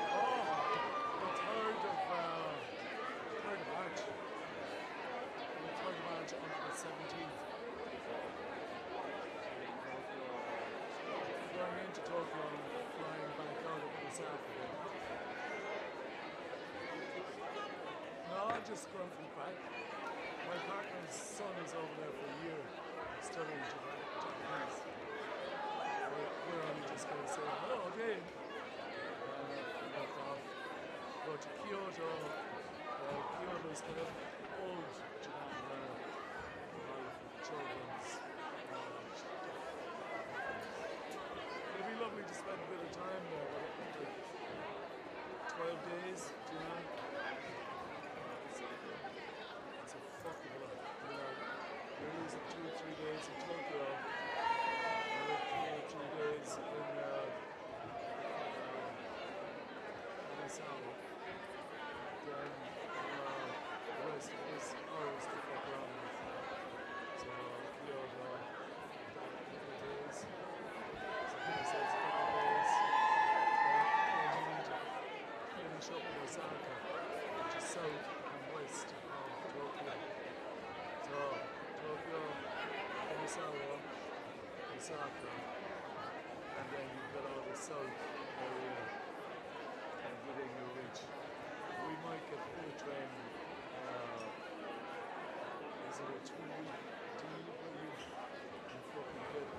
Oh, the 3rd of March. The 3rd of March until the 17th. Flying into Tokyo and flying back out of Osaka. No, I'm just going for the crack. My partner's son is over there for a year studying Japanese. We're only just going to say hello again. Knock off. Go to Kyoto. Kyoto's kind of old Japan where all of the children's knowledge. It'll be lovely to spend a bit of time there. Like 12 days, do you know? It's a fucking lot. We're losing 2 or 3 days in Tokyo. Another 2 or 3 days in Kanazawa. Then the rest is ours to fuck around with. So Kyoto, a couple of days. Sometimes a couple of days. Then we need to finish up in Osaka, which is south and west of Tokyo. So Tokyo, Kanazawa, Osaka, and then you've got all the south area and within your reach. We might get full train. Is it a 2-week deal where you fucking get